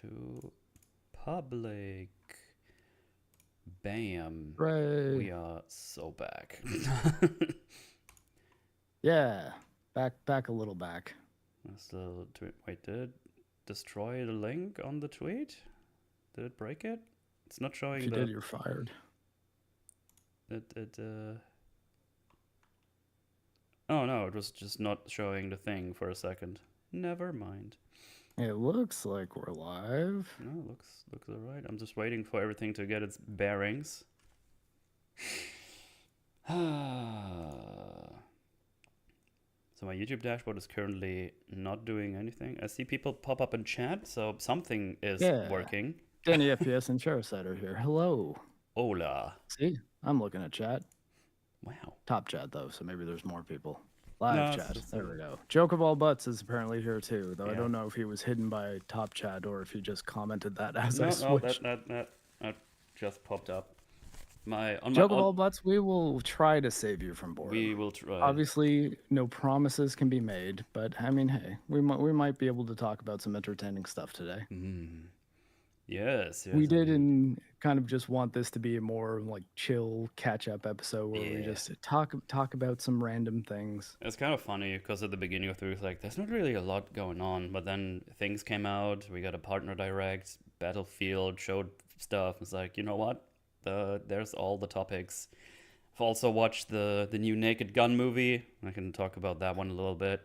to public. Bam. Hooray. We are so back. Yeah. Back a little back. Still wait, did it destroy the link on the tweet? Did it break it? It's not showing. If you did, you're fired. Oh no, it was just not showing the thing for a second. Never mind. It looks like we're live. No, looks alright. I'm just waiting for everything to get its bearings. So my YouTube dashboard is currently not doing anything. I see people pop up in chat, so something is working. Danny FPS and Chairsider here. Hello. Hola. See, I'm looking at chat. Wow. Top chat though, so maybe there's more people. Live chat. There we go. Joke of all butts is apparently here too, though I don't know if he was hidden by top chat or if he just commented that as I switched. No, that just popped up. Joke of all butts, we will try to save you from boredom. We will try. Obviously, no promises can be made, but I mean, hey, we might be able to talk about some entertaining stuff today. Yes. We did and kind of just want this to be a more like chill catch-up episode where we just talk about some random things. It's kind of funny because at the beginning of the week, like, there's not really a lot going on, but then things came out. We got a partner direct, Battlefield showed stuff. It's like, you know what? There's all the topics. I've also watched the new Naked Gun movie. I can talk about that one a little bit.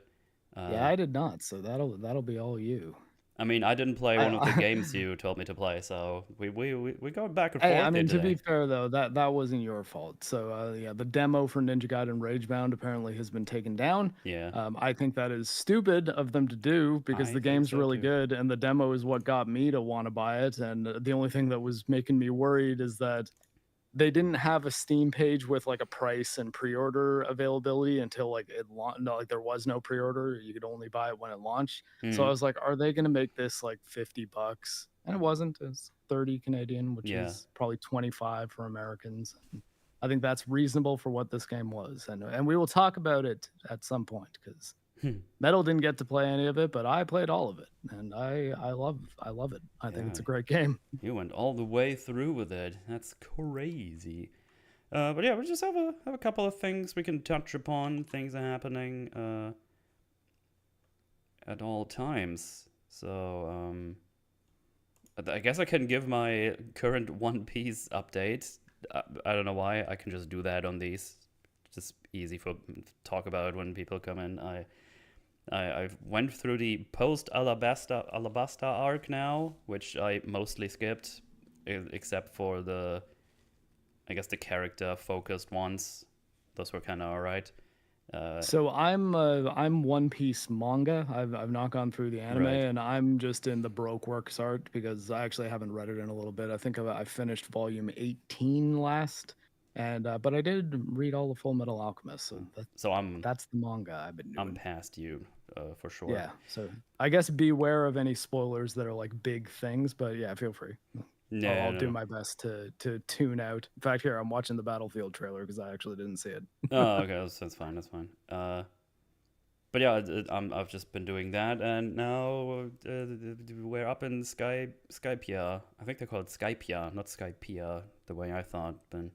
Yeah, I did not, so that'll be all you. I mean, I didn't play one of the games you told me to play, so we go back and forth. I mean, to be fair though, that wasn't your fault. So yeah, the demo for Ninja Gaiden Ragebound apparently has been taken down. Yeah. I think that is stupid of them to do because the game's really good and the demo is what got me to want to buy it. And the only thing that was making me worried is that they didn't have a Steam page with like a price and pre-order availability until like it launched. No, like there was no pre-order. You could only buy it when it launched. So I was like, are they going to make this like $50? And it wasn't. It's 30 Canadian, which is probably 25 for Americans. And I think that's reasonable for what this game was. And we will talk about it at some point because Metal didn't get to play any of it, but I played all of it, and I love it. I think it's a great game. You went all the way through with it. That's crazy. But yeah, we just have a couple of things we can touch upon. Things are happening at all times. So I guess I can give my current One Piece update. I don't know why. I can just do that on these. It's just easy for talk about when people come in. I went through the post-Alabasta arc now, which I mostly skipped, except for the character-focused ones. Those were kind of alright. So I'm One Piece manga. I've not gone through the anime, and I'm just in the Baroque works art because I actually haven't read it in a little bit. I think I finished volume 18 last. And but I did read all the Full Metal Alchemist, so that's the manga I've been doing. I'm past you for sure. Yeah, so I guess beware of any spoilers that are like big things, but yeah, feel free. I'll do my best to tune out. In fact, here I'm watching the Battlefield trailer because I actually didn't see it. Oh, okay, that's fine. That's fine. But yeah, I've just been doing that, and now we're up in Skypia. I think they call it Skypia, not Skypia, the way I thought, but.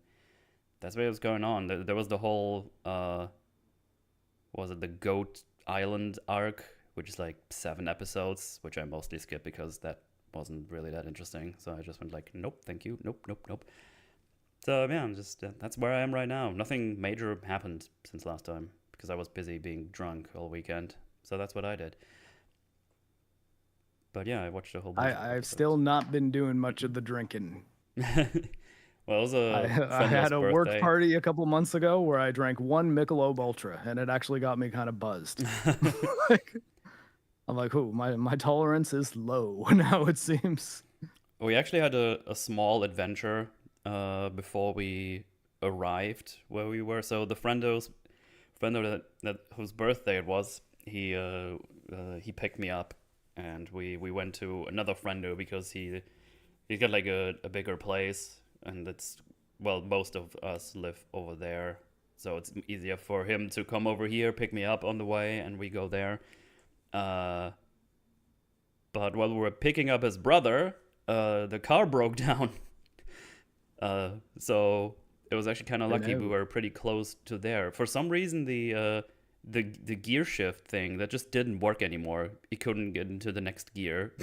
That's what was going on. There was the whole, was it the Goat Island arc, which is like 7 episodes, which I mostly skipped because that wasn't really that interesting. So I just went like, nope, thank you, nope. So yeah, I'm just that's where I am right now. Nothing major happened since last time because I was busy being drunk all weekend. So that's what I did. But yeah, I watched a whole bunch of I've still not been doing much of the drinking. Well, it was I had a birthday. Work party a couple months ago where I drank 1 Michelob Ultra, and it actually got me kind of buzzed. I'm like, oh, my tolerance is low now, it seems. We actually had a small adventure before we arrived where we were. So the friendo that whose birthday it was, he picked me up, and we went to another friendo because he's got like a bigger place. And most of us live over there, so it's easier for him to come over here, pick me up on the way, and we go there. But But while we were picking up his brother, the car broke down. So it was actually kind of lucky. We were pretty close to there. For some reason, the gear shift thing that just didn't work anymore. He couldn't get into the next gear.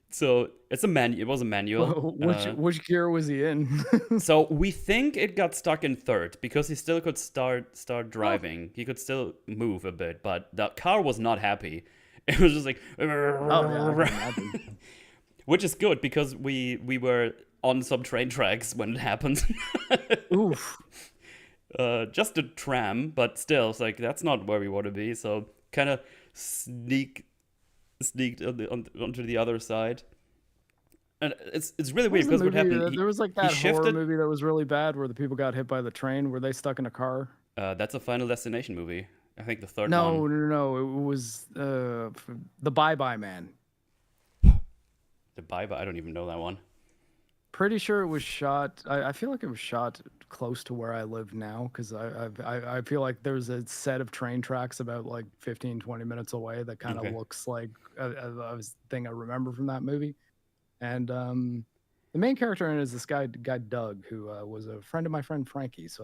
So it was a manual. Which gear was he in? So we think it got stuck in third because he still could start driving. He could still move a bit, but the car was not happy. It was just like, which is good because we were on some train tracks when it happened. Oof. Just a tram, but still, it's like that's not where we want to be. So kind of sneaked onto the other side, and it's really weird because what happened? There was like that horror movie that was really bad where the people got hit by the train. Were they stuck in a car? That's a Final Destination movie. I think the third one. No. It was the Bye Bye Man. The Bye Bye. I don't even know that one. Pretty sure it was shot. I feel like it was shot close to where I live now because I feel like there's a set of train tracks about like 15-20 minutes away that kind of looks like a thing I remember from that movie. And the main character in it is this guy Doug, who was a friend of my friend Frankie. So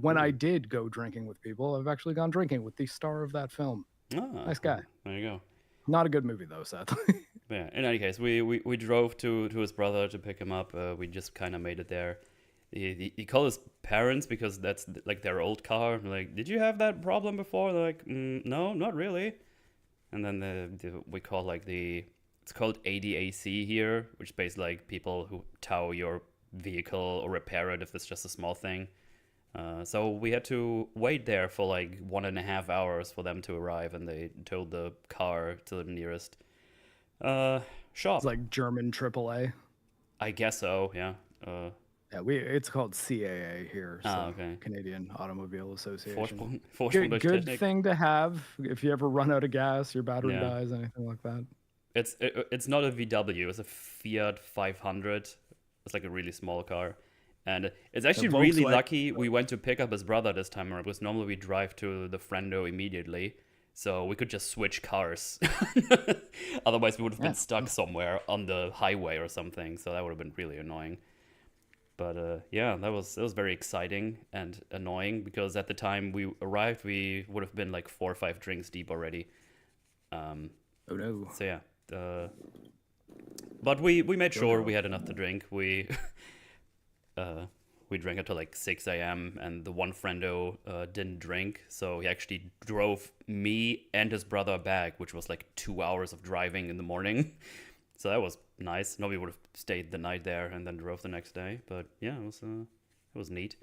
when I did go drinking with people, I've actually gone drinking with the star of that film. Nice guy. There you go. Not a good movie though, sadly. Yeah. In any case, we drove to his brother to pick him up. We just kind of made it there. He called his parents because that's like their old car. I'm like, did you have that problem before? They're like, no, not really. And then we call like it's called ADAC here, which is basically like people who tow your vehicle or repair it if it's just a small thing. So we had to wait there for like 1.5 hours for them to arrive, and they towed the car to the nearest shop. It's like German AAA. I guess so. Yeah. It's called CAA here. So okay. Canadian Automobile Association. Good thing to have if you ever run out of gas, your battery dies, anything like that. It's not a VW. It's a Fiat 500. It's like a really small car. And it's actually really lucky we went to pick up his brother this time around, because normally we drive to the friendo immediately. So we could just switch cars. Otherwise, we would have been stuck somewhere on the highway or something. So that would have been really annoying. But that was very exciting and annoying, because at the time we arrived, we would have been like 4 or 5 drinks deep already. Oh no. So yeah. But we made sure we had enough to drink. We drank until like 6 a.m. and the one friendo didn't drink, so he actually drove me and his brother back, which was like 2 hours of driving in the morning. So that was nice. Nobody would have stayed the night there and then drove the next day. But yeah, it was neat.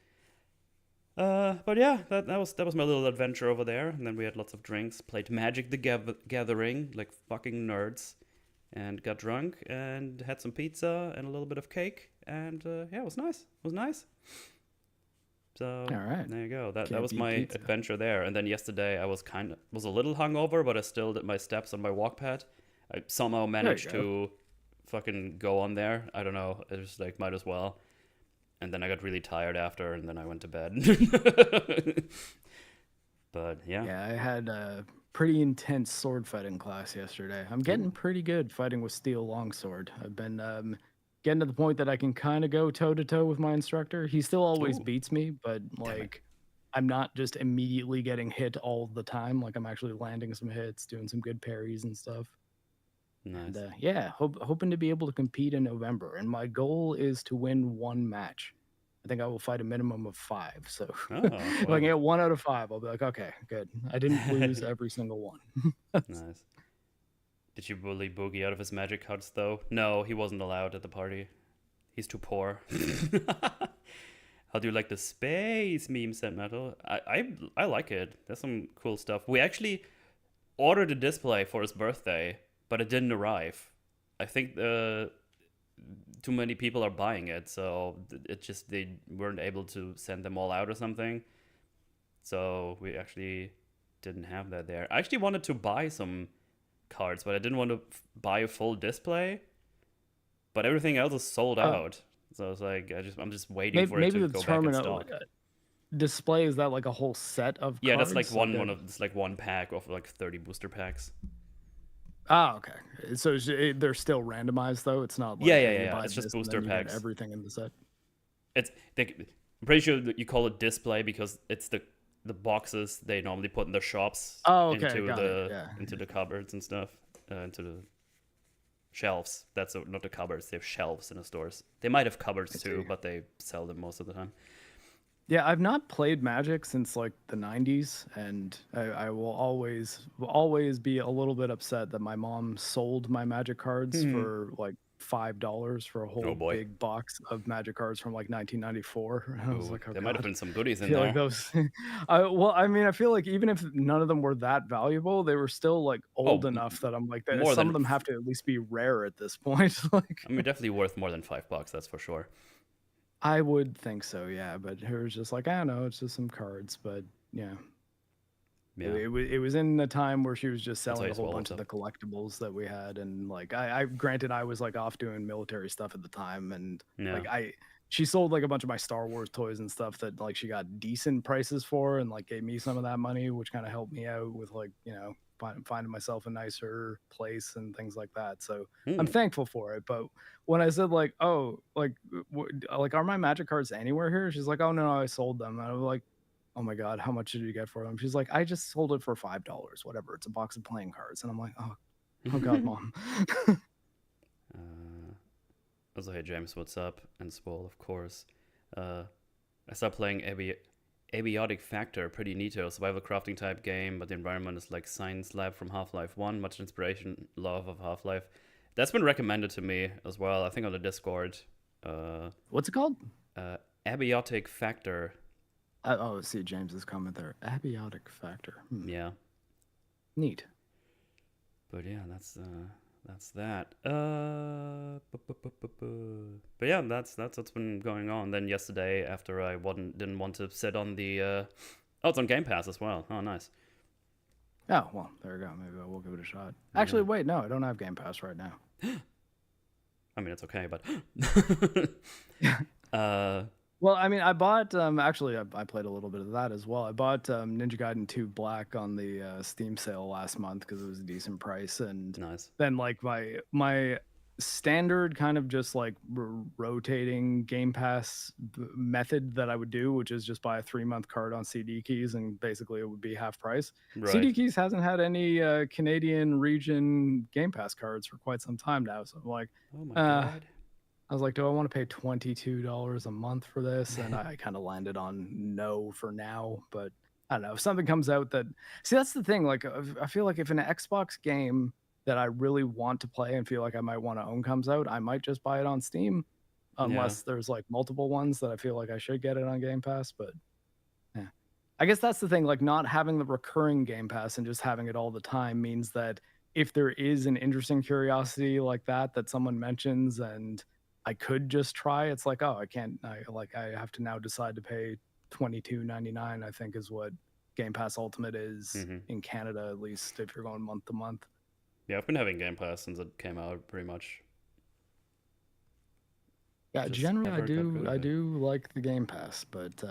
But yeah, that was my little adventure over there. And then we had lots of drinks, played Magic the Gathering like fucking nerds, and got drunk and had some pizza and a little bit of cake. And it was nice. It was nice. So all right, there you go. That was my adventure there. And then yesterday I was a little hungover, but I still did my steps on my walk pad. I somehow managed to fucking go on there. I don't know. It was like, might as well. And then I got really tired after, and then I went to bed. But yeah. Yeah, I had a pretty intense sword fighting class yesterday. I'm getting pretty good fighting with steel longsword. I've been getting to the point that I can kind of go toe to toe with my instructor. He still always beats me, but like I'm not just immediately getting hit all the time. Like I'm actually landing some hits, doing some good parries and stuff. Nice. And hoping to be able to compete in November. And my goal is to win 1 match. I think I will fight a minimum of 5. So if I get 1 out of 5, I'll be like, okay, good. I didn't lose every single one. Nice. Did you bully Boogie out of his magic cards, though? No, he wasn't allowed at the party. He's too poor. How do you like the space meme, Sent Metal? I like it. There's some cool stuff. We actually ordered a display for his birthday, but it didn't arrive. I think too many people are buying it, so they weren't able to send them all out or something. So we actually didn't have that there. I actually wanted to buy some cards, but I didn't want to buy a full display. But everything else is sold out. So it's like I'm just waiting for it to go back in stock. Display, is that like a whole set of cards? Yeah, that's like one pack of like 30 booster packs. Okay. So they're still randomized though. It's not like you buy It's just this and booster then you packs. get everything in the set. I'm pretty sure that you call it display because it's the boxes they normally put in the shops into the cupboards and stuff, into the shelves. That's not the cupboards. They have shelves in the stores. They might have cupboards too, but they sell them most of the time. Yeah, I've not played Magic since like the 90s, and I will always be a little bit upset that my mom sold my Magic cards for like $5 for a whole big box of Magic cards from like 1994. And I was like, oh, there might have been some goodies in there. there. Like those. Well, I mean, I feel like even if none of them were that valuable, they were still like old enough that I'm like, some of them have to at least be rare at this point. Like, I mean, definitely worth more than $5. That's for sure. I would think so, yeah. But her was just like, I don't know, it's just some cards. But yeah. It was in a time where she was just selling a whole bunch of the collectibles that we had, and like granted I was like off doing military stuff at the time, and she sold like a bunch of my Star Wars toys and stuff that like she got decent prices for, and like gave me some of that money, which kind of helped me out with like finding myself a nicer place and things like that. So I'm thankful for it. But when I said like, oh, like are my Magic cards anywhere here? She's like, oh no, I sold them. And I was like, oh my God, how much did you get for them? She's like, I just sold it for $5, whatever. It's a box of playing cards. And I'm like, oh God, Mom. Also, hey James, what's up? And Spoil, of course. I started playing Abiotic Factor, pretty neato, survival crafting type game, but the environment is like Science Lab from Half-Life 1, much inspiration, love of Half-Life. That's been recommended to me as well, I think on the Discord. What's it called? Abiotic Factor. See James's comment there. Abiotic Factor. Yeah. Neat. But yeah, that's that. But yeah, that's what's been going on. Then yesterday, after I didn't want to sit on the it's on Game Pass as well. Oh, nice. Oh well, there you go. Maybe I will give it a shot. Actually, wait, no, I don't have Game Pass right now. I mean, it's okay, but well, I mean, I bought actually I played a little bit of that as well. I bought Ninja Gaiden 2 Black on the Steam sale last month because it was a decent price, and then like my standard kind of just like rotating Game Pass method that I would do, which is just buy a 3-month card on CD Keys, and basically it would be half price. CD Keys hasn't had any Canadian region Game Pass cards for quite some time now, so I'm like, oh my God. I was like, do I want to pay $22 a month for this? And I kind of landed on no for now. But I don't know. If something comes out that... See, that's the thing. Like, I feel like if an Xbox game that I really want to play and feel like I might want to own comes out, I might just buy it on Steam. Unless there's like multiple ones that I feel like I should get it on Game Pass. But yeah. I guess that's the thing. Like, not having the recurring Game Pass and just having it all the time means that if there is an interesting curiosity like that someone mentions and I could just try, it's like, oh, I have to now decide to pay $22.99, I think is what Game Pass Ultimate is in Canada, at least if you're going month to month. Yeah, I've been having Game Pass since it came out, pretty much. Yeah, generally I do like the Game Pass, but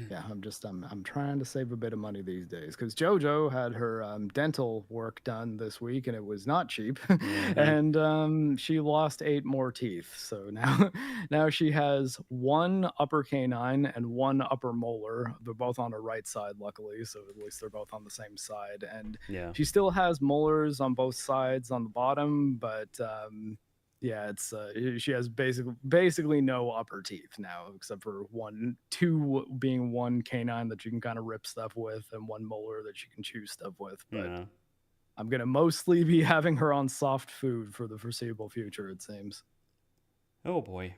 yeah, I'm trying to save a bit of money these days because JoJo had her dental work done this week and it was not cheap, and she lost 8 more teeth. So now she has 1 upper canine and 1 upper molar. They're both on her right side, luckily, so at least they're both on the same side. And she still has molars on both sides on the bottom, but yeah, it's she has basically no upper teeth now, except for 2 being 1 canine that you can kind of rip stuff with, and 1 molar that you can chew stuff with. But I'm gonna mostly be having her on soft food for the foreseeable future, it seems. Oh boy.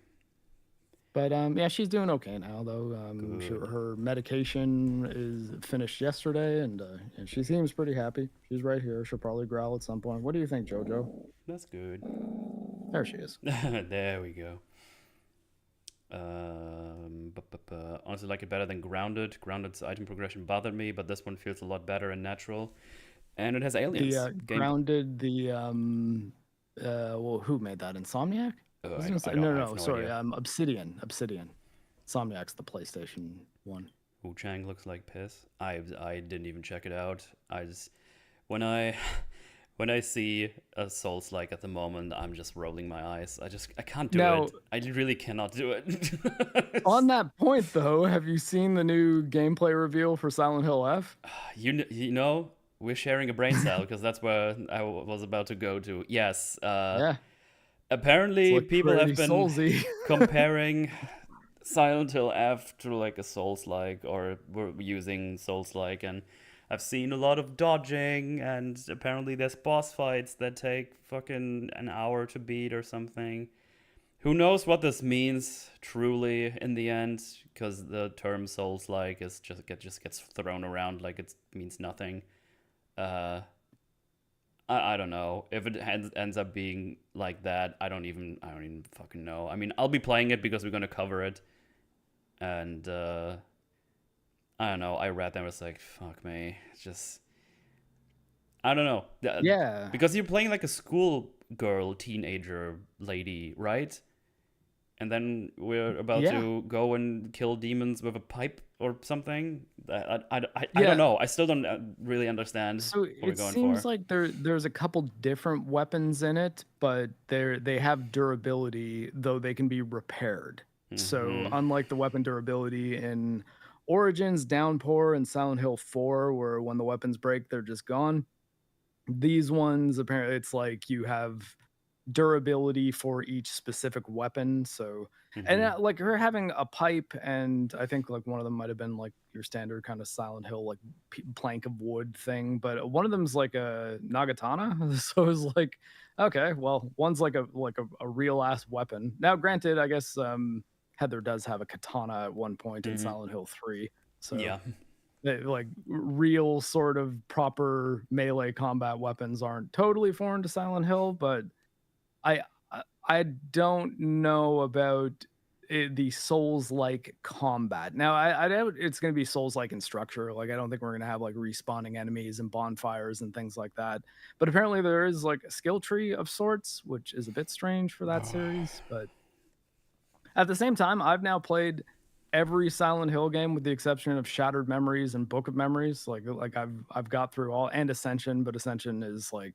But yeah, she's doing okay now, though. Her medication is finished yesterday, and she seems pretty happy. She's right here. She'll probably growl at some point. What do you think, JoJo? That's good. There she is. There we go. Honestly, like it better than Grounded. Grounded's item progression bothered me, but this one feels a lot better and natural. And it has aliens. Grounded, well, who made that? Insomniac? No, sorry. Obsidian. Insomniac's the PlayStation 1. Wu-Chang looks like piss. I didn't even check it out. When I when I see a Souls-like at the moment, I'm just rolling my eyes. I can't do Now, it. I really cannot do it. on that point, though, have you seen the new gameplay reveal for Silent Hill F? You know, we're sharing a brain cell because that's where I was about to go to. Yes. Yeah, it's Apparently, like people pretty have been soulsy. comparing Silent Hill F to like a Souls-like, or we're using Souls-like, and I've seen a lot of dodging, and apparently there's boss fights that take fucking an hour to beat or something. Who knows what this means truly in the end? Because the term Souls-like is just gets thrown around like it means nothing. Uh, I don't know if it ends up being like that. I don't even fucking know. I mean, I'll be playing it because we're gonna cover it, and I don't know. I read that and was like, fuck me. It's just I don't know. Yeah. Because you're playing like a schoolgirl, teenager lady, right? And then we're about Yeah. to go and kill demons with a pipe or something. I Yeah. don't know. I still don't really understand So what we're it going seems for. like there's a couple different weapons in it, but they have durability, though they can be repaired. So unlike the weapon durability in Origins, Downpour, and Silent Hill 4, where when the weapons break, they're just gone. These ones, apparently, it's like you have durability for each specific weapon. So, and like her having a pipe, and I think like one of them might have been like your standard kind of Silent Hill like plank of wood thing, but one of them's like a nagatana. So it's like, okay, well, one's like a real ass weapon. Now, granted, I guess Heather does have a katana at one point in Silent Hill 3. So Yeah. like real sort of proper melee combat weapons aren't totally foreign to Silent Hill, but I I don't know about the Souls-like combat. Now, I doubt it's going to be Souls-like in structure. Like, I don't think we're going to have like respawning enemies and bonfires and things like that. But apparently, there is like a skill tree of sorts, which is a bit strange for that series. But at the same time, I've now played every Silent Hill game with the exception of Shattered Memories and Book of Memories. Like I've got through all, and Ascension, but Ascension is like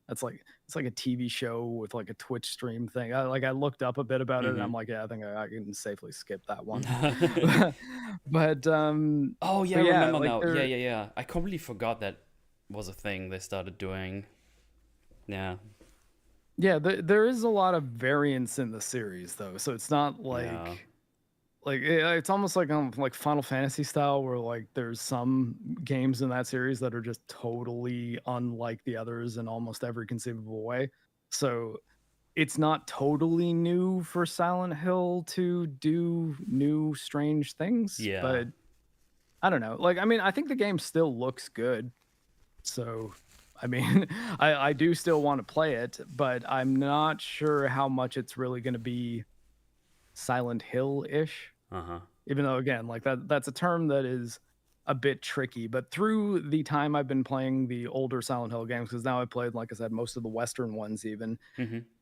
that's like it's like a TV show with like a Twitch stream thing. I looked up a bit about it and I'm like, yeah, I think I can safely skip that one. but Oh yeah, but I yeah, remember like now. Yeah. I completely forgot that was a thing they started doing. Yeah. yeah, there is a lot of variance in the series though. So it's not Yeah. like it's almost like Final Fantasy style, where like there's some games in that series that are just totally unlike the others in almost every conceivable way. So it's not totally new for Silent Hill to do new strange things, Yeah. but I don't know. Like, I mean, I think the game still looks good. So, I mean, I do still want to play it, but I'm not sure how much it's really going to be Silent Hill-ish. Uh-huh. Even though, again, like that's a term that is a bit tricky. But through the time I've been playing the older Silent Hill games, because now I played, like I said, most of the Western ones even,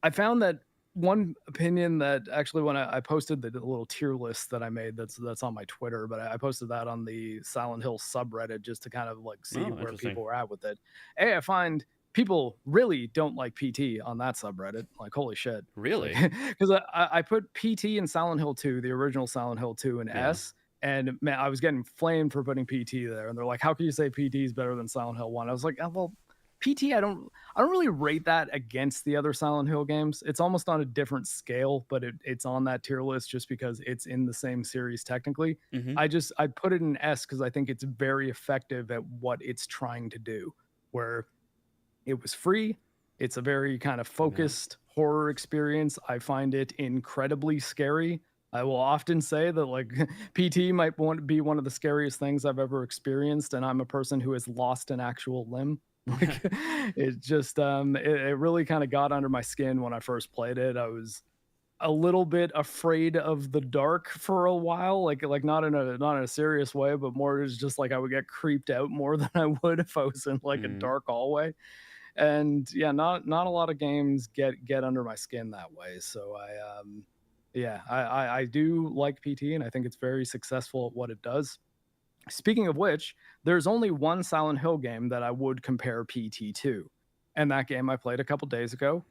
I found that one opinion that actually when I posted the little tier list that I made that's on my Twitter, but I posted that on the Silent Hill subreddit just to kind of like see Oh, where interesting. people were at with it. Hey, I find people really don't like PT on that subreddit. Like, holy shit. Like, Really? because I put PT in Silent Hill 2, the original Silent Hill 2 in Yeah. S, and man, I was getting flamed for putting PT there. And they're like, how can you say PT is better than Silent Hill 1? I was like, oh, well, PT, I don't really rate that against the other Silent Hill games. It's almost on a different scale, but it's on that tier list just because it's in the same series technically. I put it in S because I think it's very effective at what it's trying to do. Where it was free, it's a very kind of focused horror experience. I find it incredibly scary. I will often say that like PT might want to be one of the scariest things I've ever experienced, and I'm a person who has lost an actual limb. Like it just it really kind of got under my skin when I first played it. I was a little bit afraid of the dark for a while, like not in a serious way, but more as just like I would get creeped out more than I would if I was in like a dark hallway. And yeah, not a lot of games get under my skin that way. So I do like PT, and I think it's very successful at what it does. Speaking of which, there's only one Silent Hill game that I would compare PT to, And that game I played a couple days ago.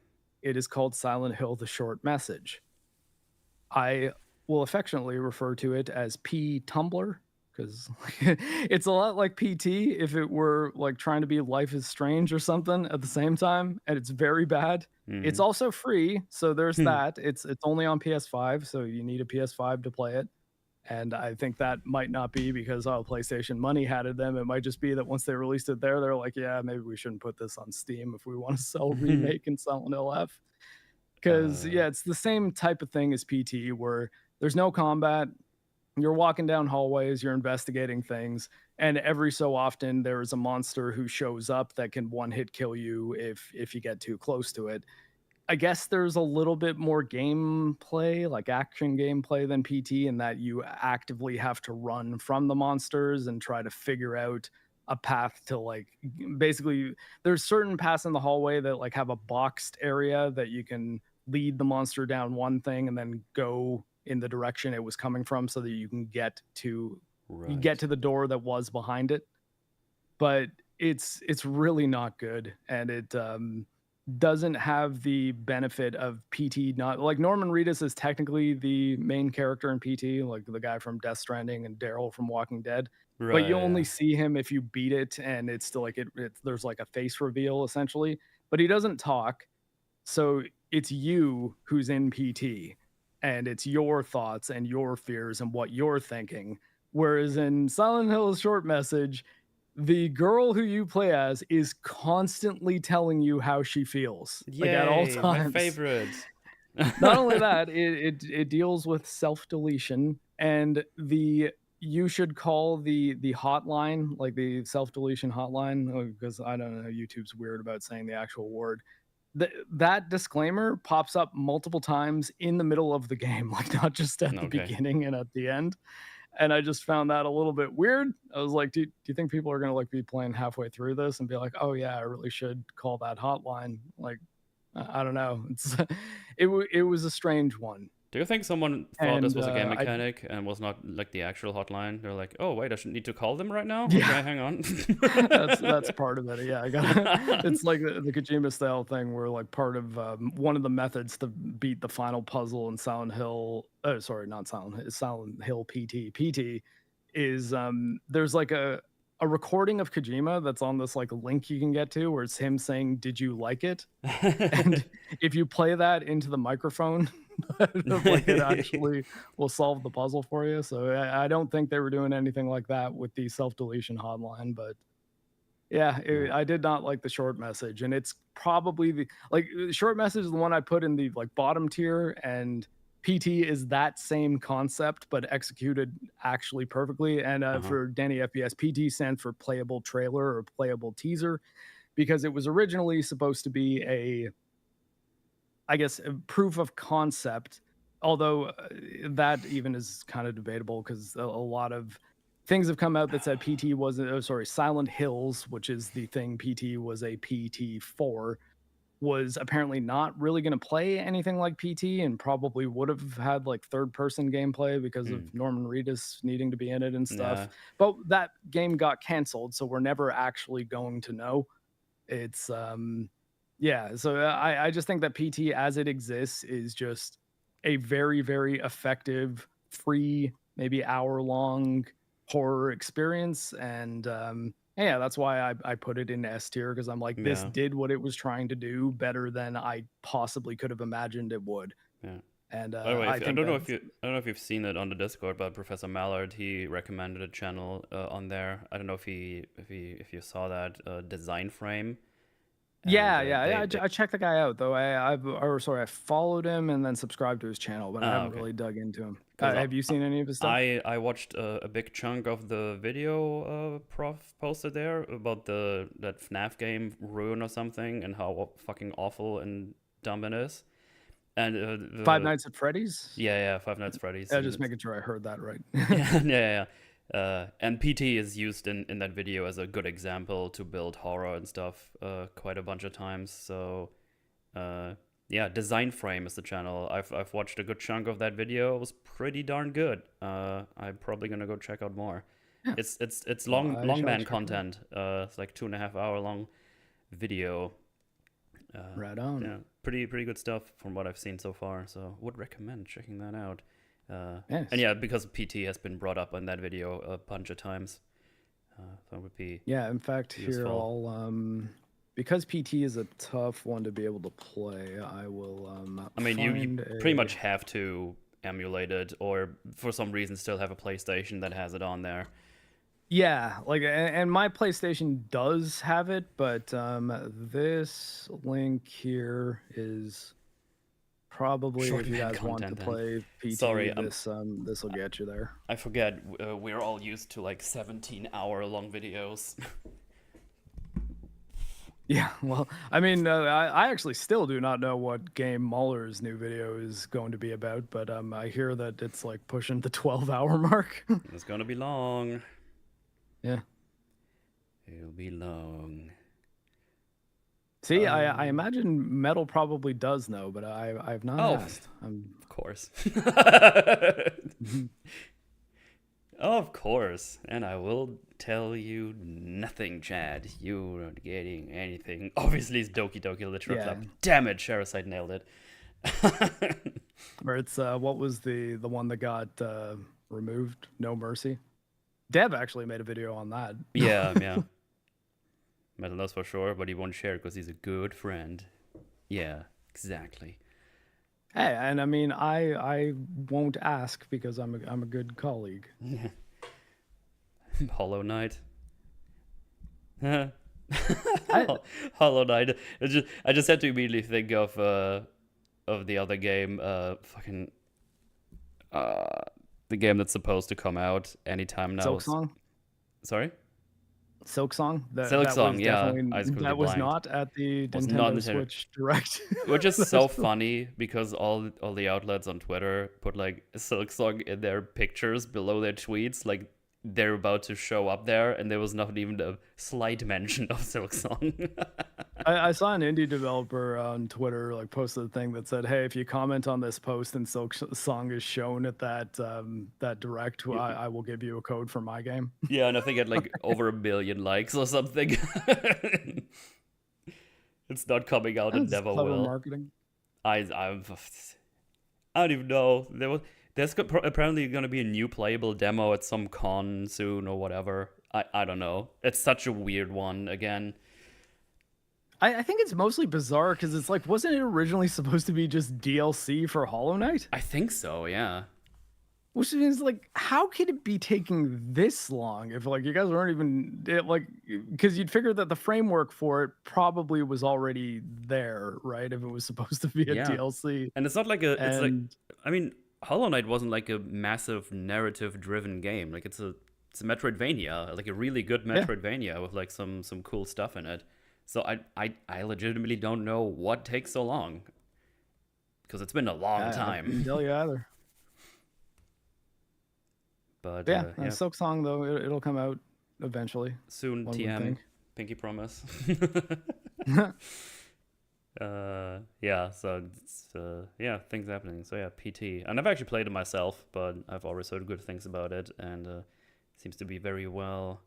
It is called Silent Hill: The Short Message. I will affectionately refer to it as P Tumblr because it's a lot like PT if it were like trying to be Life is Strange or something at the same time, and it's very bad. It's Mm-hmm. also free, so there's that. It's only on PS5, so you need a PS5 to play it. And I think that might not be because PlayStation money had it them. It might just be that once they released it there, they're like, yeah, maybe we shouldn't put this on Steam if we want to sell Remake and Silent Hill F. Because uh, yeah, it's the same type of thing as PT where there's no combat. You're walking down hallways, you're investigating things, and every so often there is a monster who shows up that can one hit kill you if you get too close to it. I guess there's a little bit more gameplay, like action gameplay than PT, in that you actively have to run from the monsters and try to figure out a path to like basically there's certain paths in the hallway that like have a boxed area that you can lead the monster down one thing and then go in the direction it was coming from so that you can get right. to the door that was behind it. But it's really not good, and it doesn't have the benefit of PT. Not like Norman Reedus is technically the main character in PT, like the guy from Death Stranding and Daryl from Walking Dead, but you Right, only yeah. see him if you beat it, and it's still like there's like a face reveal essentially, but he doesn't talk. So it's you who's in PT, and it's your thoughts and your fears and what you're thinking. Whereas in Silent Hill's Short Message, the girl who you play as is constantly telling you how she feels, like at all Yay, my times. favorite. Not only that, it deals with self-deletion, and you should call the hotline, like the self-deletion hotline, because I don't know, YouTube's weird about saying the actual word. That disclaimer pops up multiple times in the middle of the game, like not just at the Okay. beginning and at the end. And I just found that a little bit weird. I was like, do you think people are gonna like be playing halfway through this and be like, oh yeah, I really should call that hotline? Like, I don't know. It's it was a strange one, Do you think someone thought this and was a game I mechanic and was not like the actual hotline? They're like, oh wait, I should need to call them right now? yeah, Okay, hang on. that's part of it. Yeah, I got it's like the Kojima style thing where like part of one of the methods to beat the final puzzle in Silent Hill. Oh, sorry, not Silent Hill. Silent Hill PT is there's like a recording of Kojima that's on this like link you can get to where it's him saying, "Did you like it?" And if you play that into the microphone, like it actually will solve the puzzle for you. So I don't think they were doing anything like that with the self deletion hotline, but yeah, Yeah. I did not like the short message, and it's probably the short message is the one I put in the like bottom tier, and PT is that same concept but executed actually perfectly. And Uh-huh. for Danny FPS, PT stands for playable trailer or playable teaser because it was originally supposed to be I guess, a proof of concept, although that even is kind of debatable because a lot of things have come out that said PT wasn't, oh, sorry, Silent Hills, which is the thing PT was a PT for, was apparently not really going to play anything like PT and probably would have had like third person gameplay because of Hmm. Norman Reedus needing to be in it and stuff. Yeah. But that game got canceled, so we're never actually going to know. It's yeah, so I just think that PT as it exists is just a very, very effective, free, maybe hour-long horror experience, and, yeah, that's why I put it in S tier because 'cause I'm like, "This Yeah. did what it was trying to do better than I possibly could have imagined it would," Yeah. and, By the way, I if, I think don't know that if you've seen it on the Discord, but Professor Mallard he recommended a channel on there. I don't know if you saw that Design Frame, and yeah, yeah, they I checked the guy out, though, or sorry, I followed him and then subscribed to his channel, but I haven't okay, really dug into him. because Have you seen any of his stuff? I watched a big chunk of the video Prof posted there about that FNAF game Ruin or something and how fucking awful and dumb it is. And Five the Nights at Freddy's? yeah, Five Nights at Freddy's, Yeah, and just it's making sure I heard that right. yeah, yeah, yeah. And PT is used in that video as a good example to build horror and stuff quite a bunch of times. So yeah, Design Frame is the channel. I've watched a good chunk of that video. It was pretty darn good. I'm probably gonna go check out more. Yeah, It's well, long I long shall man check it out. content. It's like 2.5 hour long video. Right on. Yeah, pretty good stuff from what I've seen so far. So would recommend checking that out. Yes. And yeah, because PT has been brought up on that video a bunch of times, so it would be in fact, useful. here I'll because PT is a tough one to be able to play. I will I mean, you pretty much have to emulate it, or for some reason still have a PlayStation that has it on there. Yeah, like, and my PlayStation does have it, but this link here is probably if you guys want to play PT. Sorry, this will get you there. I forget. We're all used to like 17-hour long videos. Yeah, well, I mean, I actually still do not know what game Muller's new video is going to be about, but I hear that it's like pushing the 12-hour mark. It's gonna be long. Yeah. It'll be long. See, I imagine Metal probably does know, but I've not asked. Of course. Of course. And I will tell you nothing, Chad. You're not getting anything. Obviously, it's Doki Doki Literature Club. Damn it, Sharasite nailed it. Or it's, what was the one that got removed? No Mercy? Dev actually made a video on that. Yeah. Metal knows for sure, but he won't share it because he's a good friend. Yeah, exactly. Hey, and I mean, I won't ask because I'm a good colleague. Hollow Knight. Hollow Knight. I just had to immediately think of the other game, the game that's supposed to come out anytime now. Silksong? Sorry? Silksong? Silksong, yeah. That was not at the Nintendo Switch Direct. Which is so funny because all the outlets on Twitter put like Silksong in their pictures below their tweets, like they're about to show up there, and there was not even a slight mention of Silksong. I saw an indie developer on Twitter like posted a thing that said, "Hey, if you comment on this post and Silksong is shown at that Direct, I will give you a code for my game." Yeah, and I think it had like over 1 million likes or something. It's not coming out and never will. Marketing. I don't even know. There's apparently going to be a new playable demo at some con soon or whatever. I don't know. It's such a weird one again. I think it's mostly bizarre because it's like, wasn't it originally supposed to be just DLC for Hollow Knight? I think so, yeah. Which means, like, how could it be taking this long if, like, you guys weren't even, because you'd figure that the framework for it probably was already there, right? If it was supposed to be a DLC. And it's not like it's like, I mean, Hollow Knight wasn't like a massive narrative-driven game. Like, it's a Metroidvania, like a really good Metroidvania with, like, some cool stuff in it. So I legitimately don't know what takes so long. Because it's been a long time. I couldn't tell you either. But Silksong though, it'll come out eventually. Soon, TM. Pinky promise. So it's, things happening. So yeah, PT. And I've actually played it myself, but I've always heard good things about it, and it seems to be very well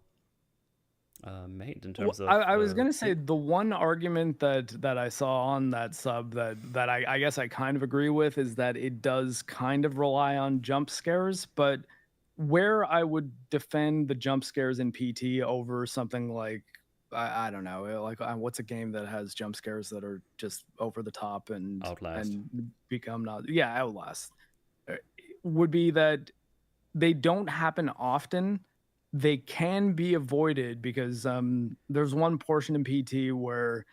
made in terms of. I was gonna say the one argument that I saw on that sub that I guess I kind of agree with is that it does kind of rely on jump scares, but where I would defend the jump scares in PT over something like I don't know, like what's a game that has jump scares that are just over the top and Outlast and become not Outlast would be that they don't happen often. They can be avoided because there's one portion in PT where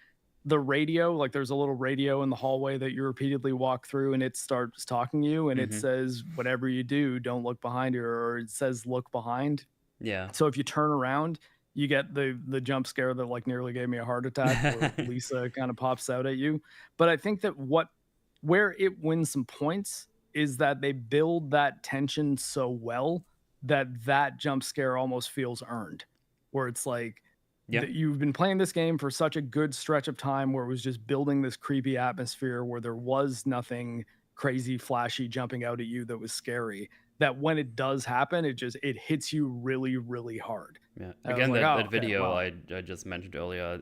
the radio, like there's a little radio in the hallway that you repeatedly walk through and it starts talking to you and it says, whatever you do, don't look behind you, or it says, look behind. Yeah. So if you turn around, you get the jump scare that like nearly gave me a heart attack where Lisa kind of pops out at you. But I think that where it wins some points is that they build that tension so well that jump scare almost feels earned, where it's like, you've been playing this game for such a good stretch of time where it was just building this creepy atmosphere where there was nothing crazy flashy jumping out at you that was scary, that when it does happen, it hits you really, really hard. Yeah. Again, that video I just mentioned earlier,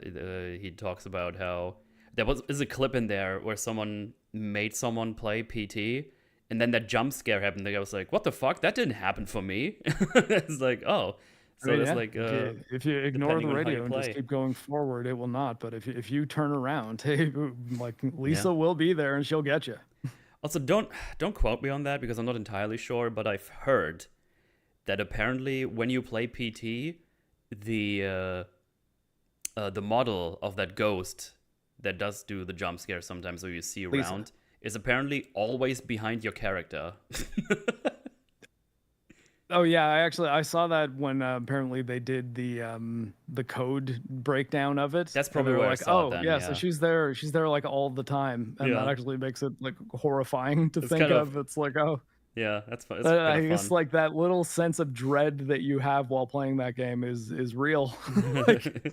he talks about how is a clip in there where someone made someone play PT, and then that jump scare happened. And I was like, "What the fuck? That didn't happen for me." It's like, oh, so there's like if you ignore the depending on how you radio and just play. keep going forward, it will not. But if you turn around, hey, like Lisa Yeah. will be there and she'll get you. Also, don't quote me on that because I'm not entirely sure, but I've heard that apparently when you play PT, the model of that ghost that does do the jump scare sometimes, so you see Lisa. around, is apparently always behind your character. Oh yeah, I saw that when apparently they did the code breakdown of it. That's And probably they were where I like, saw it oh then. yeah, so Yeah. she's there like all the time, and that Yeah. actually makes it like horrifying to It's think kind of. of It's like, oh, yeah. That's fun. It's kind I of guess fun. like that little sense of dread that you have while playing that game is real. Like,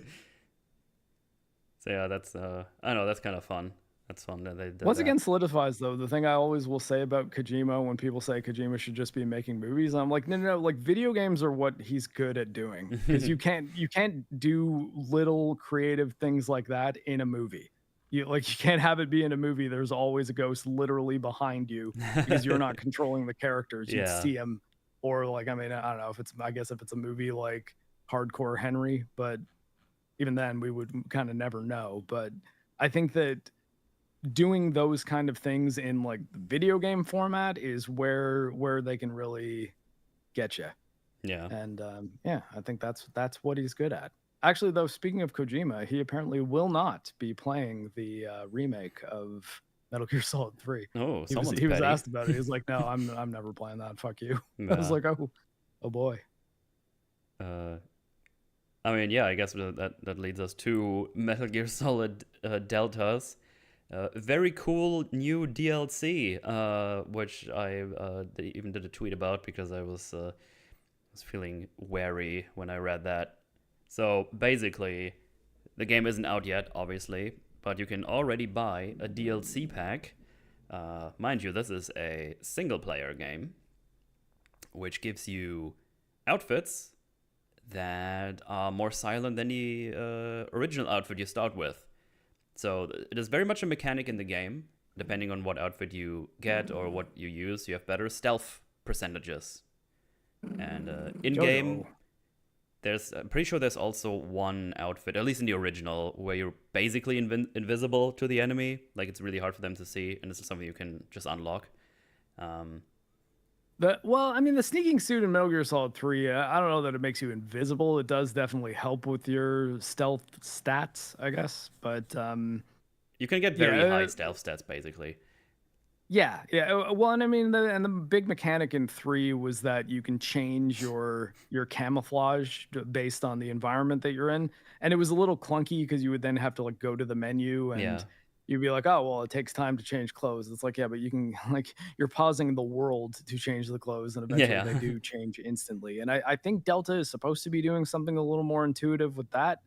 So yeah, that's I know that's kind of fun. That's fun that they did once that. again solidifies though the thing I always will say about Kojima when people say Kojima should just be making movies. I'm like, no, like video games are what he's good at doing, because you can't do little creative things like that in a movie. You can't have it be in a movie. There's always a ghost literally behind you because you're not controlling the characters. You'd Yeah. see him, or like, I mean, I don't know if it's, I guess if it's a movie like Hardcore Henry, but even then we would kind of never know. But I think that doing those kind of things in like the video game format is where they can really get you. Yeah. And yeah, I think that's what he's good at. Actually, though, speaking of Kojima, he apparently will not be playing the remake of Metal Gear Solid 3. Oh, He was someone's he was petty. asked about it. He's like, "No, I'm never playing that. Fuck you." I was Yeah. like, "Oh boy." I mean, yeah, I guess that leads us to Metal Gear Solid Deltas. Very cool new DLC, which I even did a tweet about because I was feeling wary when I read that. So basically, the game isn't out yet, obviously, but you can already buy a DLC pack. Mind you, this is a single-player game, which gives you outfits that are more silent than the original outfit you start with. So it is very much a mechanic in the game. Depending on what outfit you get or what you use, you have better stealth percentages. And in-game, I'm pretty sure there's also one outfit, at least in the original, where you're basically invisible to the enemy. Like, it's really hard for them to see, and this is something you can just unlock. Well, I mean, the sneaking suit in Metal Gear Solid 3, I don't know that it makes you invisible. It does definitely help with your stealth stats, I guess. But you can get very high stealth stats, basically. Yeah. Well, and I mean, the big mechanic in 3 was that you can change your camouflage based on the environment that you're in, and it was a little clunky because you would then have to like go to the menu and you'd be like, oh, well, it takes time to change clothes. It's like, yeah, but you can like, you're pausing the world to change the clothes, and eventually they do change instantly. And I think Delta is supposed to be doing something a little more intuitive with that.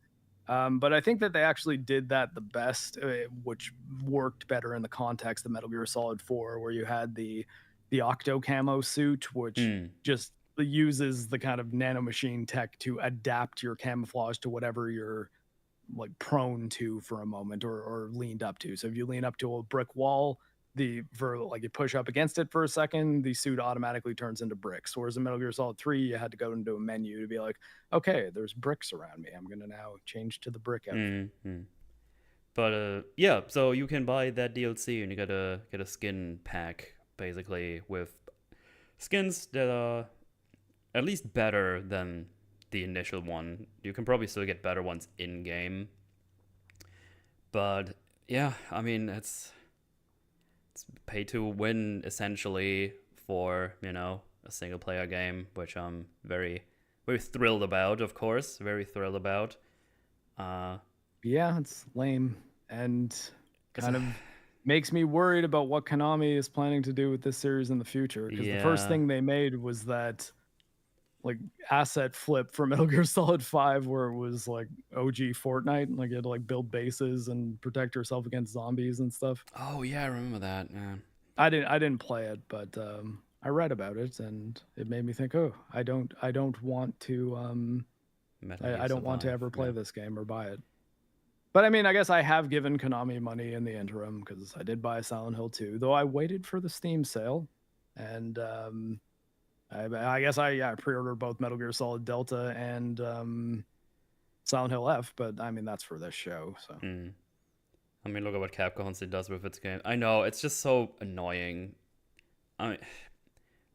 But I think that they actually did that the best, which worked better in the context of Metal Gear Solid 4, where you had the Octo Camo suit, which just uses the kind of nanomachine tech to adapt your camouflage to whatever you're like prone to for a moment, or leaned up to. So if you lean up to a brick wall, you push up against it for a second, the suit automatically turns into bricks. Whereas in Metal Gear Solid 3, you had to go into a menu to be like, okay, there's bricks around me. I'm going to now change to the brick outfit. But yeah, so you can buy that DLC and you get a skin pack, basically, with skins that are at least better than the initial one. You can probably still get better ones in-game. But yeah, I mean, it's pay to win essentially for, a single player game, which I'm very, very thrilled about, of course. Very thrilled about. Yeah, it's lame and kind of makes me worried about what Konami is planning to do with this series in the future. Because the first thing they made was that like asset flip for Metal Gear Solid 5, where it was like OG Fortnite, like you had to like build bases and protect yourself against zombies and stuff. Oh yeah, I remember that. Yeah. I didn't play it, but I read about it and it made me think, oh, I don't want to I don't want to ever play this game or buy it. But I mean, I guess I have given Konami money in the interim because I did buy Silent Hill 2, though I waited for the Steam sale. And I guess I pre-ordered both Metal Gear Solid Delta and Silent Hill F, but I mean, that's for this show. So. I mean, look at what Capcom constantly does with its game. I know, it's just so annoying. I mean,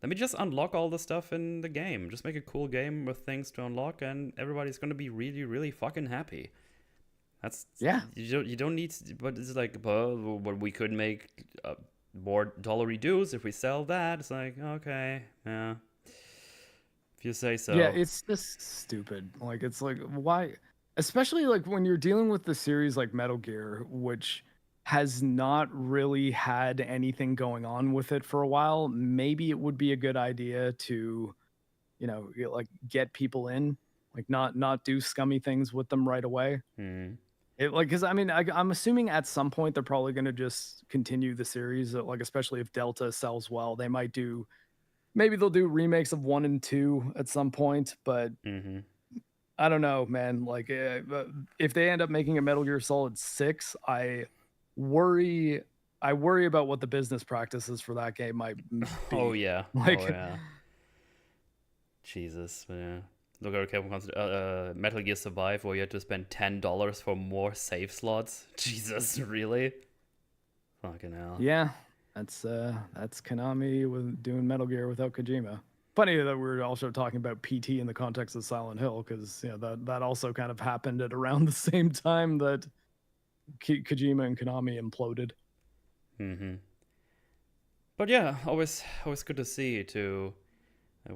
let me just unlock all the stuff in the game. Just make a cool game with things to unlock, and everybody's gonna be really, really fucking happy. That's You don't need, but it's like, well, we could make more dollary dues if we sell that. It's like, okay, yeah, if you say so. Yeah, it's just stupid. Like, it's like, why? Especially like when you're dealing with the series like Metal Gear, which has not really had anything going on with it for a while. Maybe it would be a good idea to, like get people in, like not do scummy things with them right away. Because I mean, I'm assuming at some point they're probably going to just continue the series. Like, especially if Delta sells well, they might do. Maybe they'll do remakes of 1 and 2 at some point, but I don't know, man. Like, if they end up making a Metal Gear Solid 6, I worry about what the business practices for that game might be. Oh yeah, Jesus, yeah. Look at Capcom Metal Gear Survive, where you had to spend $10 for more save slots. Jesus, really? Fucking hell. Yeah, that's Konami with doing Metal Gear without Kojima. Funny that we're also talking about PT in the context of Silent Hill, because that also kind of happened at around the same time that Kojima and Konami imploded. But yeah, always good to see too.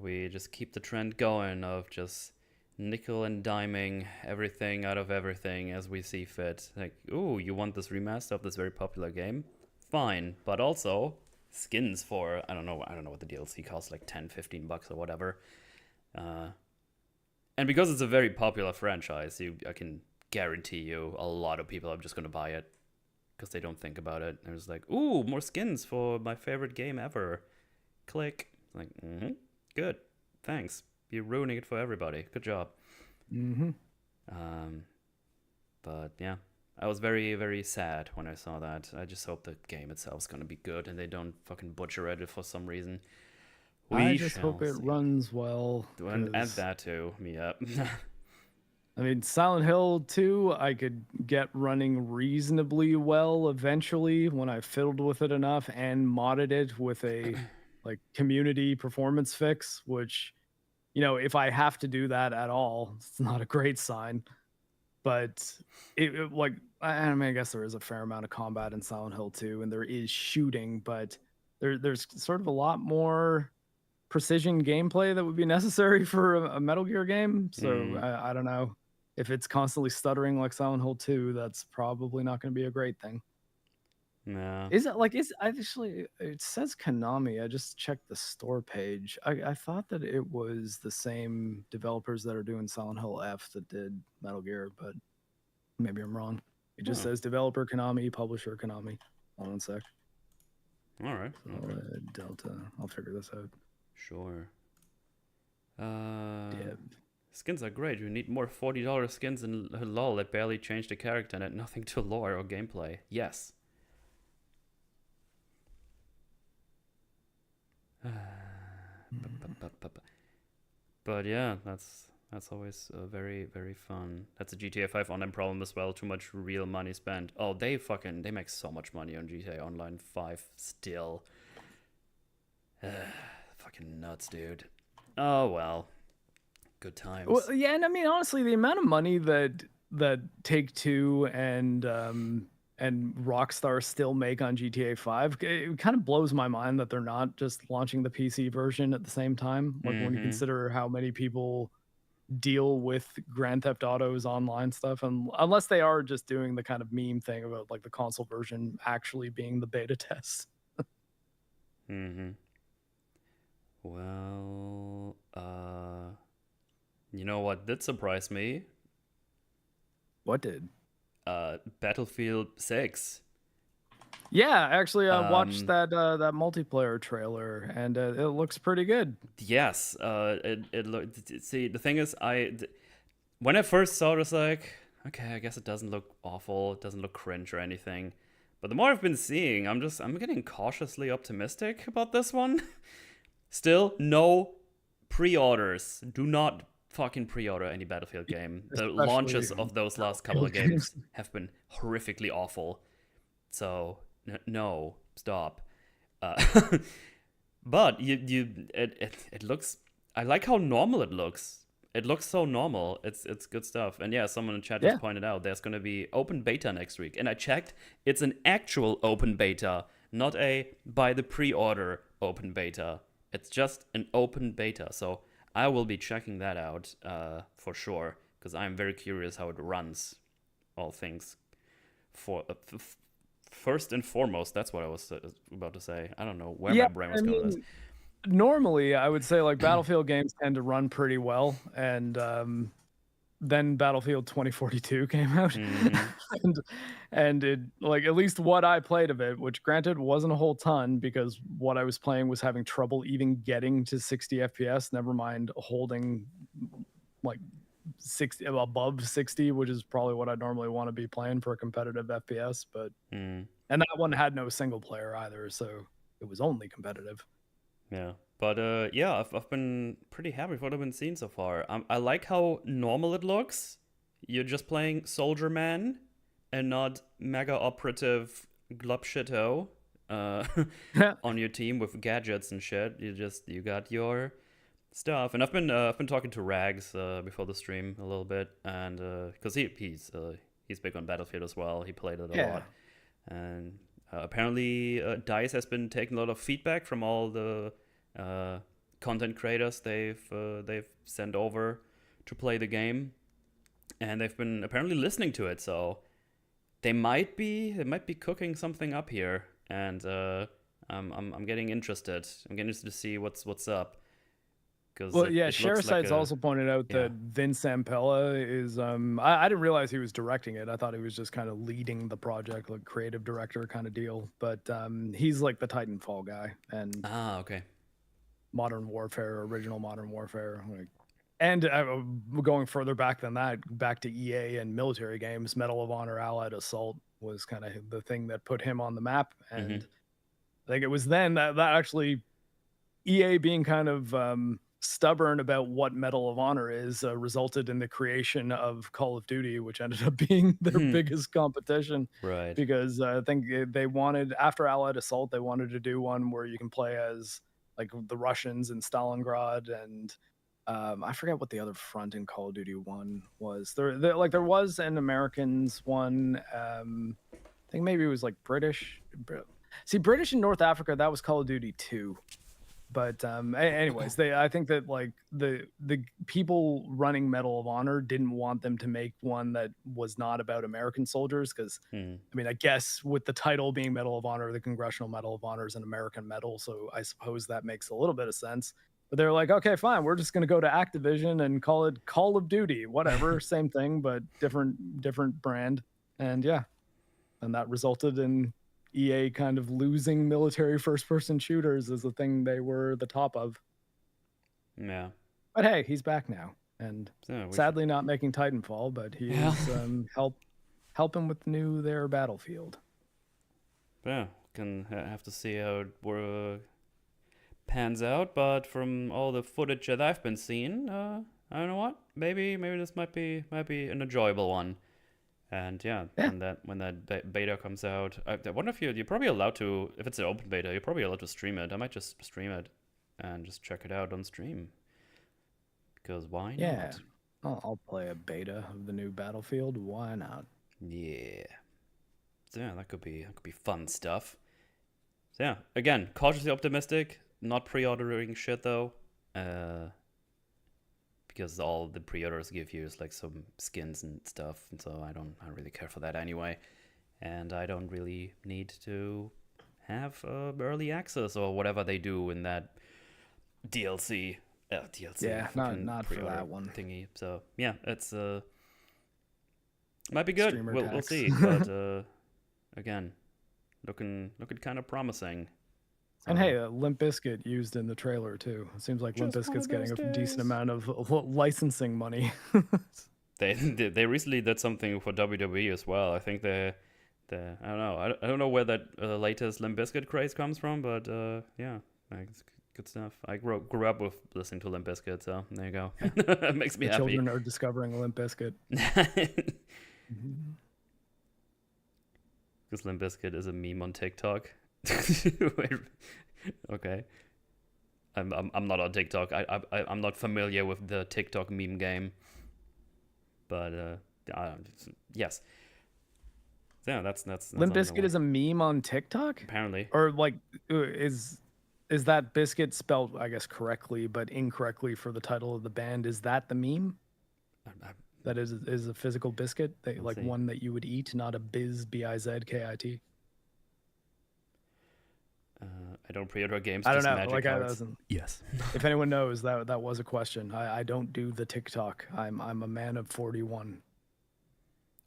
We just keep the trend going of just nickel and diming everything out of everything as we see fit. Like, ooh, you want this remaster of this very popular game? Fine, but also skins for I don't know what the DLC costs, like $10-15 or whatever. And because it's a very popular franchise, I can guarantee you a lot of people are just gonna buy it because they don't think about it. And it's like, ooh, more skins for my favorite game ever. Click. Like, good. Thanks. You're ruining it for everybody. Good job. But yeah, I was very, very sad when I saw that. I just hope the game itself is going to be good and they don't fucking butcher it for some reason. I just hope it runs well. And that too. Yeah. I mean, Silent Hill 2, I could get running reasonably well eventually when I fiddled with it enough and modded it with a like community performance fix, which, if I have to do that at all, it's not a great sign. But I mean, I guess there is a fair amount of combat in Silent Hill 2, and there is shooting, but there's sort of a lot more precision gameplay that would be necessary for a Metal Gear game. So I don't know. If it's constantly stuttering like Silent Hill 2, that's probably not going to be a great thing. No. It says Konami. I just checked the store page. I thought that it was the same developers that are doing Silent Hill F that did Metal Gear, but maybe I'm wrong. It just says developer Konami, publisher Konami. Hold on a sec. All right. Delta. I'll figure this out. Sure. Skins are great. You need more $40 skins in LoL that barely change the character and add nothing to lore or gameplay. Yes. But yeah, that's always very, very fun. That's a GTA 5 online problem as well. Too much real money spent. Oh, they make so much money on GTA Online 5 still. Fucking nuts, dude. Oh well. Good times. Well, yeah, and I mean, honestly, the amount of money that Take-Two and Rockstar still make on GTA 5, it kind of blows my mind that they're not just launching the PC version at the same time. Like, when you consider how many people deal with Grand Theft Auto's online stuff, and unless they are just doing the kind of meme thing about like the console version actually being the beta test. Well, you know what did surprise me? What did? Battlefield 6. Yeah, actually, I watched that multiplayer trailer, and it looks pretty good. Yes, it looked. See, the thing is, when I first saw it, I was like, okay, I guess it doesn't look awful. It doesn't look cringe or anything. But the more I've been seeing, I'm getting cautiously optimistic about this one. Still, no pre-orders. Do not fucking pre-order any Battlefield game. The launches of those last couple of games have been horrifically awful. So no, stop. But it looks. I like how normal it looks. It looks so normal. It's good stuff. And yeah, someone in chat just pointed out there's going to be open beta next week. And I checked, it's an actual open beta, not a by the pre-order open beta. It's just an open beta. So I will be checking that out for sure, because I'm very curious how it runs. All things for first and foremost, that's what I was about to say. I don't know where my brain was going with this. Normally, I would say like Battlefield games tend to run pretty well, and then Battlefield 2042 came out, and it, like, at least what I played of it, which granted wasn't a whole ton because what I was playing was having trouble even getting to 60 FPS. Never mind holding like 60 above 60, which is probably what I normally want to be playing for a competitive FPS. But and that one had no single player either, so it was only competitive. Yeah, but yeah, I've been pretty happy with what I've been seeing so far. I like how normal it looks. You're just playing Soldier Man and not mega operative Glubshito on your team with gadgets and shit. You got your stuff. And I've been talking to Rags before the stream a little bit, and because he's big on Battlefield as well. He played it a lot, and apparently, DICE has been taking a lot of feedback from all the content creators they've sent over to play the game, and they've been apparently listening to it. So they might be cooking something up here, and I'm getting interested. I'm getting interested to see what's up. Well, ShareSite's also pointed out that Vince Zampella is I didn't realize he was directing it. I thought he was just kind of leading the project, like creative director kind of deal. But he's like the Titanfall guy, and okay, Modern Warfare, original Modern Warfare, and going further back than that, back to EA and military games, Medal of Honor, Allied Assault was kind of the thing that put him on the map. And I think it was then that actually EA being kind of stubborn about what Medal of Honor is resulted in the creation of Call of Duty, which ended up being their biggest competition. Right. Because I think they wanted, after Allied Assault, they wanted to do one where you can play as like the Russians in Stalingrad, and I forget what the other front in Call of Duty 1 was. There was an Americans one. I think maybe it was like British. See, British in North Africa, that was Call of Duty 2. But anyways, I think that like the people running Medal of Honor didn't want them to make one that was not about American soldiers, because I mean, I guess with the title being Medal of Honor, the Congressional Medal of Honor is an American medal, so I suppose that makes a little bit of sense. But they're like, okay, fine, we're just going to go to Activision and call it Call of Duty, whatever, same thing, but different brand. And yeah, and that resulted in EA kind of losing military first-person shooters as the thing they were the top of. Yeah. But hey, he's back now, and sadly not making Titanfall, but he's helping with their Battlefield. Yeah, can have to see how it pans out. But from all the footage that I've been seeing, I don't know what. Maybe this might be an enjoyable one. And when that beta comes out, I wonder if you're probably allowed to, if it's an open beta, you're probably allowed to stream it. I might just stream it and just check it out on stream. Because why not? Yeah, I'll play a beta of the new Battlefield. Why not? Yeah. So yeah, that could be fun stuff. So yeah, again, cautiously optimistic. Not pre-ordering shit though. Because all the pre-orders give you is like some skins and stuff, and so I don't really care for that anyway, and I don't really need to have early access or whatever they do in that DLC. Yeah, not for that one thingy. So yeah, it's might be good. We'll see, but again, looking kind of promising. And hey, Limp Bizkit used in the trailer too. It seems like Limp Bizkit's getting a decent amount of licensing money. they recently did something for WWE as well. I think I don't know. I don't know where that latest Limp Bizkit craze comes from, but yeah, like, it's good stuff. I grew up with listening to Limp Bizkit, so there you go. It makes me happy. Children are discovering Limp Bizkit. Because Limp Bizkit is a meme on TikTok. Okay. I'm not on TikTok. I'm not familiar with the TikTok meme game. But yes. Yeah, that's Limp Bizkit is a meme on TikTok? Apparently. Or like is that biscuit spelled, I guess, correctly but incorrectly for the title of the band? Is that the meme? That is a physical biscuit, like one that you would eat, not a Bizkit. I don't pre-order games. I don't know. Magic like cards. Yes. If anyone knows, that was a question. I don't do the TikTok. I'm a man of 41.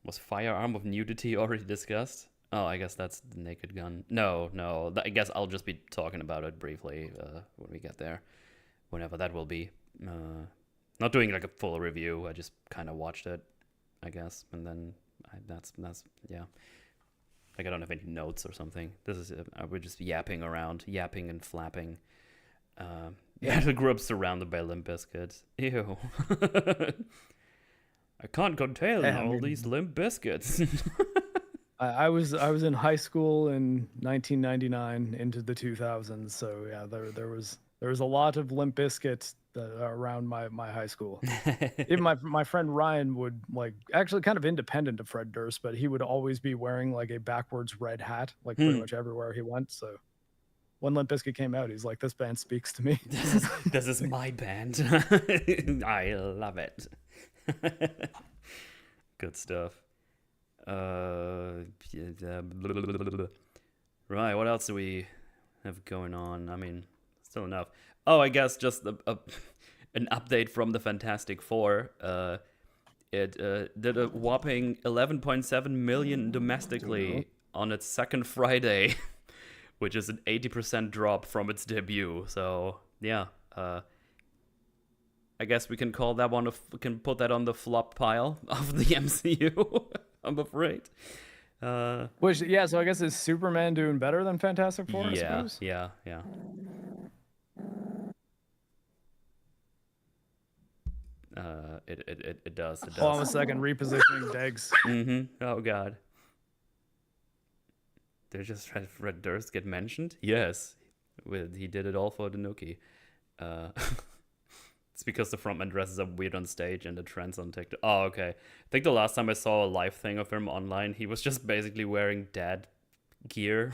Was Firearm of Nudity already discussed? Oh, I guess that's the Naked Gun. No. I guess I'll just be talking about it briefly when we get there, whenever that will be. Not doing like a full review. I just kind of watched it, I guess, and then that's yeah. Like, I don't have any notes or something. This is we're just yapping around, yapping and flapping. Yeah, I grew up surrounded by Limp Bizkit. Ew. I can't contain all these Limp Bizkits. I was in high school in 1999 into the 2000s, so yeah, there was a lot of Limp Bizkit around my high school. Even my friend Ryan would, like, actually kind of independent of Fred Durst, but he would always be wearing like a backwards red hat, like pretty much everywhere he went. So when Limp Bizkit came out, he's like, "This band speaks to me. This is my band. I love it." Good stuff. Right, what else do we have going on? I mean, still enough. Oh, I guess just an update from the Fantastic Four. It did a whopping 11.7 million domestically on its second Friday, which is an 80% drop from its debut. So yeah, I guess we can call that one. We can put that on the flop pile of the MCU. I'm afraid. Which, yeah, so I guess is Superman doing better than Fantastic Four? I suppose? Yeah. It does. Hold on a second, repositioning Degs. Oh god. Did just Fred Durst get mentioned? Yes. He did it all for the Nookie. It's because the frontman dresses up weird on stage and the trends on TikTok. Oh, okay. I think the last time I saw a live thing of him online, he was just basically wearing dad gear.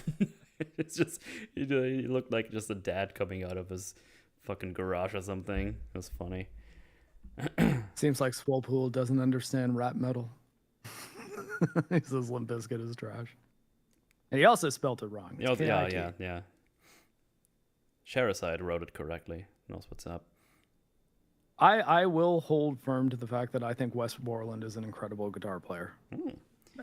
It's just, he looked like just a dad coming out of his fucking garage or something. It was funny. Seems like Swolpool doesn't understand rap metal. He says Limp Bizkit is trash. And he also spelled it wrong. Yeah. Shericide wrote it correctly. Knows what's up. I will hold firm to the fact that I think Wes Borland is an incredible guitar player.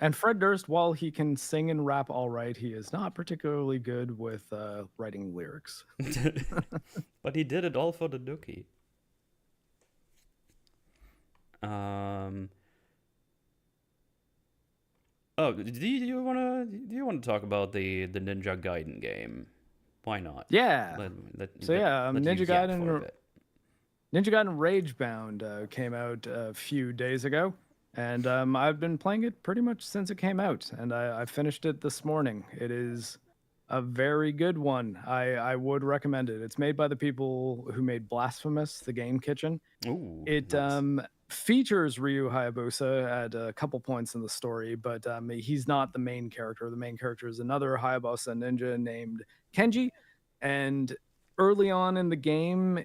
And Fred Durst, while he can sing and rap all right, he is not particularly good with writing lyrics. But he did it all for the Nookie. Oh, do you want to talk about the Ninja Gaiden game? Why not? Yeah. Ninja Gaiden Ragebound came out a few days ago, and I've been playing it pretty much since it came out, and I finished it this morning. It is a very good one. I would recommend it. It's made by the people who made Blasphemous, the Game Kitchen. Ooh, it nice. Features Ryu Hayabusa at a couple points in the story, but he's not the main character. The main character is another Hayabusa ninja named Kenji, and early on in the game,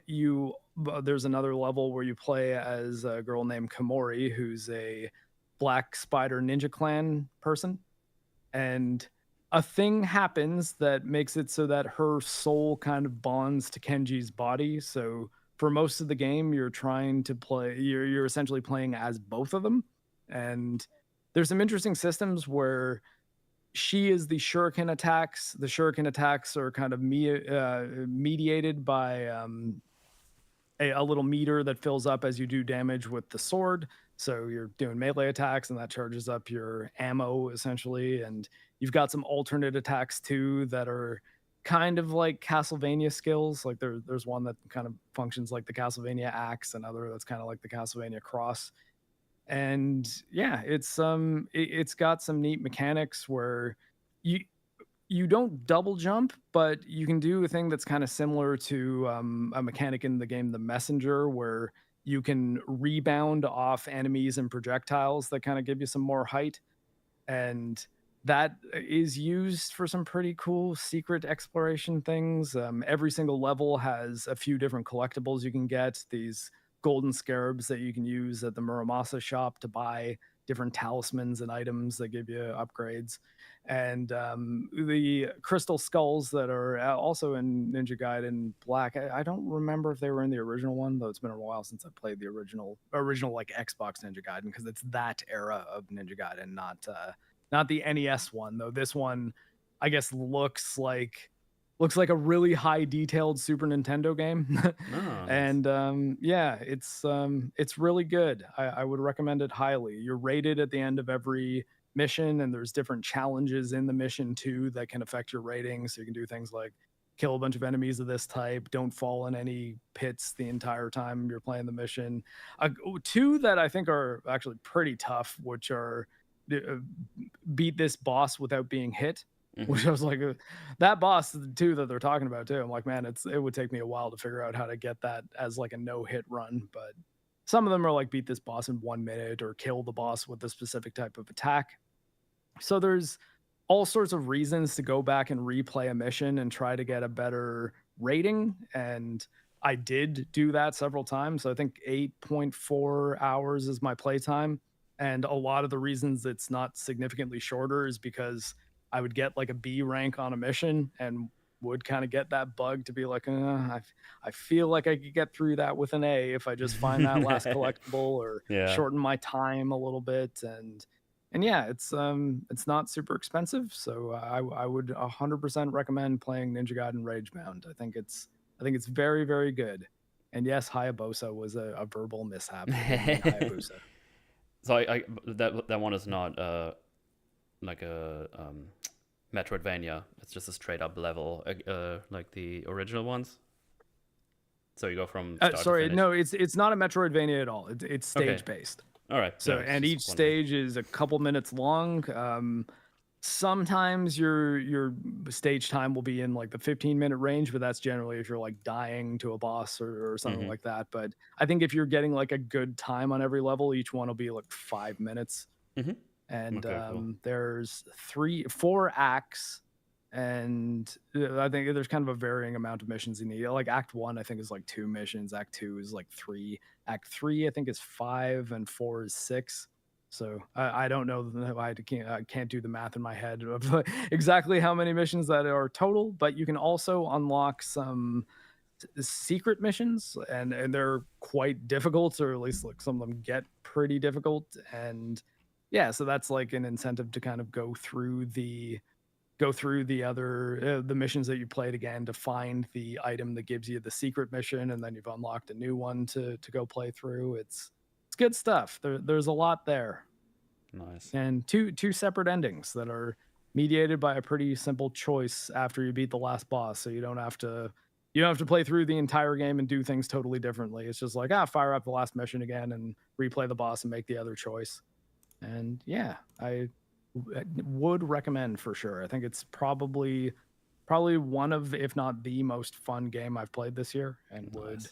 there's another level where you play as a girl named Komori, who's a Black Spider Ninja Clan person, and a thing happens that makes it so that her soul kind of bonds to Kenji's body. So for most of the game, you're essentially playing as both of them, and there's some interesting systems where she is the shuriken attacks. The shuriken attacks are kind of mediated by a little meter that fills up as you do damage with the sword. So you're doing melee attacks, and that charges up your ammo essentially. And you've got some alternate attacks too that are kind of like Castlevania skills. Like there's one that kind of functions like the Castlevania axe, another that's kind of like the Castlevania cross. And yeah, it's got some neat mechanics where you you don't double jump, but you can do a thing that's kind of similar to a mechanic in the game The Messenger, where you can rebound off enemies and projectiles that kind of give you some more height. And that is used for some pretty cool secret exploration things. Every single level has a few different collectibles you can get, these golden scarabs that you can use at the Muramasa shop to buy different talismans and items that give you upgrades. And the crystal skulls that are also in Ninja Gaiden Black. I don't remember if they were in the original one, though it's been a while since I played the original like Xbox Ninja Gaiden, because it's that era of Ninja Gaiden, not the NES one, though. This one, I guess, looks like a really high detailed Super Nintendo game. Oh, nice. And yeah, it's really good. I would recommend it highly. You're rated at the end of every mission, and there's different challenges in the mission too that can affect your rating. So you can do things like kill a bunch of enemies of this type, don't fall in any pits the entire time you're playing the mission. Two that I think are actually pretty tough, which are beat this boss without being hit. Which I was like, that boss too that they're talking about too. I'm like, man, it would take me a while to figure out how to get that as like a no hit run. But some of them are like beat this boss in 1 minute or kill the boss with a specific type of attack. So there's all sorts of reasons to go back and replay a mission and try to get a better rating. And I did do that several times. So I think 8.4 hours is my playtime. And a lot of the reasons it's not significantly shorter is because I would get like a B rank on a mission and would kind of get that bug to be like, I feel like I could get through that with an A if I just find that last collectible or Yeah. shorten my time a little bit. And yeah, it's not super expensive, so I would 100% recommend playing Ninja Gaiden Ragebound. I think it's very, very good. And yes, Hayabusa was a verbal mishap. Hayabusa. So that one is not like a Metroidvania. It's just a straight up level, like the original ones. So you go from start to sorry, finish. no, it's not a Metroidvania at all. It's stage based. All right. So and each stage is a couple minutes long. Sometimes your stage time will be in like the 15-minute range, but that's generally if you're like dying to a boss or something like that. But I think if you're getting like a good time on every level, each one will be like 5 minutes. And cool. There's 4 acts, and I think there's kind of a varying amount of missions you need. Like Act 1, I think is like 2 missions. Act 2 is like 3. Act 3, I think, is 5, and 4 is 6. So I don't know. I can't do the math in my head of exactly how many missions that are total. But you can also unlock some secret missions, and they're quite difficult, or at least like some of them get pretty difficult. And yeah, so that's like an incentive to kind of go through the other the missions that you played again to find the item that gives you the secret mission, and then you've unlocked a new one to go play through. It's good stuff. There's a lot there. Nice. And two separate endings that are mediated by a pretty simple choice after you beat the last boss, so you don't have to play through the entire game and do things totally differently. It's just like, fire up the last mission again and replay the boss and make the other choice. And yeah, I would recommend for sure. I think it's probably one of, if not the most fun game I've played this year, and nice.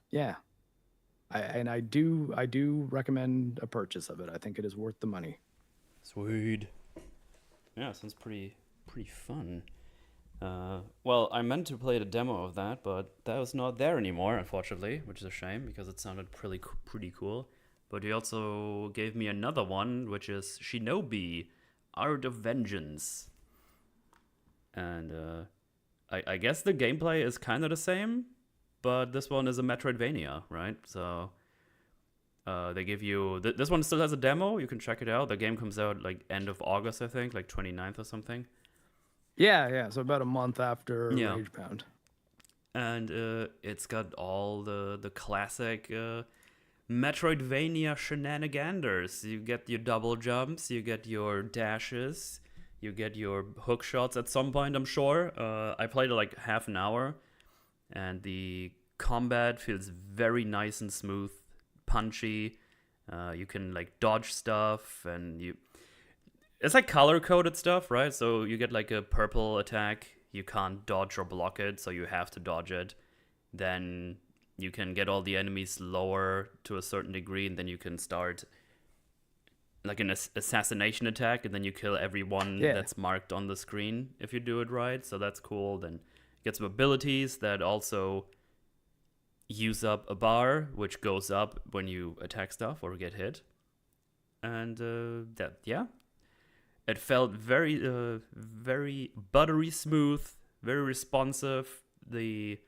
yeah. I do recommend a purchase of it. I think it is worth the money. Sweet. Yeah, sounds pretty fun. Well, I meant to play the demo of that, but that was not there anymore, unfortunately, which is a shame because it sounded pretty cool. But he also gave me another one, which is Shinobi Art of Vengeance. And I guess the gameplay is kind of the same, but this one is a Metroidvania, right? So they give you... this one still has a demo. You can check it out. The game comes out like end of August, I think, like 29th or something. Yeah. So about a month after Ragebound. And it's got all the classic Metroidvania shenaniganders. You get your double jumps, you get your dashes, you get your hook shots at some point, I'm sure. I played it like half an hour, and the combat feels very nice and smooth, punchy. You can like dodge stuff, and it's like color coded stuff, right? So you get like a purple attack, you can't dodge or block it, so you have to dodge it. Then you can get all the enemies lower to a certain degree, and then you can start like an assassination attack, and then you kill everyone that's marked on the screen if you do it right. So that's cool. Then get some abilities that also use up a bar, which goes up when you attack stuff or get hit. And it felt very buttery smooth, very responsive. The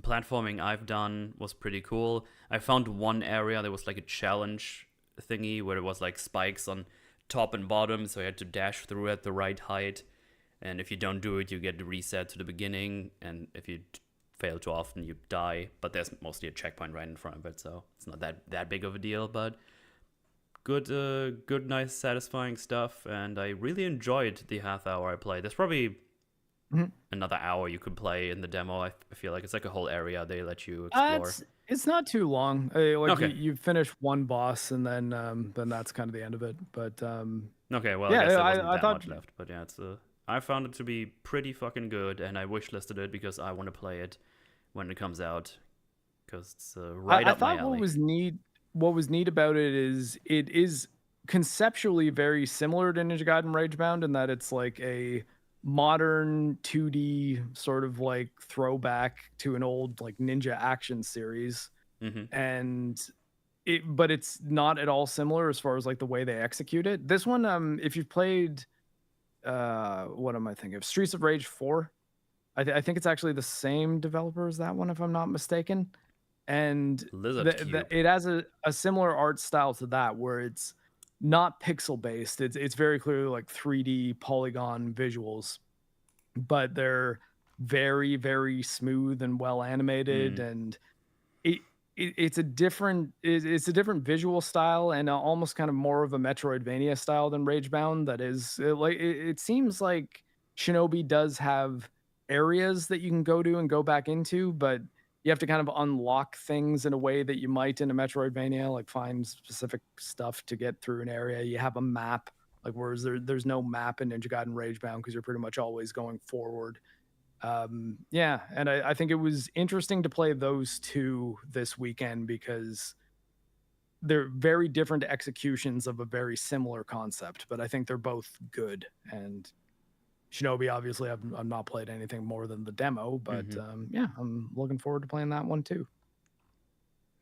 platforming I've done was pretty cool. I found one area there was like a challenge thingy where it was like spikes on top and bottom, so you had to dash through at the right height, and if you don't do it you get reset to the beginning, and if you fail too often you die, but there's mostly a checkpoint right in front of it, so it's not that big of a deal. But good, nice, satisfying stuff, and I really enjoyed the half hour I played. There's probably another hour you could play in the demo. I feel like it's like a whole area they let you explore. It's not too long. Okay. You finish one boss, and then that's kind of the end of it. But okay, well, I guess there wasn't that much left. But yeah, I found it to be pretty fucking good, and I wishlisted it because I want to play it when it comes out, because it's right up my alley. What was neat about it is conceptually very similar to Ninja Gaiden Ragebound in that it's like a modern 2D sort of like throwback to an old like ninja action series. And but it's not at all similar as far as like the way they execute it. This one, if you've played what am I thinking of, Streets of Rage 4, I think it's actually the same developer as that one, if I'm not mistaken. And it has a similar art style to that, where it's not pixel based. It's very clearly like 3D polygon visuals, but they're very, very smooth and well animated. And it's a different visual style, and almost kind of more of a Metroidvania style than Ragebound. That is like it seems like Shinobi does have areas that you can go to and go back into, but you have to kind of unlock things in a way that you might in a Metroidvania, like find specific stuff to get through an area. You have a map, like whereas there's no map in Ninja Gaiden Ragebound because you're pretty much always going forward. And I think it was interesting to play those two this weekend because they're very different executions of a very similar concept, but I think they're both good. And Shinobi, obviously, I've not played anything more than the demo, but I'm looking forward to playing that one too.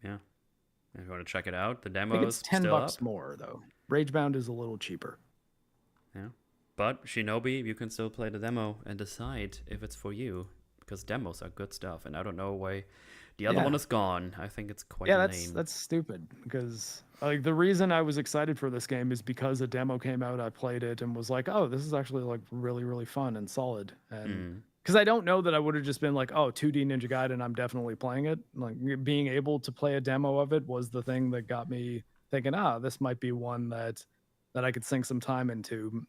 Yeah, if you want to check it out, the demo is $10 still up. more though. Ragebound is a little cheaper. Yeah, but Shinobi, you can still play the demo and decide if it's for you, because demos are good stuff, and I don't know why the other one is gone. I think it's quite lame. That's stupid, because like the reason I was excited for this game is because a demo came out, I played it and was like, oh, this is actually like really, really fun and solid. And because I don't know that I would have just been like, oh, 2D Ninja Gaiden, I'm definitely playing it. Like being able to play a demo of it was the thing that got me thinking, this might be one that I could sink some time into.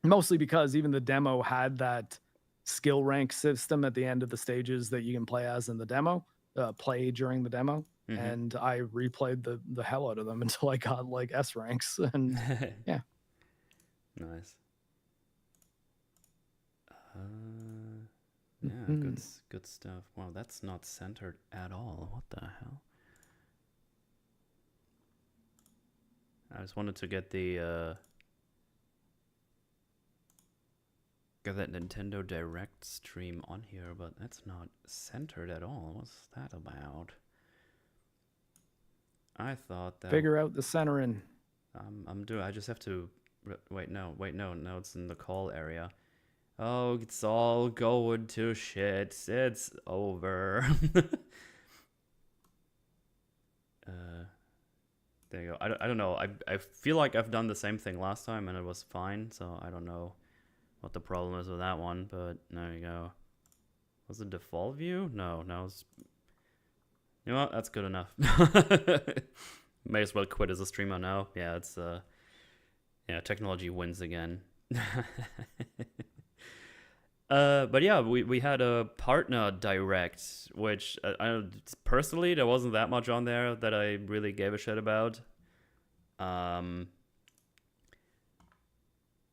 Mostly because even the demo had that skill rank system at the end of the stages that you can play as in the demo. Play during the demo, and I replayed the hell out of them until I got like S ranks, and yeah, nice. Good stuff. Wow, that's not centered at all. What the hell? I just wanted to get that Nintendo Direct stream on here, but that's not centered at all. What's that about? I thought that figure out the centering. I just have to wait. No, it's in the call area. Oh, it's all going to shit. It's over. There you go. I don't know. I feel like I've done the same thing last time and it was fine, so I don't know what the problem is with that one, but there you go. Was it default view? No. You know what? That's good enough. May as well quit as a streamer now. Yeah, it's technology wins again. But yeah, we had a partner direct, which personally there wasn't that much on there that I really gave a shit about.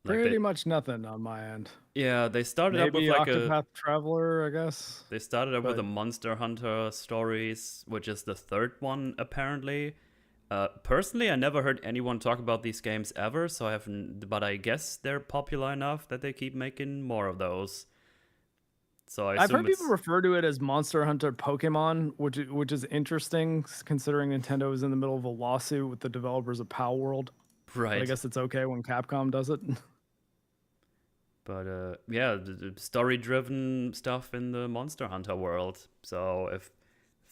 Pretty much nothing on my end. Yeah, they started up with Maybe like Octopath Traveler, I guess. They started up with the Monster Hunter stories, which is the third one apparently. Personally, I never heard anyone talk about these games ever, so I haven't. But I guess they're popular enough that they keep making more of those. So I've heard people refer to it as Monster Hunter Pokemon, which is interesting considering Nintendo is in the middle of a lawsuit with the developers of Pal World. Right. But I guess it's okay when Capcom does it. But yeah, the story-driven stuff in the Monster Hunter world. So if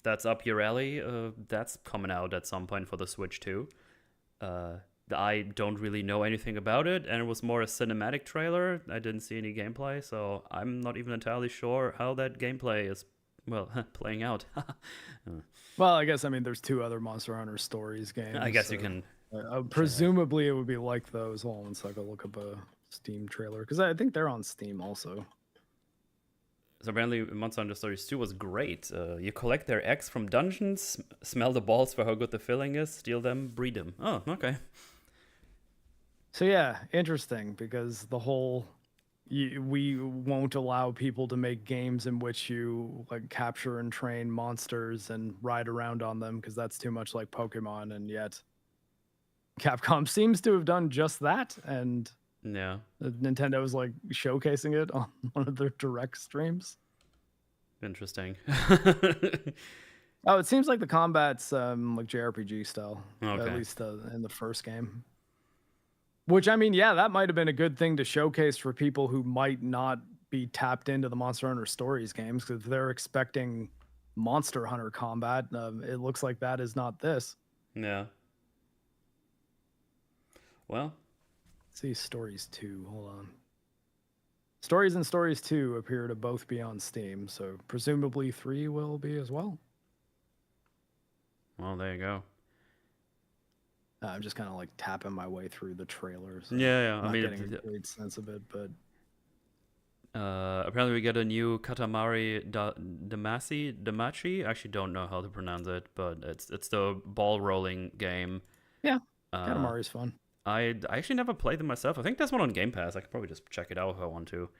that's up your alley, that's coming out at some point for the Switch too. I don't really know anything about it, and it was more a cinematic trailer. I didn't see any gameplay, so I'm not even entirely sure how that gameplay is, playing out. Well, I guess, there's 2 other Monster Hunter Stories games. I guess so you can... presumably, it would be like those. Hold on one second, I'll look up a Steam trailer, because I think they're on Steam also. So apparently Monster Hunter Stories 2 was great. You collect their eggs from dungeons, smell the balls for how good the filling is, steal them, breed them. Oh, okay. So yeah, interesting, because the whole we won't allow people to make games in which you like capture and train monsters and ride around on them, because that's too much like Pokemon, and yet Capcom seems to have done just that, and yeah, Nintendo was like showcasing it on one of their direct streams. Interesting. Oh, it seems like the combat's like JRPG style, okay. at least in the first game. Which, yeah, that might have been a good thing to showcase for people who might not be tapped into the Monster Hunter Stories games, because if they're expecting Monster Hunter combat, it looks like that is not this. Yeah. Well. Let's see, Stories 2, hold on. Stories and Stories 2 appear to both be on Steam, so presumably 3 will be as well. Well, there you go. I'm just kind of like tapping my way through the trailers. So yeah. I'm getting a great sense of it, but apparently we get a new Katamari Damacy. I actually don't know how to pronounce it, but it's the ball rolling game. Yeah, Katamari's fun. I actually never played them myself. I think there's one on Game Pass. I could probably just check it out if I want to.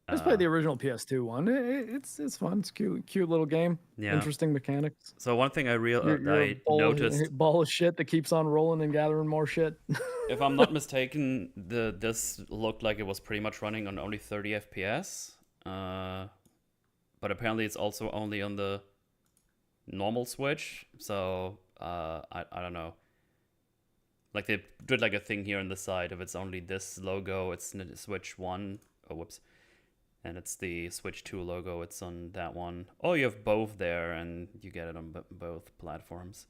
Let's play the original PS2 one. It's fun. It's cute little game. Yeah. Interesting mechanics. So one thing I noticed, ball of shit that keeps on rolling and gathering more shit. If I'm not mistaken, this looked like it was pretty much running on only 30 FPS. But apparently it's also only on the normal Switch. So I don't know. Like they did like a thing here on the side. If it's only this logo, it's Switch 1. Oh, whoops. And it's the Switch 2 logo. It's on that one. Oh, you have both there, and you get it on both platforms.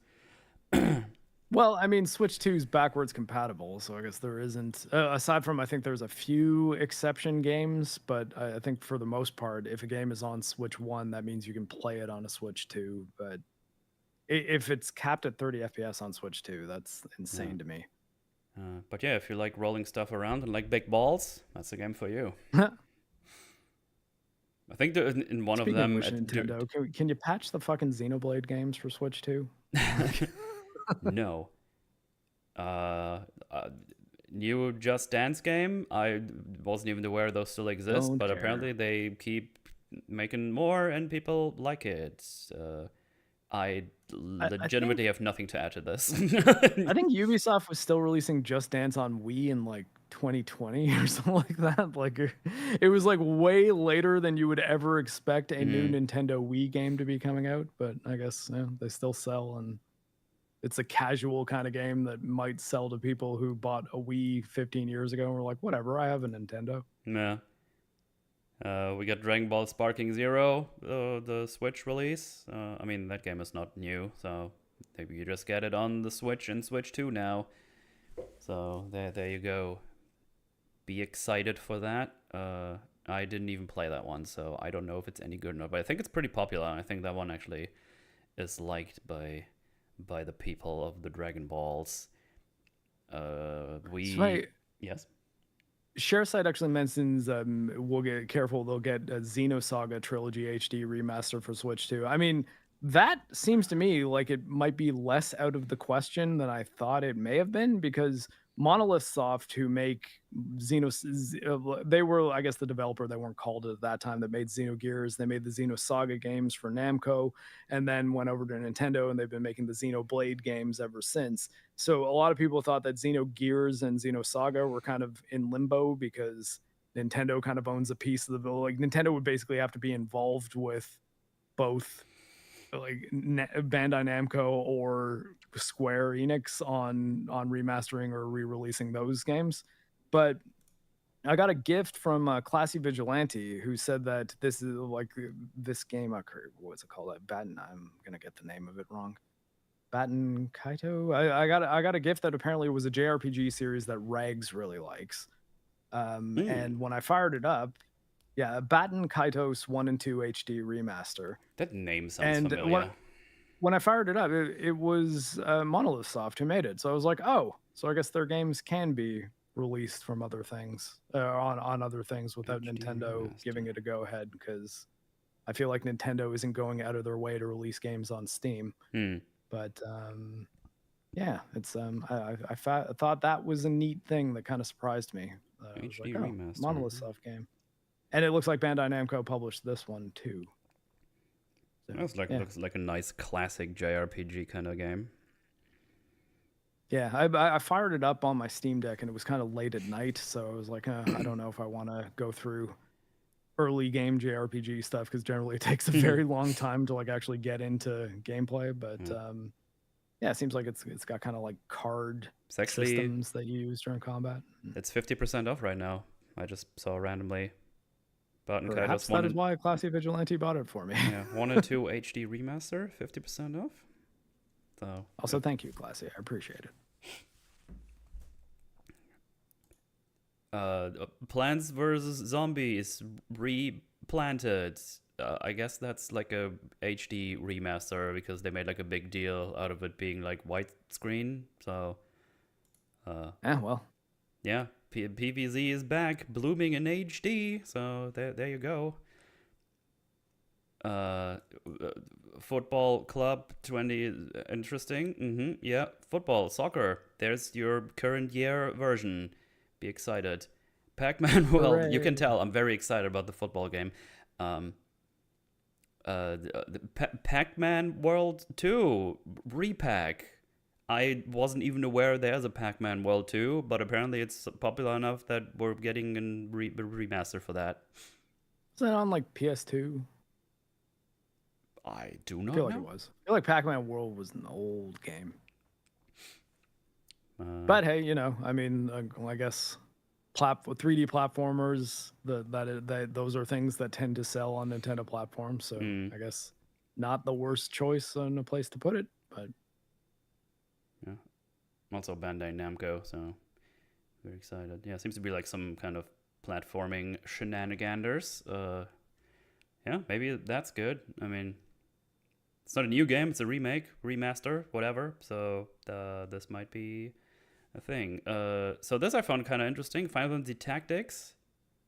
Well, Switch 2 is backwards compatible, so I guess there isn't... aside from, I think there's a few exception games, but I think for the most part, if a game is on Switch 1, that means you can play it on a Switch 2. But if it's capped at 30 FPS on Switch 2, that's insane to me. But yeah, if you like rolling stuff around and like big balls, that's a game for you. I think in one Speaking of them... Nintendo, can you patch the fucking Xenoblade games for Switch 2? No. New Just Dance game, I wasn't even aware those still exist, but apparently they keep making more and people like it. I legitimately have nothing to add to this. I think Ubisoft was still releasing Just Dance on Wii in like 2020 or something like that. Like it was like way later than you would ever expect a new Nintendo Wii game to be coming out, but I guess they still sell, and it's a casual kind of game that might sell to people who bought a Wii 15 years ago and were like, whatever, I have a Nintendo. Yeah. We got Dragon Ball Sparking Zero, the Switch release. That game is not new, so maybe you just get it on the Switch and Switch 2 now. So there you go. Be excited for that. I didn't even play that one, so I don't know if it's any good or not, but I think it's pretty popular. I think that one actually is liked by the people of the Dragon Balls. Yes. ShareSite actually mentions we'll get careful. They'll get a Xenosaga Trilogy HD remaster for Switch 2. I mean, that seems to me like it might be less out of the question than I thought it may have been, because Monolith Soft, who make they were, I guess, the developer. They weren't called it at that time, that made Xenogears. They made the Xenosaga games for Namco, and then went over to Nintendo, and they've been making the Xenoblade games ever since. So a lot of people thought that Xenogears and Xenosaga were kind of in limbo because Nintendo kind of owns a piece of the bill. Like, Nintendo would basically have to be involved with both, like, Bandai Namco or Square Enix on remastering or re-releasing those games. But I got a gift from Classy Vigilante, who said that this is like this game. What's it called? Batten. I'm gonna get the name of it wrong. Batten Kaito. I got a gift that apparently was a JRPG series that Rags really likes. And when I fired it up, yeah, Batten Kaitos 1 and 2 HD remaster. That name sounds familiar. When I fired it up, it was Monolith Soft who made it. So I was like, oh, so I guess their games can be released from other things, on other things, without HD Nintendo giving it a go ahead, because I feel like Nintendo isn't going out of their way to release games on Steam. But yeah, it's I thought that was a neat thing that kind of surprised me. HD like, remaster. Monolith Soft game. And it looks like Bandai Namco published this one too. So, looks like a nice classic JRPG kind of game. Yeah, I fired it up on my Steam Deck, and it was kind of late at night, so I was like, I don't know if I want to go through early game JRPG stuff, because generally it takes a very long time to like actually get into gameplay. But yeah, it seems like it's got kind of like card systems that you use during combat. It's 50% off right now. I just saw randomly. Perhaps that is why Classy Vigilante bought it for me. Yeah, 1 and 2 HD remaster, 50% off. So also, thank you, Classy. I appreciate it. Plants vs. Zombies replanted. I guess that's like a HD remaster, because they made like a big deal out of it being like widescreen. So, well, yeah, PVZ is back, blooming in HD. So there you go. Football Club 20, interesting. Yeah, football, soccer. There's your current year version. Be excited. Pac-Man World. Hooray. You can tell I'm very excited about the football game. The Pac-Man World 2 repack. I wasn't even aware there's a Pac-Man World 2, but apparently it's popular enough that we're getting a remaster for that. Is that on like PS2? I do not feel know. Like it was. I feel like Pac-Man World was an old game. But hey, I mean, I guess 3D platformers, those are things that tend to sell on Nintendo platforms. So I guess not the worst choice on a place to put it, but yeah. Also Bandai Namco, so very excited. Yeah, seems to be like some kind of platforming shenanigans. Yeah, maybe that's good. I mean, it's not a new game; it's a remake, remaster, whatever. So this might be a thing. So this I found kind of interesting. Final Fantasy Tactics,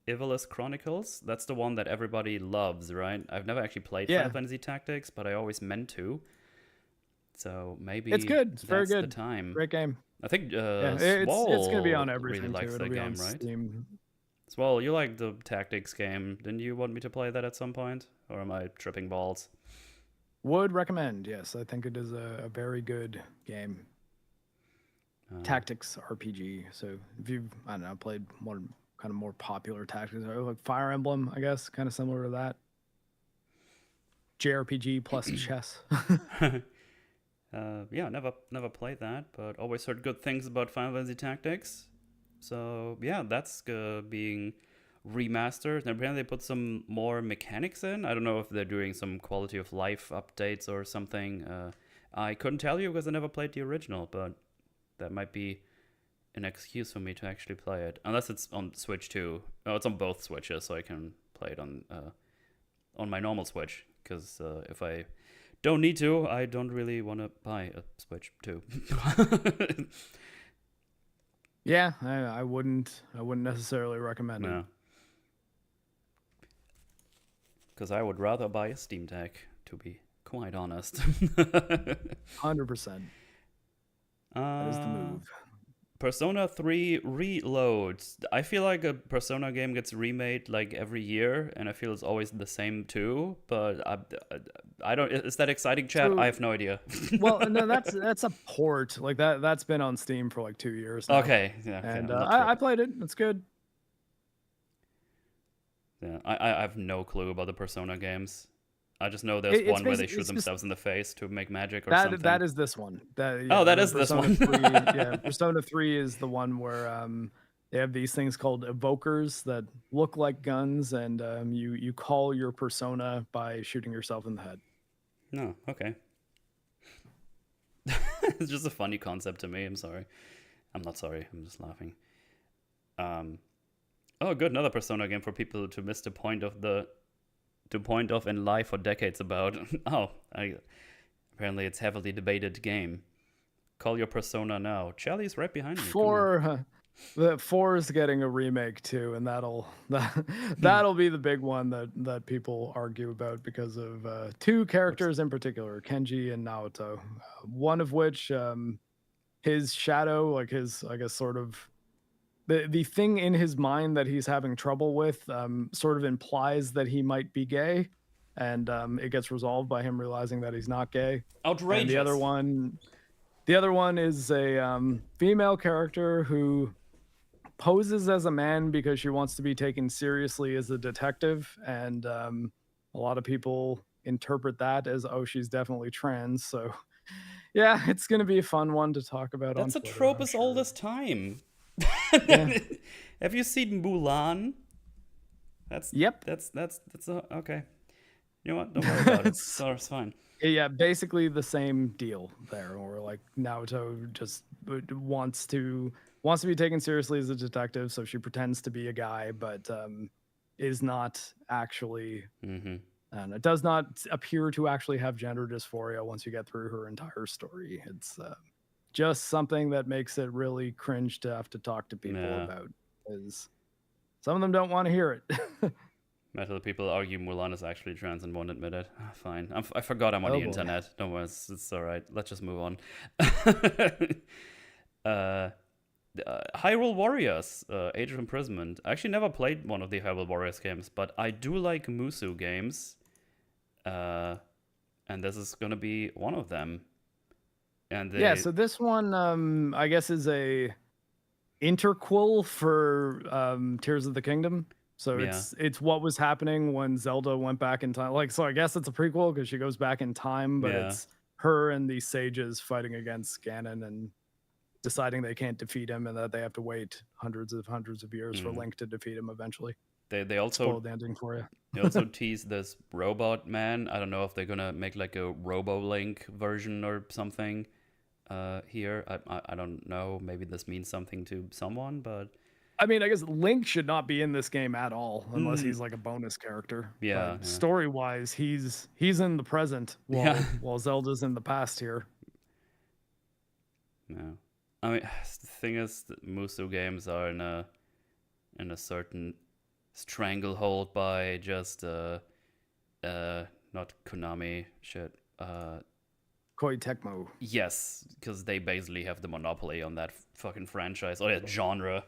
Evilus Chronicles. That's the one that everybody loves, right? I've never actually played Final Fantasy Tactics, but I always meant to. So maybe it's good. It's very good. The time. Great game. I think it's going to be on everything really likes too. the game, right? Steam. Swell, you like the Tactics game. Didn't you want me to play that at some point? Or am I tripping balls? Would recommend, yes. I think it is a very good game. Tactics RPG. So if you've, I don't know, played more kind of more popular tactics, like Fire Emblem, I guess, kind of similar to that. JRPG plus chess. Yeah, never played that, but always heard good things about Final Fantasy Tactics. So yeah, that's being remastered. And apparently they put some more mechanics in. I don't know if they're doing some quality of life updates or something. I couldn't tell you because I never played the original, but that might be an excuse for me to actually play it. Unless it's on Switch too. Oh, it's on both Switches, so I can play it on my normal Switch. Because if I don't need to. I don't really want to buy a Switch 2. Yeah, I wouldn't necessarily recommend it. Because I would rather buy a Steam Deck, to be quite honest. 100%. That is the move. Persona 3 Reloads. I feel like a Persona game gets remade like every year, and I feel it's always the same too. But I don't. Is that exciting, chat? So, I have no idea. Well, no, that's a port. Like that's been on Steam for like 2 years now. Okay, yeah. Okay, and I played it. It's good. Yeah, I have no clue about the Persona games. I just know there's one where they shoot themselves in the face to make magic or something. That is this one. That is this one. 3, yeah, Persona 3 is the one where they have these things called evokers that look like guns, and you call your persona by shooting yourself in the head. No, okay. It's just a funny concept to me. I'm sorry. I'm not sorry. I'm just laughing. Oh, good. Another Persona game for people to miss the point of and lie for decades about. Apparently it's heavily debated game. Call your Persona now. Charlie's right behind me. 4 is getting a remake too, and that'll be the big one that people argue about because of 2 characters in particular, Kenji and Naoto. One of which, his shadow, like his, I guess, sort of the thing in his mind that he's having trouble with, sort of implies that he might be gay, and it gets resolved by him realizing that he's not gay. Outrageous. And the other one is a female character who poses as a man because she wants to be taken seriously as a detective, and a lot of people interpret that as, oh, she's definitely trans. So yeah, it's gonna be a fun one to talk about. That's on a Twitter, trope as old as time. Yeah. Have you seen Mulan? That's okay. You know what? Don't worry about it. It's fine. Yeah, basically the same deal there, where like Naoto just wants to be taken seriously as a detective, so she pretends to be a guy, but is not actually, and it does not appear to actually have gender dysphoria once you get through her entire story. It's just something that makes it really cringe to have to talk to people about, because some of them don't want to hear it. Metal people argue Mulan is actually trans and won't admit it. Fine. I forgot I'm on the internet. Don't worry. It's all right. Let's just move on. Hyrule Warriors, Age of Imprisonment. I actually never played one of the Hyrule Warriors games, but I do like Musu games. And this is going to be one of them. And so this one, I guess, is a interquel for Tears of the Kingdom. So it's what was happening when Zelda went back in time. Like, so I guess it's a prequel because she goes back in time, but it's her and the sages fighting against Ganon and deciding they can't defeat him, and that they have to wait hundreds of years for Link to defeat him eventually. They also spoiled the ending for you. They also tease this robot man. I don't know if they're gonna make like a Robo Link version or something here. I don't know. Maybe this means something to someone, but I mean, I guess Link should not be in this game at all unless he's like a bonus character. Yeah. Story-wise, he's in the present while Zelda's in the past here. Yeah. I mean, the thing is, that Musu games are in a certain stranglehold by just not Konami shit. Koei Tecmo. Yes, because they basically have the monopoly on that fucking franchise or that genre.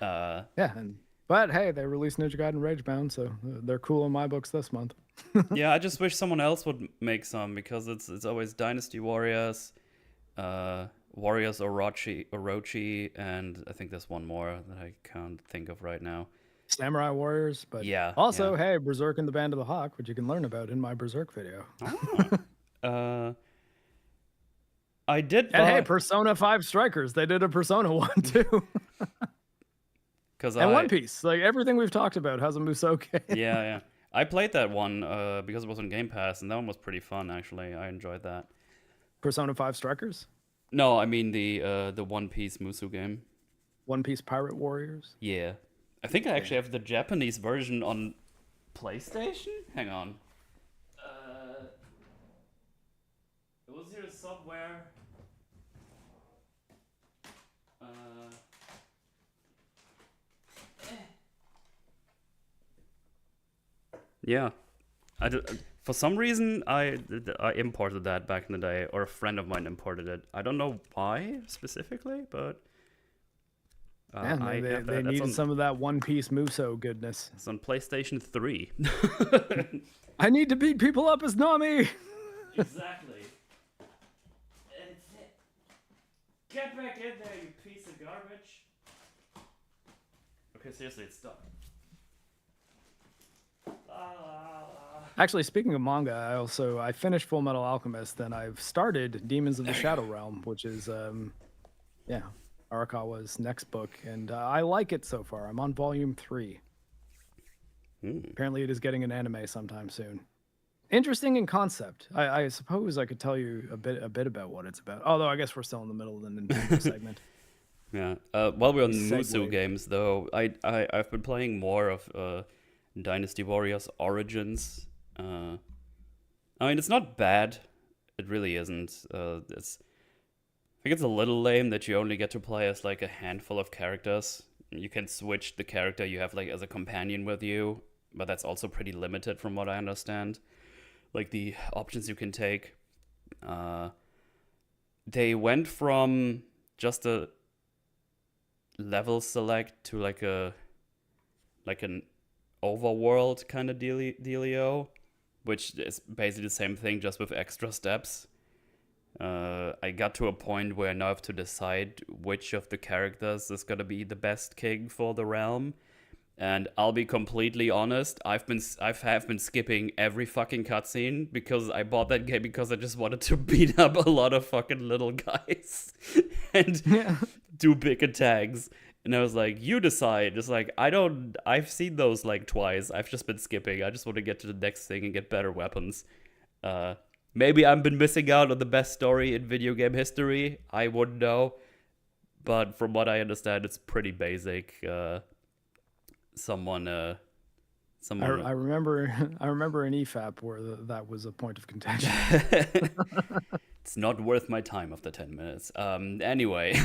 But hey, they released Ninja Gaiden Ragebound, so they're cool in my books this month. Yeah, I just wish someone else would make some, because it's always Dynasty Warriors, Warriors Orochi, and I think there's one more that I can't think of right now. Samurai Warriors, but hey, Berserk and the Band of the Hawk, which you can learn about in my Berserk video. I did. And hey, Persona 5 Strikers, they did a Persona one too. And One Piece, like everything we've talked about has a Musoke. Yeah. I played that one because it was on Game Pass, and that one was pretty fun, actually. I enjoyed that. Persona 5 Strikers? No, I mean the One Piece Musu game. One Piece Pirate Warriors? Yeah. I think I actually have the Japanese version on PlayStation? Hang on. It was here somewhere. Yeah. For some reason, I imported that back in the day, or a friend of mine imported it. I don't know why specifically, but they needed some of that One Piece Musu goodness. It's on PlayStation 3. I need to beat people up as Nami. Exactly. Get back in there, you piece of garbage. Okay, seriously, it's done. Actually, speaking of manga, I finished Full Metal Alchemist, and I've started Demons of the Shadow Realm, which is Arakawa's next book, and I like it so far. I'm on volume 3. Apparently, it is getting an anime sometime soon. Interesting in concept. I suppose I could tell you a bit about what it's about. Although I guess we're still in the middle of the Nintendo segment. Yeah. While we're on Musu games, though, I've been playing more of Dynasty Warriors Origins. I mean, it's not bad. It really isn't. I think it's a little lame that you only get to play as like a handful of characters. You can switch the character you have like as a companion with you, but that's also pretty limited from what I understand. Like the options you can take. They went from just a level select to like an overworld kind of dealio, which is basically the same thing just with extra steps. I got to a point where I now have to decide which of the characters is gonna be the best king for the realm. And I'll be completely honest, I have been skipping every fucking cutscene because I bought that game because I just wanted to beat up a lot of fucking little guys and do big attacks. And I was like, you decide. It's like, I've seen those like twice. I've just been skipping. I just want to get to the next thing and get better weapons. Maybe I've been missing out on the best story in video game history. I wouldn't know. But from what I understand, it's pretty basic. I remember an EFAP where that was a point of contention. It's not worth my time after 10 minutes. Anyway.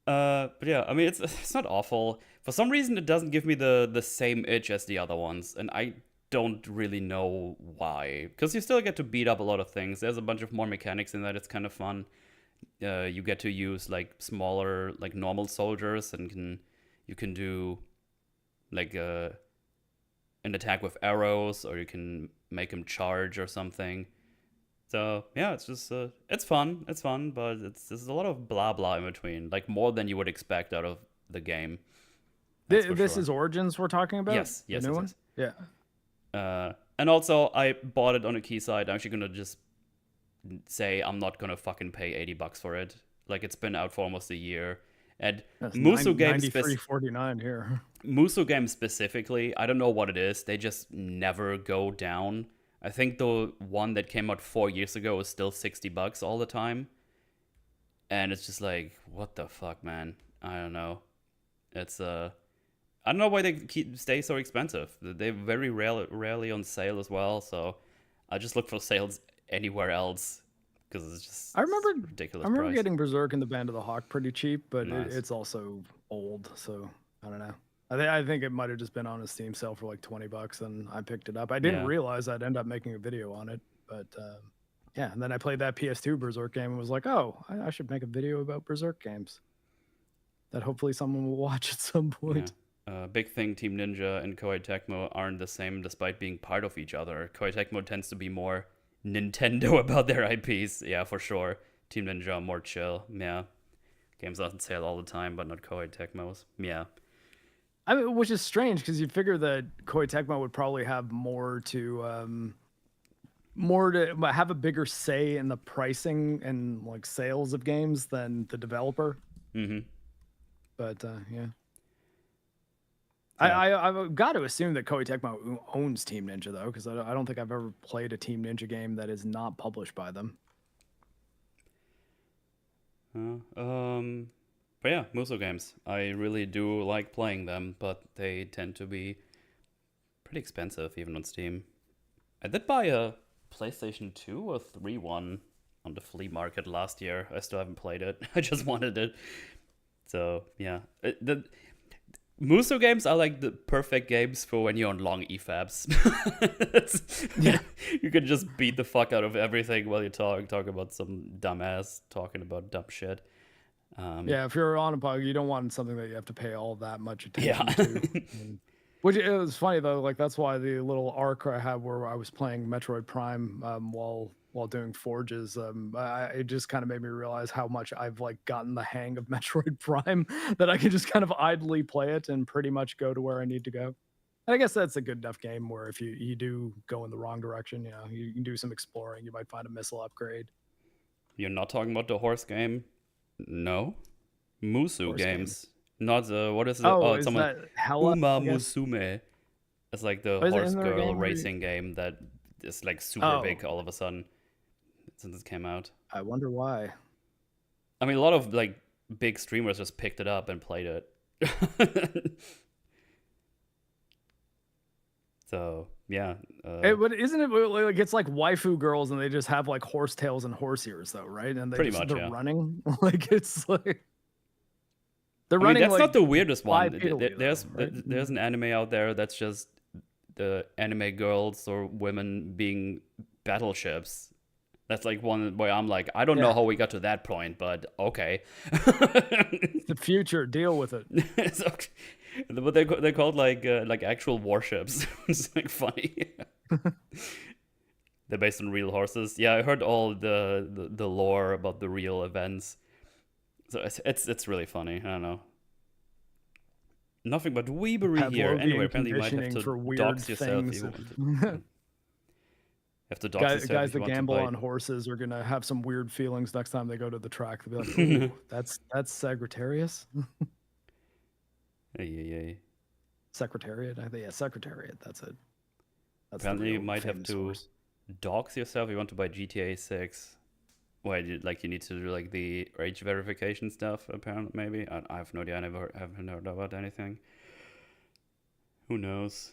But yeah, I mean, it's not awful. For some reason, it doesn't give me the same itch as the other ones, and I don't really know why. Because you still get to beat up a lot of things. There's a bunch of more mechanics in that. It's kind of fun. You get to use like smaller, like normal soldiers, and you can do like an attack with arrows, or you can make them charge or something. So yeah, it's just it's fun, but there's a lot of blah blah in between, like more than you would expect out of the game. This is Origins we're talking about. Yes, the new one? Yeah. And also I bought it on a key site. I'm actually gonna just say I'm not gonna fucking pay $80 for it. Like it's been out for almost a year. And Musu games $93.49 here. Musu games specifically, I don't know what it is. They just never go down. I think the one that came out 4 years ago is still $60 all the time. And it's just like, what the fuck, man? I don't know. It's I don't know why they stay so expensive. They're very rarely on sale as well. So I just look for sales anywhere else because it's just ridiculous. I remember price. Getting Berserk and the Band of the Hawk pretty cheap, but Nice. it's also old. So I don't know. I think it might have just been on a Steam sale for like $20, and I picked it up. I didn't realize I'd end up making a video on it, but yeah. And then I played that PS2 Berserk game and was like, oh, I should make a video about Berserk games that hopefully someone will watch at some point. Yeah. Big thing, Team Ninja and Koei Tecmo aren't the same despite being part of each other. Koei Tecmo tends to be more Nintendo about their IPs. Yeah, for sure. Team Ninja more chill. Yeah. Games on sale all the time, but not Koei Tecmo's. Yeah. I mean, which is strange because you figure that Koei Tecmo would probably have more to have a bigger say in the pricing and like sales of games than the developer. Mm-hmm. But yeah. I've got to assume that Koei Tecmo owns Team Ninja though, because I don't think I've ever played a Team Ninja game that is not published by them. But yeah, Musu games. I really do like playing them, but they tend to be pretty expensive even on Steam. I did buy a PlayStation 2 or 3 one on the flea market last year. I still haven't played it. I just wanted it. So, yeah. The Musu games are like the perfect games for when you're on long EFABs. Yeah. You can just beat the fuck out of everything while you talk about some dumbass talking about dumb shit. Yeah, if you're on a bug, you don't want something that you have to pay all that much attention Yeah. to. Which it was funny though, like that's why the little arc I had where I was playing Metroid Prime while doing forges, it just kind of made me realize how much I've like gotten the hang of Metroid Prime that I can just kind of idly play it and pretty much go to where I need to go. And I guess that's a good enough game where if you do go in the wrong direction, you know, you can do some exploring, you might find a missile upgrade. You're not talking about the horse game? No. Musu Horse games. Not what is it? is someone that Hella? Uma Musume. It's like the Is it horse in their girl game? racing game that is like super big all of a sudden since it came out. I wonder why. I mean, a lot of like big streamers just picked it up and played it. So yeah, But isn't it like it's like waifu girls and they just have like horse tails and horse ears though, right? And they're running like it's like they're running. That's like not the weirdest one. There's There's an anime out there that's just the anime girls or women being battleships. That's like one where I'm like, I don't know how we got to that point, but okay. It's the future. Deal with it. But they're called like actual warships. It's like funny. They're based on real horses. Yeah, I heard all the lore about the real events. So it's really funny. I don't know. Nothing but weebery here. Anyway, apparently you might have to dox yourself. If you want to. Have to dox yourself. Guys that gamble on horses are gonna have some weird feelings next time they go to the track. They'll be like, "Ooh, that's Sagittarius." Yeah. Secretariat. I think Secretariat. That's it. That's apparently you might have to dox yourself if you want to buy GTA 6. Wait, you need to do like the age verification stuff. Apparently, maybe I have no idea. I haven't heard about anything. Who knows?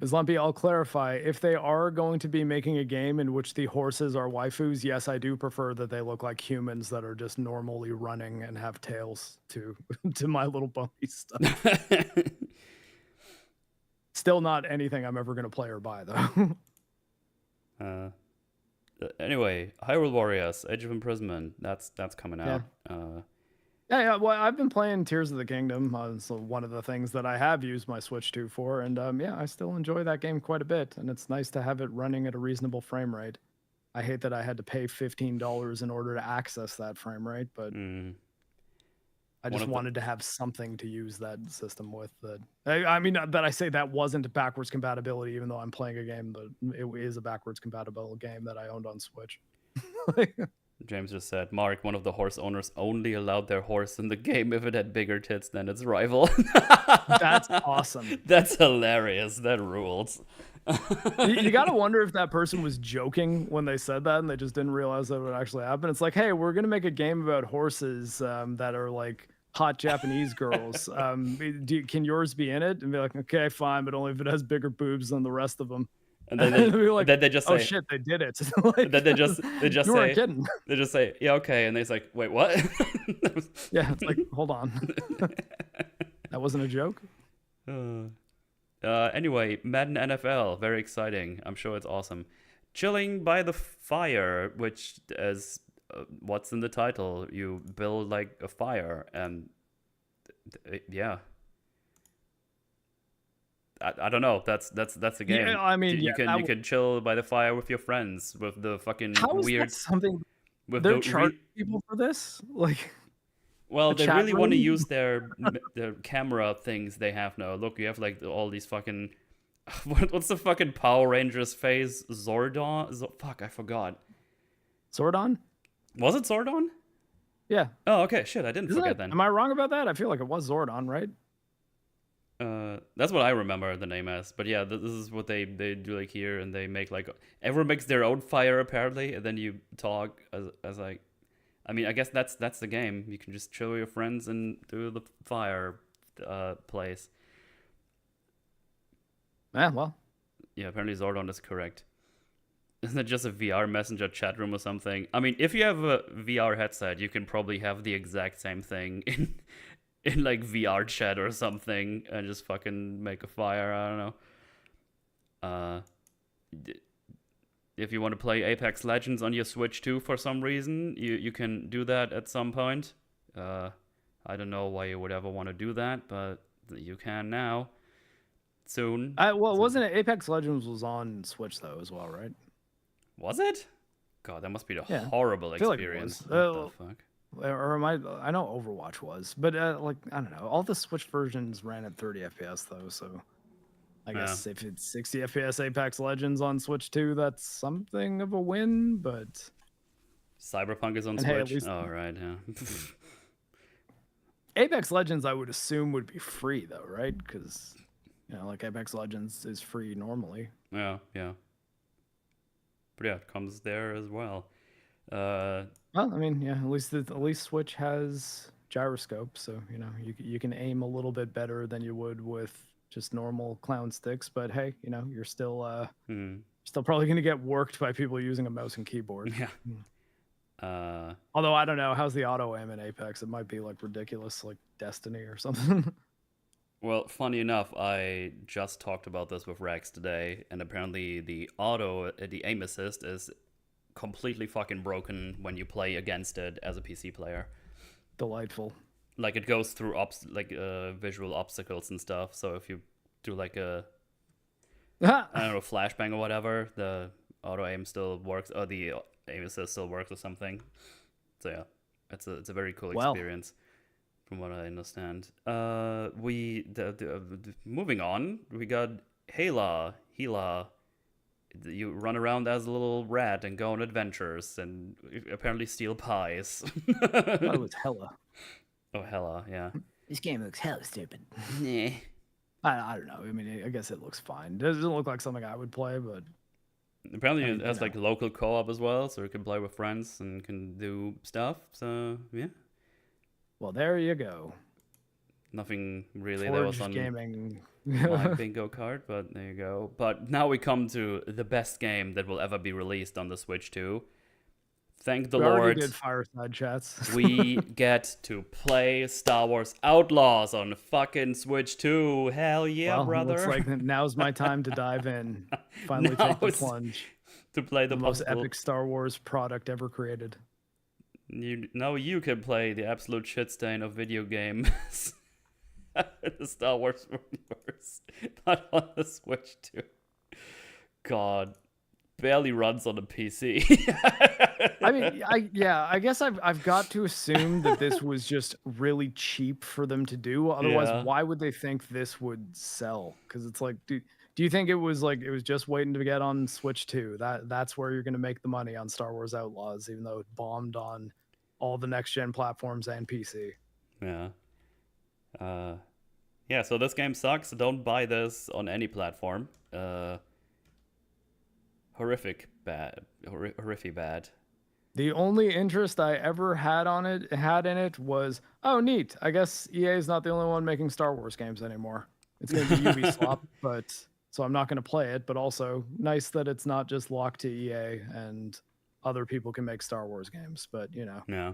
Lumpy, I'll clarify. If they are going to be making a game in which the horses are waifus, yes, I do prefer that they look like humans that are just normally running and have tails to My Little Pony stuff. Still not anything I'm ever going to play or buy, though. Anyway, Hyrule Warriors, Age of Imprisonment. That's coming out. Yeah. Well, I've been playing Tears of the Kingdom. It's one of the things that I have used my Switch 2 for, and I still enjoy that game quite a bit. And it's nice to have it running at a reasonable frame rate. I hate that I had to pay $15 in order to access that frame rate, but I just wanted to have something to use that system with. I mean, that I say that wasn't backwards compatibility, even though I'm playing a game, but it is a backwards compatible game that I owned on Switch. James just said, Mark, one of the horse owners only allowed their horse in the game if it had bigger tits than its rival. That's awesome. That's hilarious. That rules. You got to wonder if that person was joking when they said that and they just didn't realize that would actually happen. It's like, hey, we're going to make a game about horses that are like hot Japanese girls. Can yours be in it? And be like, okay, fine, but only if it has bigger boobs than the rest of them. And then they just say, "Oh shit, they did it!" Like, then they just say, kidding. They just say, "Yeah, okay," and they're like, "Wait, what?" Yeah, it's like, hold on, that wasn't a joke. Anyway, Madden NFL, very exciting. I'm sure it's awesome. Chilling by the fire, which is what's in the title. You build like a fire, and yeah. I don't know. That's the game. Yeah, I mean, you can chill by the fire with your friends with the fucking weird something. They're charging people for this, like. Well, they really want to use their camera things they have now. Look, you have like all these fucking. What's the fucking Power Rangers phase? Zordon? Fuck, I forgot. Zordon? Was it Zordon? Yeah. Oh, okay. Shit, I didn't forget then. Am I wrong about that? I feel like it was Zordon, right? That's what I remember the name as. But yeah, this is what they do like here, and they make like everyone makes their own fire apparently, and then you talk as like, I mean, I guess that's the game. You can just chill with your friends and do the fire place. Yeah, well, Yeah, apparently Zordon is correct. Isn't it just a VR messenger chat room or something? I mean, if you have a VR headset, you can probably have the exact same thing in like VR chat or something and just fucking make a fire. I don't know. If you want to play Apex Legends on your Switch 2 for some reason, you can do that at some point. I don't know why you would ever want to do that, but you can now. Soon. Well, wasn't it Apex Legends was on Switch though as well, right? Was it? God, that must be a Yeah, horrible I feel like it experience. was. What the fuck? Or am I know Overwatch was, but like I don't know. All the Switch versions ran at 30 FPS though, so I guess if it's 60 FPS Apex Legends on Switch 2, that's something of a win. But Cyberpunk is on and Switch. hey, at least Oh right, yeah. Apex Legends, I would assume, would be free though, right? Because like Apex Legends is free normally. Yeah. But yeah, it comes there as well. Well, I mean, yeah, at least Switch has gyroscope, so you can aim a little bit better than you would with just normal clown sticks. But hey, you're still probably gonna get worked by people using a mouse and keyboard. Yeah. Although I don't know, how's the auto aim in Apex? It might be like ridiculous, like Destiny or something. Well, funny enough, I just talked about this with Rex today, and apparently the aim assist is completely fucking broken when you play against it as a PC player. Delightful. Like it goes through visual obstacles and stuff. So if you do like I don't know, flashbang or whatever, the auto aim still works, or the aim assist still works or something. So yeah, it's a very cool experience. From what I understand. Moving on, we got Hela. You run around as a little rat and go on adventures and apparently steal pies. It was Hela. Oh, Hela, yeah. This game looks hella stupid. Nah. I don't know. I mean, I guess it looks fine. It doesn't look like something I would play, but... Apparently it has like local co-op as well, so you can play with friends and can do stuff, so yeah. Well, there you go. Nothing really Forge that was on gaming. my bingo card, but there you go. But now we come to the best game that will ever be released on the Switch 2. Thank the Lord. We already did fireside chats. We get to play Star Wars Outlaws on fucking Switch 2. Hell yeah, brother. Looks like now's my time to dive in. Finally take the plunge. To play the most epic Star Wars product ever created. You can play the absolute shit stain of video games. The Star Wars universe, but on the Switch 2. God, barely runs on a PC. I mean, I guess I've got to assume that this was just really cheap for them to do. Otherwise, why would they think this would sell? Because it's like, do you think it was just waiting to get on Switch 2? That's where you're going to make the money on Star Wars Outlaws, even though it bombed on all the next gen platforms and PC. Yeah. Yeah, so this game sucks. Don't buy this on any platform. Horrific bad. The only interest I ever had in it was, oh, neat. I guess EA is not the only one making Star Wars games anymore. It's going to be Ubisoft, so I'm not going to play it. But also, nice that it's not just locked to EA and other people can make Star Wars games. But yeah.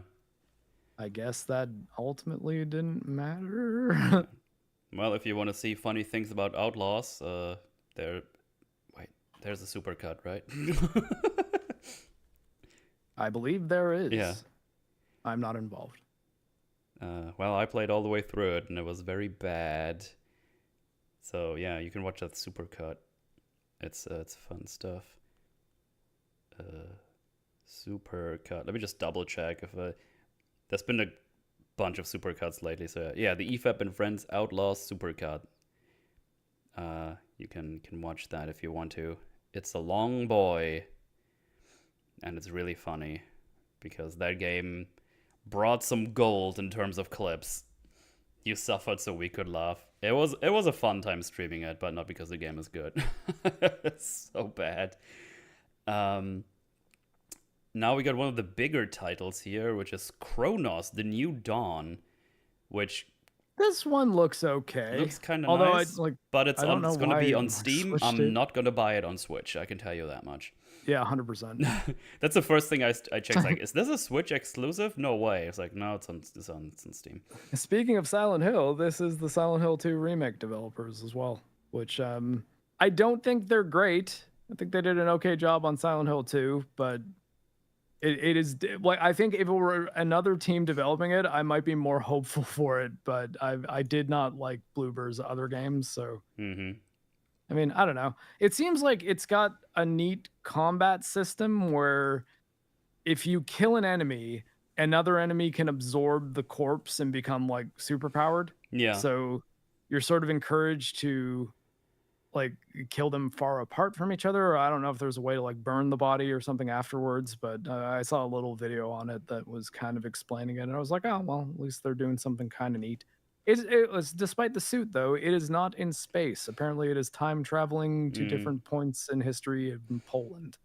I guess that ultimately didn't matter. Well, if you want to see funny things about Outlaws, there's a supercut, right? I believe there is. Yeah. I'm not involved. Well, I played all the way through it, and it was very bad. So yeah, you can watch that supercut. It's fun stuff. Supercut. Let me just double check if there's been a bunch of supercuts lately. So yeah, the EFAP and Friends Outlaws supercut. You can watch that if you want to. It's a long boy, and it's really funny because that game brought some gold in terms of clips. You suffered so we could laugh. It was a fun time streaming it, but not because the game is good. It's so bad. Now we got one of the bigger titles here, which is Kronos, The New Dawn, which This one looks okay. Looks kind of Although nice, but it's going to be on Steam. I'm not going to buy it on Switch. I can tell you that much. Yeah, 100%. That's the first thing I checked. Like, is this a Switch exclusive? No way. It's like, no, it's on Steam. Speaking of Silent Hill, this is the Silent Hill 2 remake developers as well, which I don't think they're great. I think they did an okay job on Silent Hill 2, but it is like, I think if it were another team developing it, I might be more hopeful for it. But I did not like Bloober's other games, so. I mean, I don't know. It seems like it's got a neat combat system where if you kill an enemy, another enemy can absorb the corpse and become like superpowered. Yeah. So you're sort of encouraged to like kill them far apart from each other. Or I don't know if there's a way to like burn the body or something afterwards, but I saw a little video on it that was kind of explaining it. And I was like, oh, well, at least they're doing something kind of neat. It was, despite the suit, though, it is not in space. Apparently, it is time traveling to different points in history in Poland.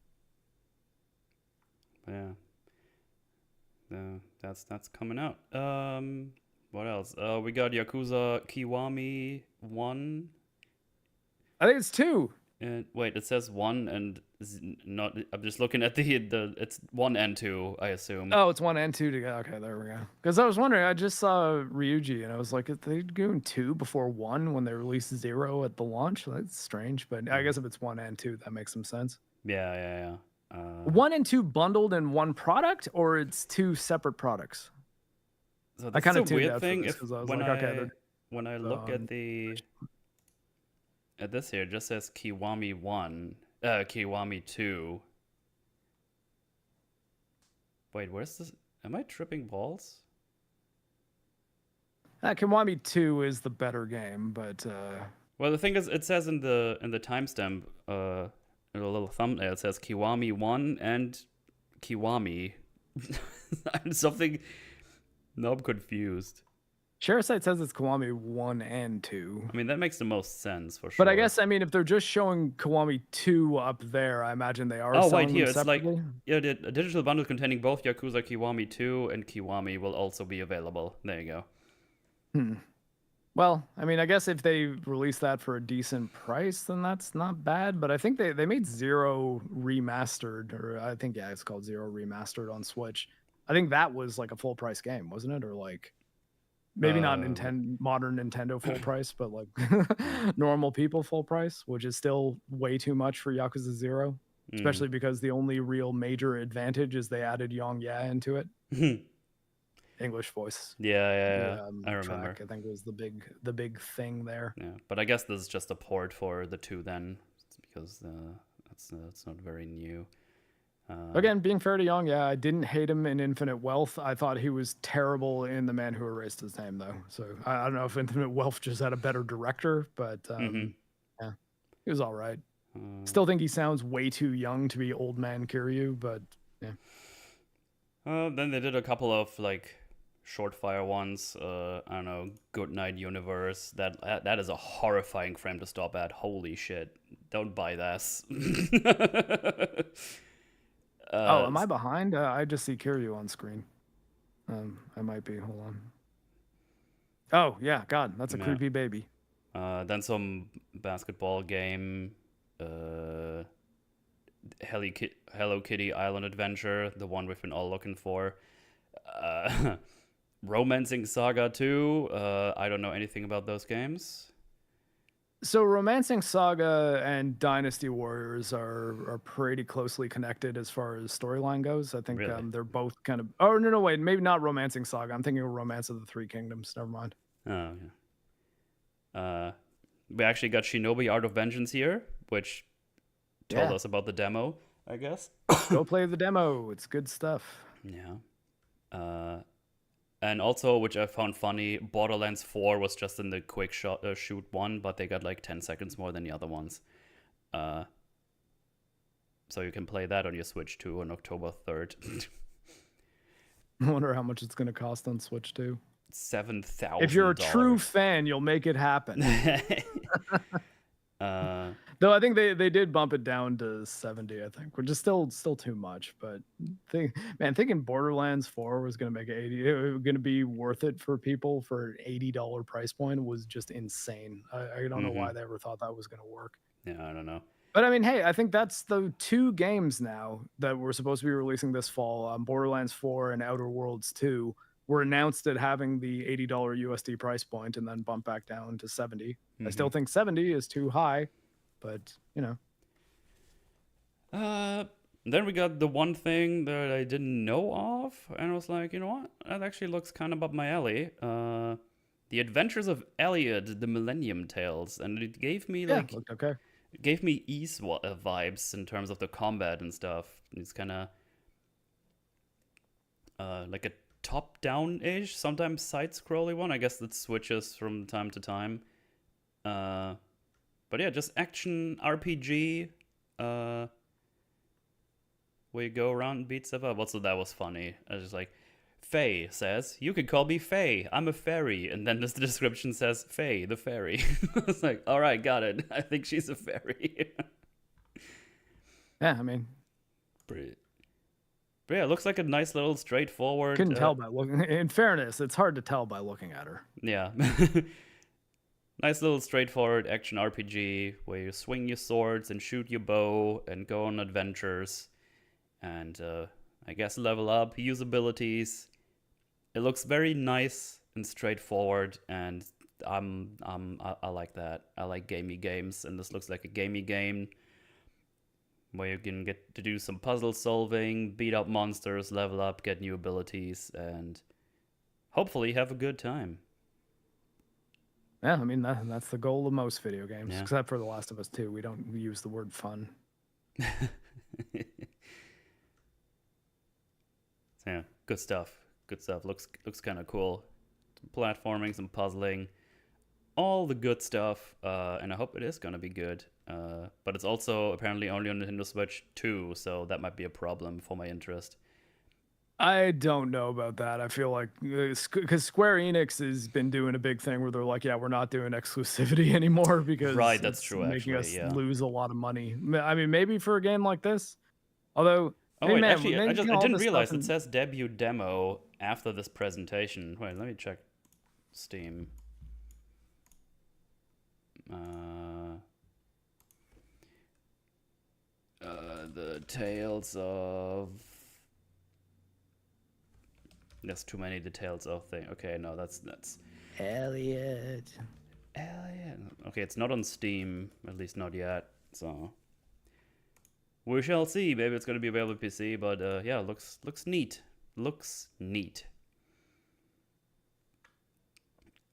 Yeah. That's coming out. What else? We got Yakuza Kiwami 1. I think it's 2. Wait, it says 1 and not. I'm just looking at the. It's 1 and 2, I assume. Oh, it's 1 and 2 together. Okay, there we go. Because I was wondering, I just saw Ryuji and I was like, are they doing 2 before 1 when they released 0 at the launch? That's strange, but I guess if it's 1 and 2, that makes some sense. Yeah. 1 and 2 bundled in one product, or it's 2 separate products? So I kind of tuned out thing. When I look at this here, it just says Kiwami 1, Kiwami 2. Wait, where's this? Am I tripping balls? Kiwami 2 is the better game, but well, the thing is, it says in the timestamp, in a little thumbnail, it says Kiwami 1 and Kiwami. Something. No, I'm confused. ShareSite says it's Kiwami 1 and 2. I mean, that makes the most sense for sure. But I guess, I mean, if they're just showing Kiwami 2 up there, I imagine they are. Oh, wait, here. It's like, a digital bundle containing both Yakuza Kiwami 2 and Kiwami will also be available. There you go. Well, I mean, I guess if they release that for a decent price, then that's not bad. But I think they made 0 remastered, or I think, yeah, it's called 0 remastered on Switch. I think that was like a full price game, wasn't it? Or like, maybe not modern Nintendo full price, but like normal people full price, which is still way too much for Yakuza 0, especially because the only real major advantage is they added Yong Ya into it. English voice. Yeah. I remember. Track, I think was the big thing there. Yeah, but I guess this is just a port for the 2 then, because that's not very new. Again, being fair to Young, yeah, I didn't hate him in Infinite Wealth. I thought he was terrible in The Man Who Erased His Name, though. So I don't know if Infinite Wealth just had a better director, but yeah, he was all right. Still think he sounds way too young to be Old Man Kiryu, but yeah. Then they did a couple of like short fire ones. I don't know, Good Night Universe. That is a horrifying frame to stop at. Holy shit! Don't buy this. Am I behind? I just see Kiryu on screen. I might be. Hold on. Oh, yeah. God, that's a creepy baby. Then some basketball game. Hello Kitty Island Adventure, the one we've been all looking for. Romancing Saga 2. I don't know anything about those games. So Romancing Saga and Dynasty Warriors are pretty closely connected as far as storyline goes. I think really? They're both kind of... Oh, no, wait. Maybe not Romancing Saga. I'm thinking of Romance of the Three Kingdoms. Never mind. Oh, yeah. We actually got Shinobi Art of Vengeance here, which told us about the demo, I guess. Go play the demo. It's good stuff. Yeah. And also, which I found funny, Borderlands 4 was just in the quick shoot one, but they got like 10 seconds more than the other ones. So you can play that on your Switch too on October 3rd. I wonder how much it's going to cost on Switch too. $7,000. If you're a true fan, you'll make it happen. Though I think they did bump it down to 70, I think, which is still too much. But thinking Borderlands 4 was gonna make it 80, it was gonna be worth it for people for an $80 price point was just insane. I don't know why they ever thought that was gonna work. Yeah, I don't know. But I mean, hey, I think that's the 2 games now that we're supposed to be releasing this fall. Borderlands 4 and Outer Worlds 2 were announced at having the $80 USD price point and then bumped back down to 70. I still think 70 is too high, but you know. Then we got the one thing that I didn't know of, and I was like, you know what? That actually looks kind of up my alley. The Adventures of Elliot, the Millennium Tales, and it gave me like looked okay. It gave me Ease vibes in terms of the combat and stuff. It's kind of like a top-down-ish, sometimes side-scrolly one. I guess that switches from time to time. But yeah, just action RPG where you go around and beat stuff up. Also, that was funny. I was just like, Faye says, you could call me Faye. I'm a fairy. And then the description says, Faye, the fairy. I was like, all right, got it. I think she's a fairy. Yeah, I mean. But yeah, it looks like a nice little straightforward. Couldn't tell by looking. In fairness, it's hard to tell by looking at her. Yeah. Nice little straightforward action RPG where you swing your swords and shoot your bow and go on adventures. And I guess level up, use abilities. It looks very nice and straightforward, and I like that. I like gamey games, and this looks like a gamey game where you can get to do some puzzle solving, beat up monsters, level up, get new abilities, and hopefully have a good time. Yeah, I mean, that's the goal of most video games, except for The Last of Us 2. We don't use the word fun. Yeah, good stuff. Good stuff. Looks kind of cool. Some platforming, some puzzling, all the good stuff. And I hope it is gonna be good. But it's also apparently only on Nintendo Switch 2, so that might be a problem for my interest. I don't know about that. I feel like because Square Enix has been doing a big thing where they're like, yeah, we're not doing exclusivity anymore because right, that's true. Making actually, us lose a lot of money. I mean, maybe for a game like this, although. Oh wait, actually, I didn't realize it says debut demo after this presentation. Wait, let me check Steam. The Tales of... There's too many details of thing. Okay, no, that's Elliot. Okay, it's not on Steam, at least not yet. So we shall see. Maybe it's going to be available on PC, but yeah, looks neat. Looks neat.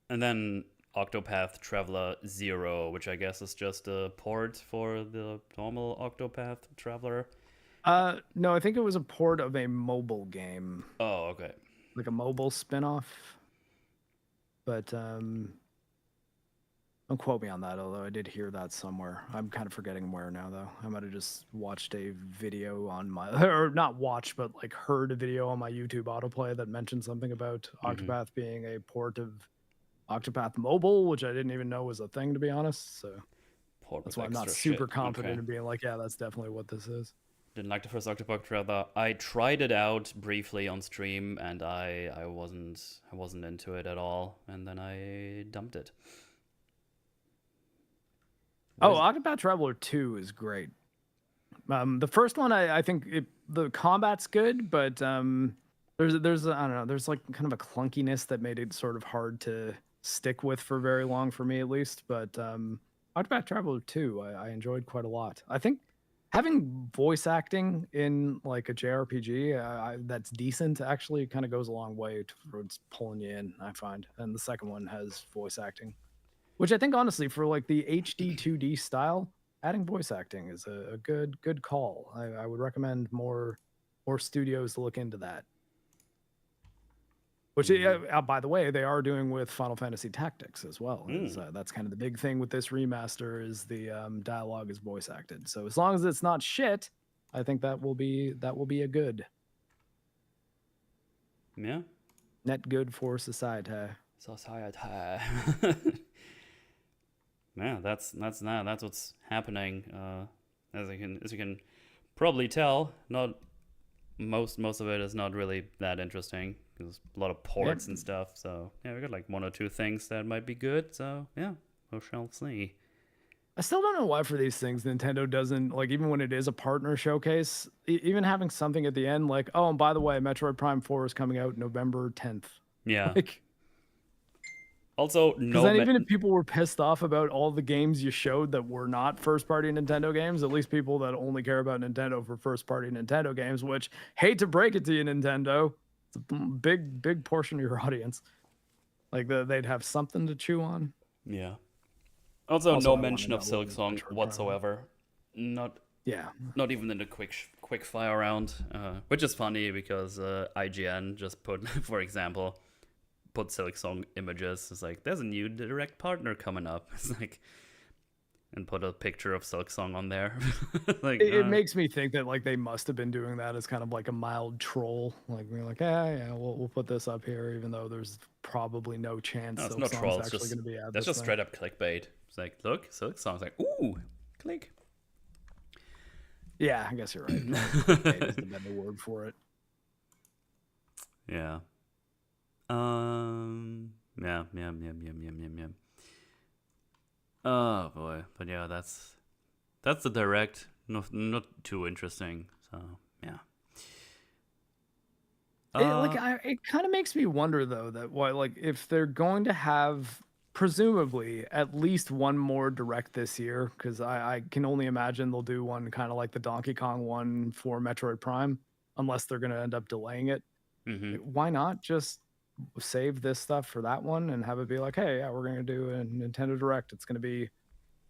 And then Octopath Traveler 0, which I guess is just a port for the normal Octopath Traveler. No, I think it was a port of a mobile game. Oh, okay. Like a mobile spin-off. But don't quote me on that, although I did hear that somewhere. I'm kind of forgetting where now, though. I might have just watched a video on my... Or not watched, but like heard a video on my YouTube autoplay that mentioned something about Octopath being a port of Octopath Mobile, which I didn't even know was a thing, to be honest. So that's why I'm not super confident in being like, yeah, that's definitely what this is. Didn't like the first Octopath Traveler. I tried it out briefly on stream, and I wasn't into it at all, and then I dumped it. Octopath Traveler 2 is great. The first one, I think the combat's good, but there's I don't know, there's like kind of a clunkiness that made it sort of hard to stick with for very long for me, at least. But Octopath Traveler 2, I enjoyed quite a lot. I think having voice acting in like a JRPG that's decent actually kind of goes a long way towards pulling you in, I find. And the second one has voice acting, which I think honestly for like the HD 2D style, adding voice acting is a good call. I would recommend more studios to look into that. Which, by the way, they are doing with Final Fantasy Tactics as well. That's kind of the big thing with this remaster is the dialogue is voice acted. So as long as it's not shit, I think that will be a good. Yeah. Net good for society. Society. Yeah, that's what's happening. As you can probably tell, not most of it is not really that interesting. There's a lot of ports and stuff. So yeah, we got like one or two things that might be good. So yeah, we shall see. I still don't know why for these things Nintendo doesn't, like, even when it is a partner showcase, even having something at the end like, oh, and by the way, Metroid Prime 4 is coming out November 10th. Yeah. Like, also, because then even if people were pissed off about all the games you showed that were not first-party Nintendo games, at least people that only care about Nintendo for first-party Nintendo games, which, hate to break it to you, Nintendo, it's a big portion of your audience. Like, they'd have something to chew on. Yeah. Also no mention of Silksong whatsoever. Not even in the quick fire round, which is funny because IGN just put, for example, put Silksong images. It's like, there's a new direct partner coming up. It's like, and put a picture of Silksong on there. Like, it makes me think that like they must have been doing that as kind of like a mild troll. Like we're like, yeah, we'll put this up here, even though there's probably no chance no, it's no troll. It's actually going to be at that's just straight up clickbait. It's like, look, Silksong's like, ooh, click. Yeah, I guess you're right. Clickbait is the better word for it. Yeah. Yeah. Oh boy, but yeah, that's the direct. Not too interesting. So yeah. It kind of makes me wonder though that why, like, if they're going to have presumably at least one more direct this year, because I can only imagine they'll do one kind of like the Donkey Kong one for Metroid Prime, unless they're going to end up delaying it. Mm-hmm. Why not just save this stuff for that one and have it be like, hey, yeah, we're going to do a Nintendo Direct. It's going to be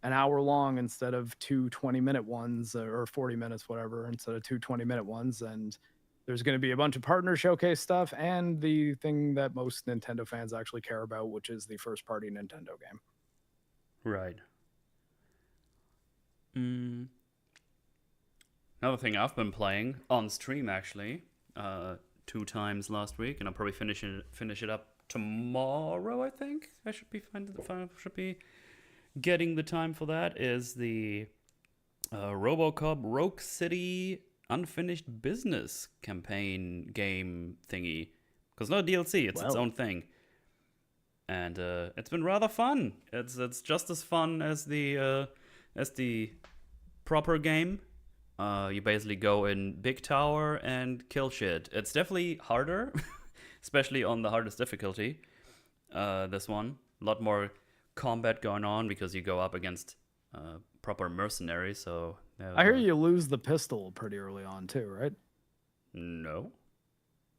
an hour long instead of two 20-minute ones, or 40 minutes, whatever, instead of two 20-minute ones. And there's going to be a bunch of partner showcase stuff and the thing that most Nintendo fans actually care about, which is the first party Nintendo game. Right. Another thing I've been playing on stream, actually, 2 times last week, and I'll probably finish it up tomorrow. I think I should be getting the time for that. Is the RoboCop Rogue City unfinished business campaign game thingy? Because no DLC, it's its own thing, and it's been rather fun. It's just as fun as the proper game. You basically go in big tower and kill shit. It's definitely harder, especially on the hardest difficulty. This one, a lot more combat going on because you go up against proper mercenaries. So I hear you lose the pistol pretty early on too, right? No.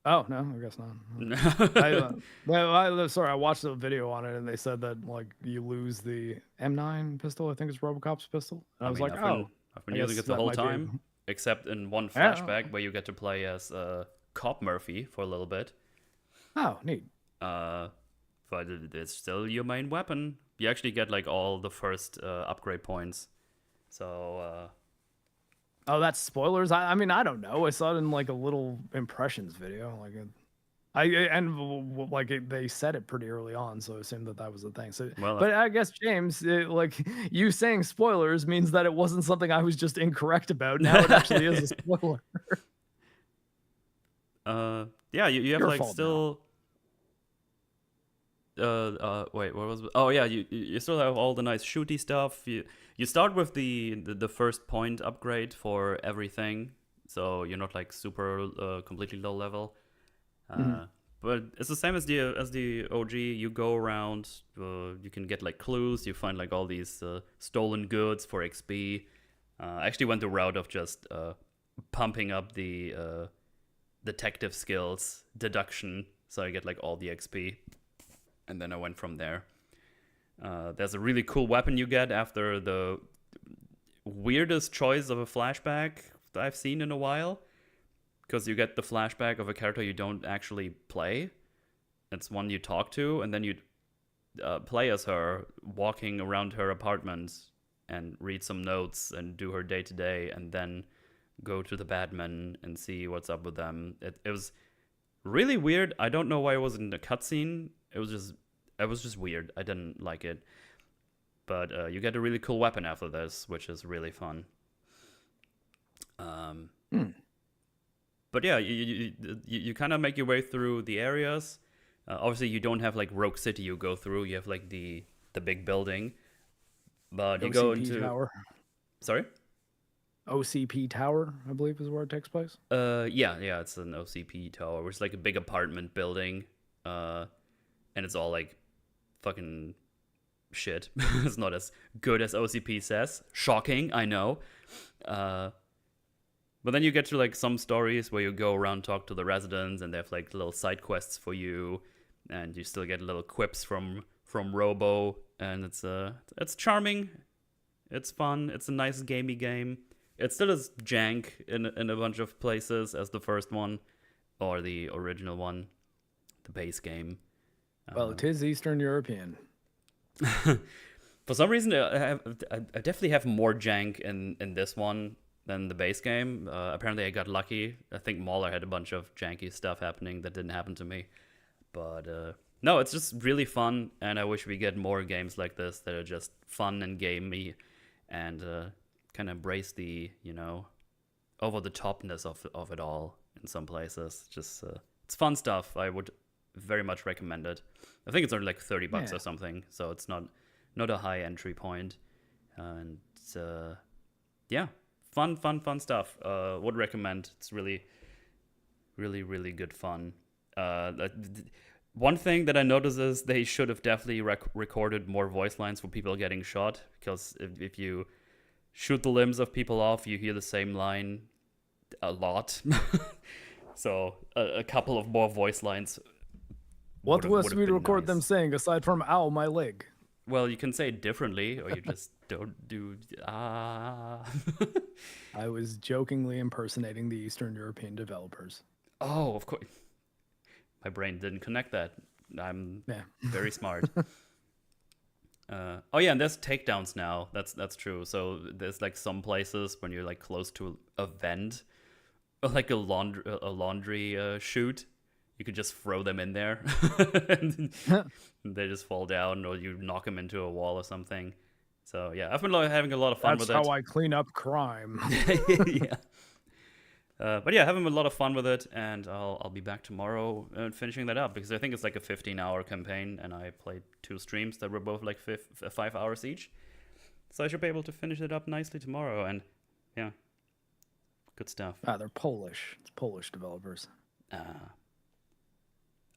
Oh no, I guess not. Sorry, I watched a video on it and they said that like you lose the M9 pistol. I think it's RoboCop's pistol. And I was like, I've been using it the whole time, except in one flashback where you get to play as Cop Murphy for a little bit. Oh, neat. But it's still your main weapon. You actually get like all the first upgrade points. So. Oh, that's spoilers. I mean, I don't know. I saw it in like a little impressions video. They said it pretty early on, so I assumed that was the thing. So, but I guess James, like you saying spoilers means that it wasn't something I was just incorrect about. Now it actually is a spoiler. Yeah, you have like still. Wait, what was? Oh yeah, you still have all the nice shooty stuff. You start with the first point upgrade for everything, so you're not like super completely low level. But it's the same as the OG. You go around, you can get like clues. You find like all these stolen goods for XP. I actually went the route of just pumping up the detective skills, deduction, so I get like all the XP, and then I went from there. There's a really cool weapon you get after the weirdest choice of a flashback that I've seen in a while. Because you get the flashback of a character you don't actually play. It's one you talk to, and then you play as her, walking around her apartment and read some notes and do her day-to-day, and then go to the Batman and see what's up with them. It was really weird. I don't know why it wasn't a cutscene. It was just weird. I didn't like it. But you get a really cool weapon after this, which is really fun. But yeah, you kind of make your way through the areas. Obviously, you don't have like Rogue City you go through. You have like the big building, but you go into tower. Sorry, OCP Tower, I believe, is where it takes place. Yeah, it's an OCP tower, which is like a big apartment building, and it's all like fucking shit. It's not as good as OCP says. Shocking, I know. But then you get to like some stories where you go around, talk to the residents, and they have like little side quests for you, and you still get little quips from Robo, and it's charming, it's fun, it's a nice gamey game. It still is jank in a bunch of places as the first one, or the original one, the base game. Well, it is Eastern European. For some reason, I definitely have more jank in this one than the base game. Apparently, I got lucky. I think Mauler had a bunch of janky stuff happening that didn't happen to me. But no, it's just really fun, and I wish we get more games like this that are just fun and gamey, and kind of embrace the, over the topness of it all in some places. Just it's fun stuff. I would very much recommend it. I think it's only like $30 or something, so it's not a high entry point. And yeah, fun stuff. Would recommend. It's really, really, really good fun. One thing that I noticed is they should have definitely recorded more voice lines for people getting shot, because if you shoot the limbs of people off, you hear the same line a lot. So a couple of more voice lines. What was we record them saying aside from "ow, my leg"? Well, you can say it differently, or you just don't do ah. I was jokingly impersonating the Eastern European developers. Oh, of course. My brain didn't connect that. I'm very smart. Oh yeah, and there's takedowns now. That's true. So there's like some places when you're like close to a vent, or like a laundry chute, you could just throw them in there, and they just fall down, or you knock them into a wall or something. So yeah, I've been having a lot of fun with it. That's how I clean up crime. Yeah. But yeah, having a lot of fun with it, and I'll be back tomorrow finishing that up, because I think it's like a 15-hour campaign, and I played 2 streams that were both like 5 hours each. So I should be able to finish it up nicely tomorrow, and yeah, good stuff. They're Polish. It's Polish developers.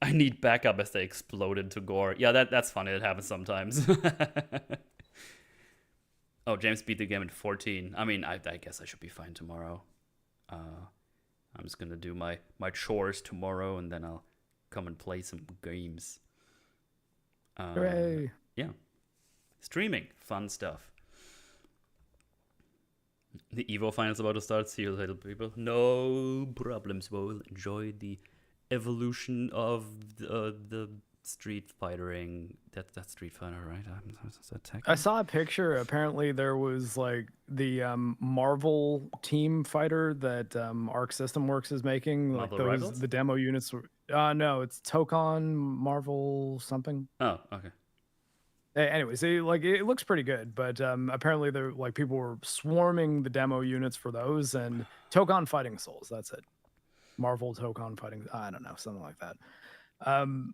I need backup as they explode into gore. Yeah, that's funny. It happens sometimes. Oh, James beat the game in 14. I mean, I guess I should be fine tomorrow. I'm just gonna do my chores tomorrow, and then I'll come and play some games. Hooray! Yeah, streaming, fun stuff. The Evo finals about to start. See you later, people. No problems. We'll enjoy the evolution of the Street Fightering. That's Street Fighter, right? I saw a picture. Apparently, there was like the Marvel team fighter that Arc System Works is making. Like Marvel Rivals? The demo units. No, it's Tokon Marvel something. Oh, okay. Anyways, it looks pretty good, but apparently there like people were swarming the demo units for those, and Tokon Fighting Souls. That's it. Marvel Tokon Fighting. I don't know, something like that.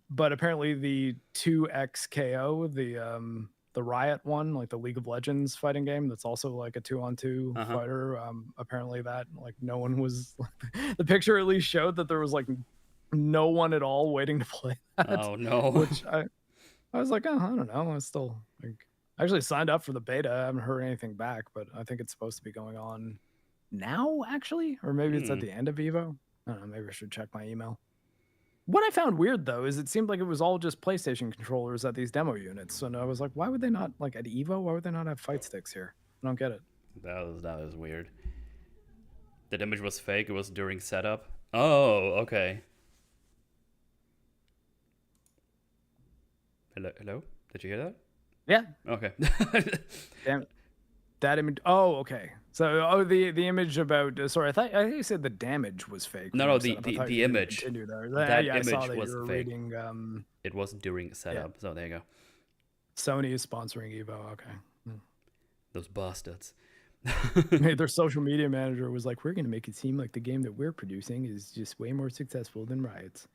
But apparently the 2XKO, the Riot one, like the League of Legends fighting game, that's also like a 2-on-2 fighter. Apparently that like no one was. The picture at least showed that there was like no one at all waiting to play that. Oh no! Which I was like, oh, I don't know. I still like. I actually signed up for the beta. I haven't heard anything back, but I think it's supposed to be going on now, actually, or maybe it's at the end of Evo. I don't know. Maybe I should check my email. What I found weird, though, is it seemed like it was all just PlayStation controllers at these demo units. And I was like, why would they not, like at Evo, why would they not have fight sticks here? I don't get it. That was weird. That image was fake. It was during setup. Oh, okay. Hello? Did you hear that? Yeah. Okay. Damn. That image. Oh, okay. So, the image about. Sorry, I think you said the damage was fake. No, the image. That image I saw that was you were fake. reading. It wasn't during setup. Yeah. So there you go. Sony is sponsoring Evo. Okay. Those bastards. Their social media manager was like, "We're going to make it seem like the game that we're producing is just way more successful than Riot's."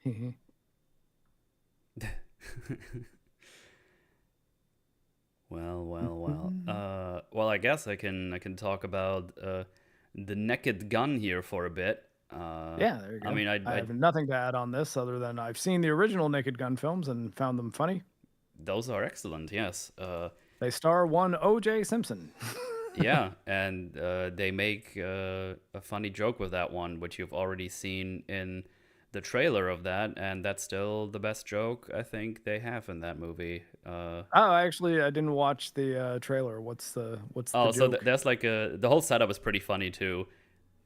Well, I guess I can talk about the Naked Gun here for a bit. Yeah, there you go. I mean, I have nothing to add on this other than I've seen the original Naked Gun films and found them funny. Those are excellent, yes. They star one O.J. Simpson. Yeah, and they make a funny joke with that one, which you've already seen in the trailer of that, and that's still the best joke I think they have in that movie. Actually, I didn't watch the trailer. What's the so joke? there's like the whole setup is pretty funny too.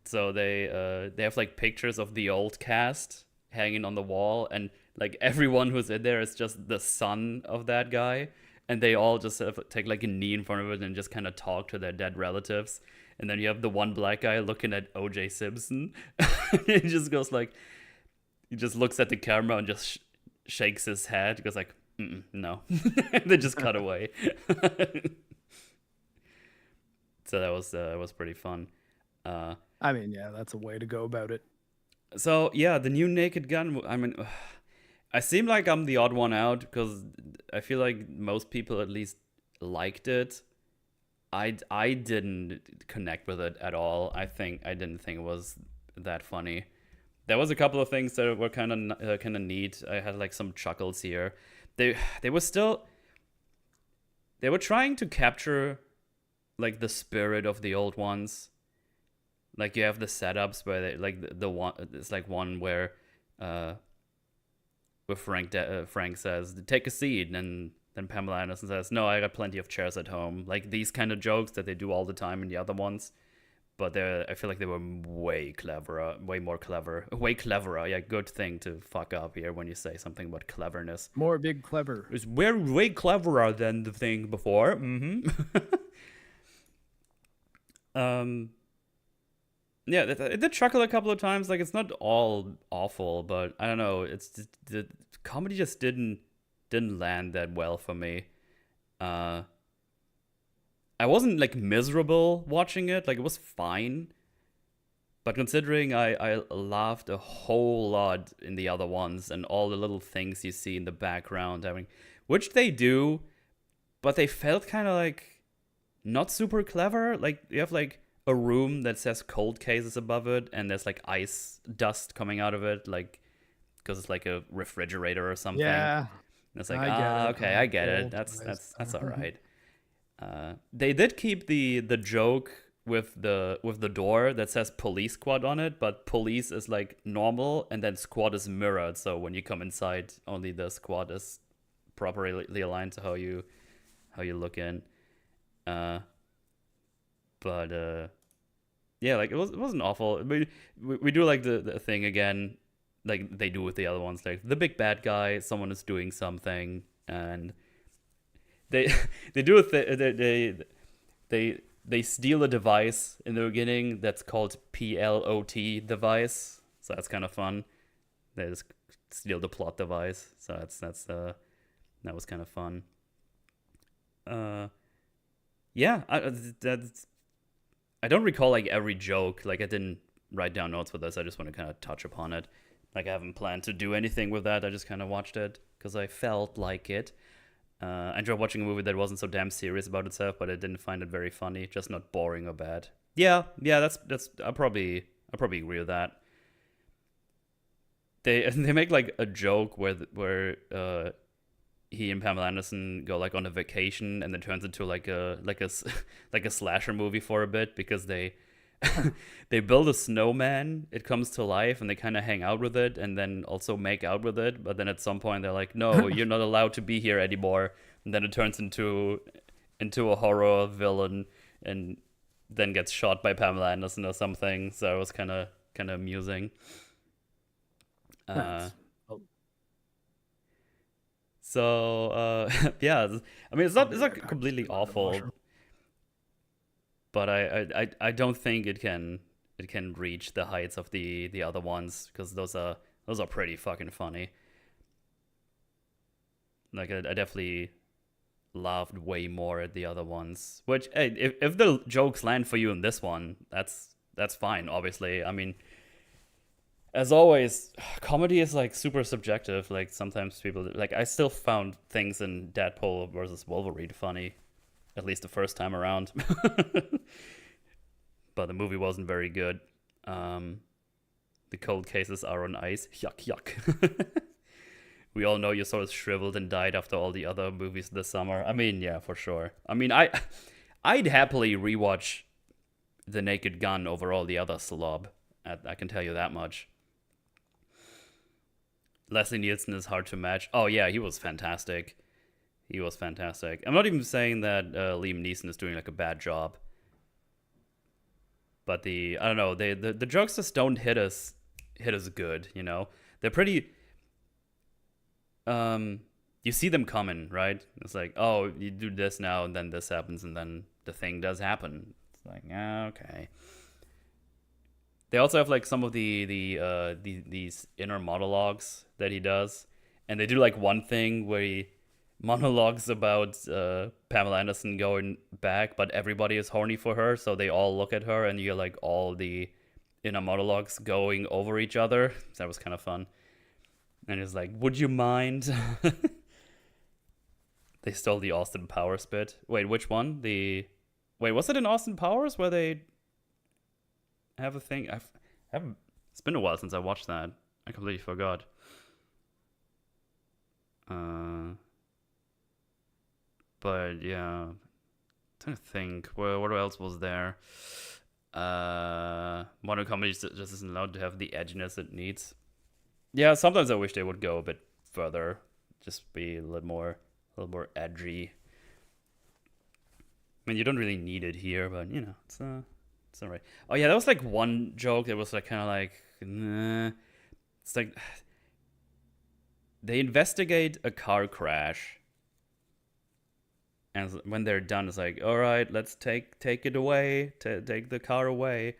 So they have like pictures of the old cast hanging on the wall, and like everyone who's in there is just the son of that guy, and they all just take like a knee in front of it and just kind of talk to their dead relatives. And then you have the one black guy looking at O.J. Simpson. He just goes like, he just looks at the camera and just shakes his head. He goes like, no. They just cut away. So that was pretty fun. I mean, yeah, that's a way to go about it. So yeah, the new Naked Gun. I mean, I seem like I'm the odd one out because I feel like most people at least liked it. I didn't connect with it at all. I didn't think it was that funny. There was a couple of things that were kind of neat. I had like some chuckles here. They were trying to capture like the spirit of the old ones. Like you have the setups where they like the one. It's like one where Frank says, "Take a seat," and then Pamela Anderson says, "No, I got plenty of chairs at home." Like these kind of jokes that they do all the time in the other ones. But I feel like they were way more clever. Yeah, good thing to fuck up here when you say something about cleverness. More big clever. It's way cleverer than the thing before. Yeah, it did chuckle a couple of times. Like it's not all awful, but I don't know. It's just, the comedy just didn't land that well for me. I wasn't like miserable watching it. Like it was fine. But considering I laughed a whole lot in the other ones and all the little things you see in the background, which they do, but they felt kind of like not super clever. Like you have like a room that says cold cases above it, and there's like ice dust coming out of it, like because it's like a refrigerator or something. Yeah, and it's like okay, I get it. That's all right. They did keep the joke with the door that says police squad on it, but police is like normal and then squad is mirrored. So when you come inside, only the squad is properly aligned to how you look in. But yeah, like it wasn't awful. We do like the thing again, like they do with the other ones, like the big bad guy, someone is doing something, and they do they steal a device in the beginning that's called PLOT device, so that's kind of fun. They just steal the plot device, so that was kind of fun. Yeah, I don't recall like every joke. Like I didn't write down notes for this. I just want to kind of touch upon it. Like I haven't planned to do anything with that. I just kind of watched it because I felt like it. I enjoyed watching a movie that wasn't so damn serious about itself, but I didn't find it very funny. Just not boring or bad. Yeah. That's. I'll probably agree with that. They make like a joke where he and Pamela Anderson go like on a vacation, and it turns into like a slasher movie for a bit because they they build a snowman, it comes to life, and they kind of hang out with it and then also make out with it. But then at some point they're like, no, you're not allowed to be here anymore. And then it turns into a horror villain and then gets shot by Pamela Anderson or something. So it was kind of amusing. Nice. So yeah, I mean it's not completely awful, but I don't think it can reach the heights of the other ones, because those are pretty fucking funny. Like I definitely laughed way more at the other ones. Which, hey, if the jokes land for you in this one, that's fine, obviously. I mean, as always, comedy is like super subjective. Like sometimes people like I still found things in Deadpool versus Wolverine funny, at least the first time around. But the movie wasn't very good. The cold cases are on ice. Yuck, yuck. We all know you sort of shriveled and died after all the other movies this summer. I mean, yeah, for sure. I mean, I'd happily rewatch The Naked Gun over all the other slob. I can tell you that much. Leslie Nielsen is hard to match. Oh, yeah, he was fantastic. He was fantastic. I'm not even saying that Liam Neeson is doing like a bad job. But I don't know, the jokes just don't hit us good, you know? They're pretty... you see them coming, right? It's like, oh, you do this now, and then this happens, and then the thing does happen. It's like, okay. They also have like some of these inner monologues that he does, and they do like one thing where he monologues about Pamela Anderson going back, but everybody is horny for her, so they all look at her, and you hear like all the inner monologues going over each other. That was kind of fun. And he's like, would you mind? They stole the Austin Powers bit. Wait, which one? Wait, was it in Austin Powers where they have a thing? It's been a while since I watched that. I completely forgot. But yeah, I'm trying to think. What else was there? Modern comedy just isn't allowed to have the edginess it needs. Yeah, sometimes I wish they would go a bit further, just be a little more edgy. I mean, you don't really need it here, but you know, it's alright. Oh yeah, that was like one joke that was like kind of like, nah. It's like they investigate a car crash, and when they're done, it's like, all right, let's take it away, take the car away.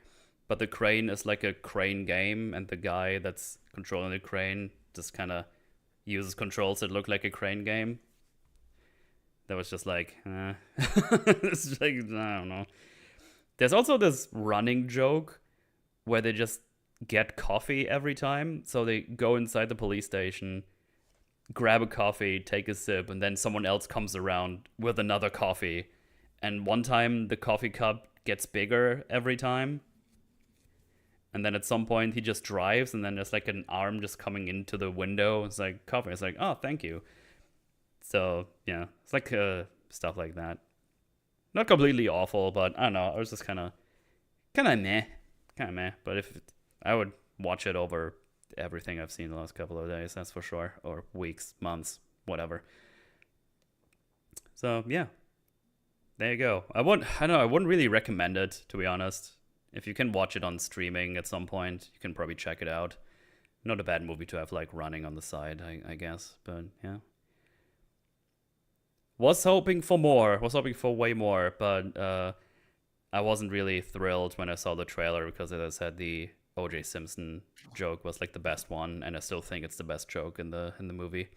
But the crane is like a crane game, and the guy that's controlling the crane just kind of uses controls that look like a crane game. That was just like, it's like, I don't know. There's also this running joke where they just get coffee every time. So they go inside the police station, grab a coffee, take a sip, and then someone else comes around with another coffee. And one time the coffee cup gets bigger every time. And then at some point he just drives, and then there's like an arm just coming into the window. It's like, coffee. It's like, oh, thank you. So, yeah, it's like stuff like that. Not completely awful, but I don't know. I was just kind of meh. But I would watch it over everything I've seen the last couple of days, that's for sure. Or weeks, months, whatever. So, yeah. There you go. I wouldn't really recommend it, to be honest. If you can watch it on streaming at some point, you can probably check it out. Not a bad movie to have like running on the side, I guess. But yeah. Was hoping for more. Was hoping for way more. But I wasn't really thrilled when I saw the trailer because, as I said, the O.J. Simpson joke was like the best one, and I still think it's the best joke in the movie.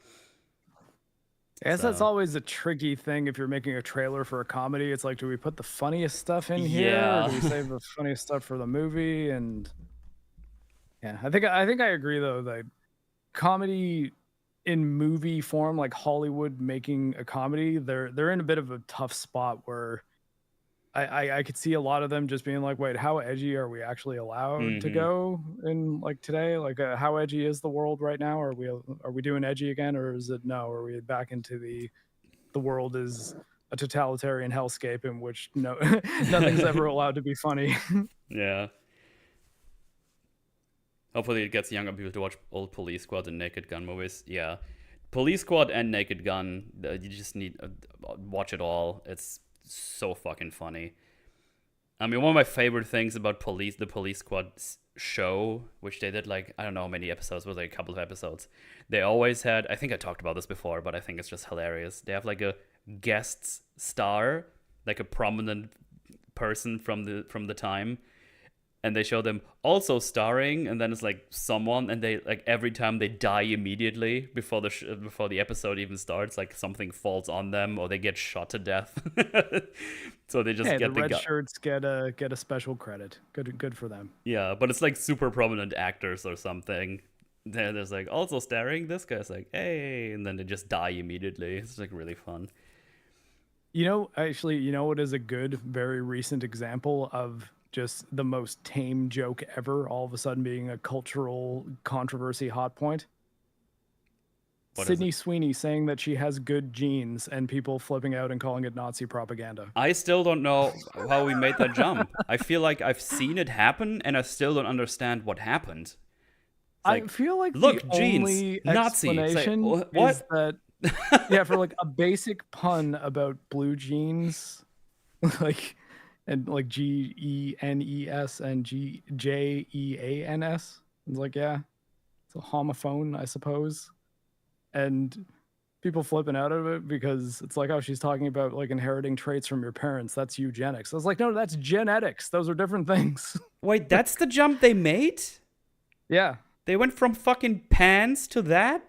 I guess that's always a tricky thing if you're making a trailer for a comedy. It's like, do we put the funniest stuff in here? Or do we save the funniest stuff for the movie? And yeah, I think I agree though that comedy in movie form, like Hollywood making a comedy, they're in a bit of a tough spot where I could see a lot of them just being like, wait, how edgy are we actually allowed to go in like today? Like, how edgy is the world right now? Are we doing edgy again, or is it no? Are we back into the world is a totalitarian hellscape in which nothing's ever allowed to be funny? Yeah. Hopefully it gets younger people to watch old Police Squad and Naked Gun movies. Yeah. Police Squad and Naked Gun, you just need watch it all. It's so fucking funny. I mean, one of my favorite things about the Police Squad show, which they did like, I don't know how many episodes, it was like a couple of episodes. They always had, I think I talked about this before, but I think it's just hilarious. They have like a guest star, like a prominent person from the time. and they show them also starring, and then it's like someone, and they like every time they die immediately before the episode even starts, like something falls on them or they get shot to death. So they just get the red shirts get a special credit. Good for them. Yeah, but it's like super prominent actors or something. There's like also starring, this guy's like, hey, and then they just die immediately. It's like really fun. Actually, what is a good, very recent example of just the most tame joke ever all of a sudden being a cultural controversy hot point? Sydney Sweeney saying that she has good genes and people flipping out and calling it Nazi propaganda. I still don't know how we made that jump. I feel like I've seen it happen and I still don't understand what happened. I feel like look, the genes, only Nazi. explanation what? Is that for like a basic pun about blue jeans, like GENES and JEANS. It's like, yeah, it's a homophone, I suppose. And people flipping out of it because it's like, oh, she's talking about like inheriting traits from your parents. That's eugenics. I was like, no, that's genetics. Those are different things. Wait, that's the jump they made? Yeah. They went from fucking pants to that?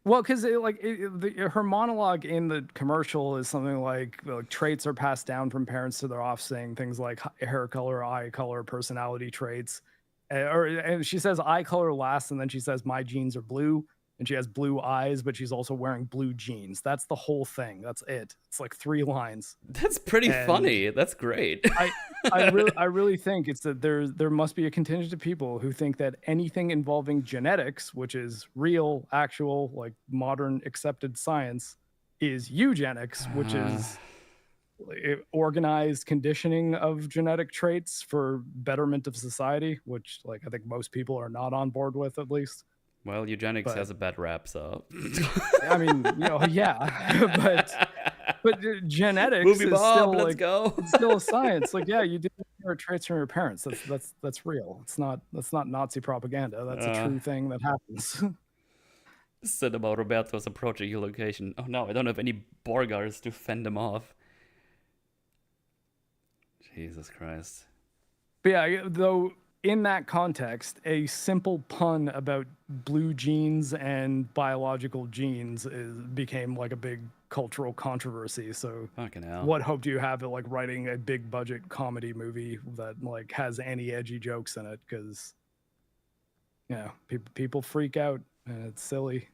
Well, because her monologue in the commercial is something like traits are passed down from parents to their offspring, things like hair color, eye color, personality traits. And she says eye color last, and then she says my genes are blue, and she has blue eyes, but she's also wearing blue jeans. That's the whole thing. That's it. It's like 3 lines. That's pretty funny. That's great. I really think it's that there must be a contingent of people who think that anything involving genetics, which is real, actual, like modern accepted science, is eugenics, which is organized conditioning of genetic traits for betterment of society, which like I think most people are not on board with, at least. Well, eugenics has a bad rap, so I mean, yeah, but genetics is still let's go. It's still a science. Like, yeah, you do inherit traits from your parents. That's real. That's not Nazi propaganda. That's a true thing that happens. Said about Roberto's approaching your location. Oh no, I don't have any Borgars to fend them off. Jesus Christ. But yeah, though, in that context, a simple pun about blue jeans and biological genes became like a big cultural controversy. So fucking hell. What hope do you have at like writing a big budget comedy movie that like has any edgy jokes in it? Because people freak out and it's silly.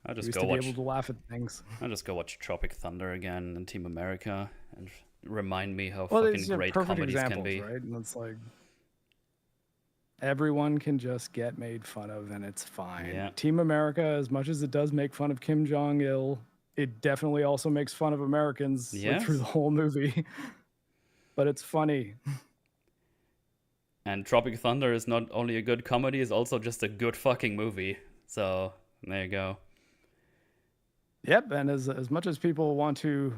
I'll just be able to laugh at things. I'll just go watch Tropic Thunder again and Team America and remind me how fucking great comedies can be. Right? And it's like everyone can just get made fun of and it's fine. Yeah. Team America, as much as it does make fun of Kim Jong-il, it definitely also makes fun of Americans through the whole movie. But it's funny. And Tropic Thunder is not only a good comedy, it's also just a good fucking movie. So there you go. Yep, and as much as people want to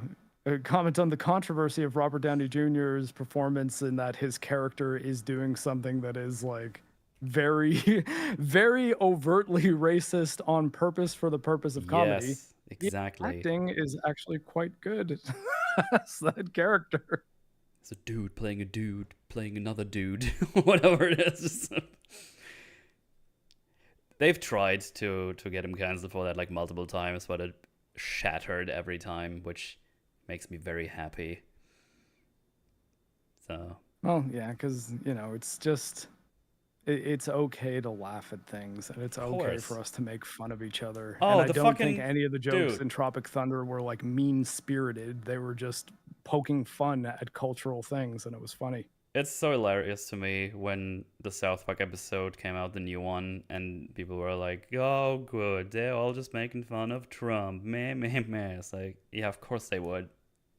comment on the controversy of Robert Downey Jr.'s performance in that his character is doing something that is like very, very overtly racist on purpose for the purpose of comedy. Yes, exactly. The acting is actually quite good as that character. It's a dude playing another dude, whatever it is. They've tried to get him canceled for that like multiple times, but it shattered every time, which makes me very happy. So. Well, yeah, because it's just it's okay to laugh at things, and it's okay for us to make fun of each other. Oh, and I don't think any of the jokes in Tropic Thunder were like mean-spirited. They were just poking fun at cultural things, and it was funny. It's so hilarious to me when the South Park episode came out, the new one, and people were like, oh, good, they're all just making fun of Trump. Meh, meh, meh. It's like, yeah, of course they would.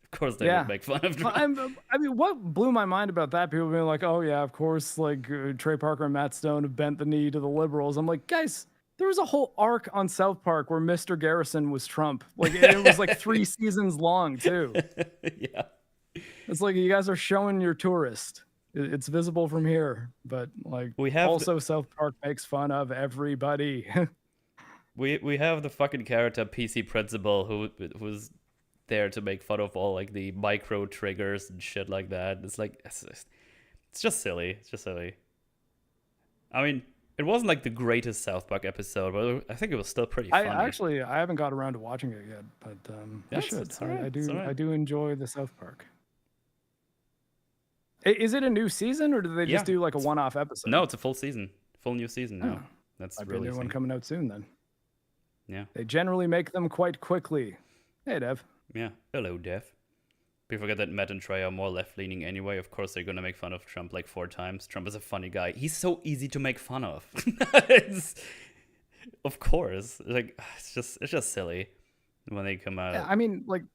Of course they would make fun of Trump. I mean, what blew my mind about that, people being like, oh, yeah, of course, like Trey Parker and Matt Stone have bent the knee to the liberals. I'm like, guys, there was a whole arc on South Park where Mr. Garrison was Trump. Like, it was like 3 seasons long, too. Yeah. It's like, you guys are showing your tourist. It's visible from here, but like South Park makes fun of everybody. we have the fucking character PC Principal who's there to make fun of all like the micro triggers and shit like that. It's like it's It's just silly. It's just silly. I mean, it wasn't like the greatest South Park episode, but I think it was still pretty funny. I haven't got around to watching it yet, but I should. I do enjoy the South Park. Is it a new season, or do they just do like a one-off episode? No, it's a full season, full new season now. That's really a new one coming out soon then. Yeah. They generally make them quite quickly. Hey, Dev. Yeah. Hello, Dev. People forget that Matt and Trey are more left-leaning anyway. Of course, they're gonna make fun of Trump like 4 times. Trump is a funny guy. He's so easy to make fun of. Of course, like it's just silly when they come out. Yeah, I mean, like,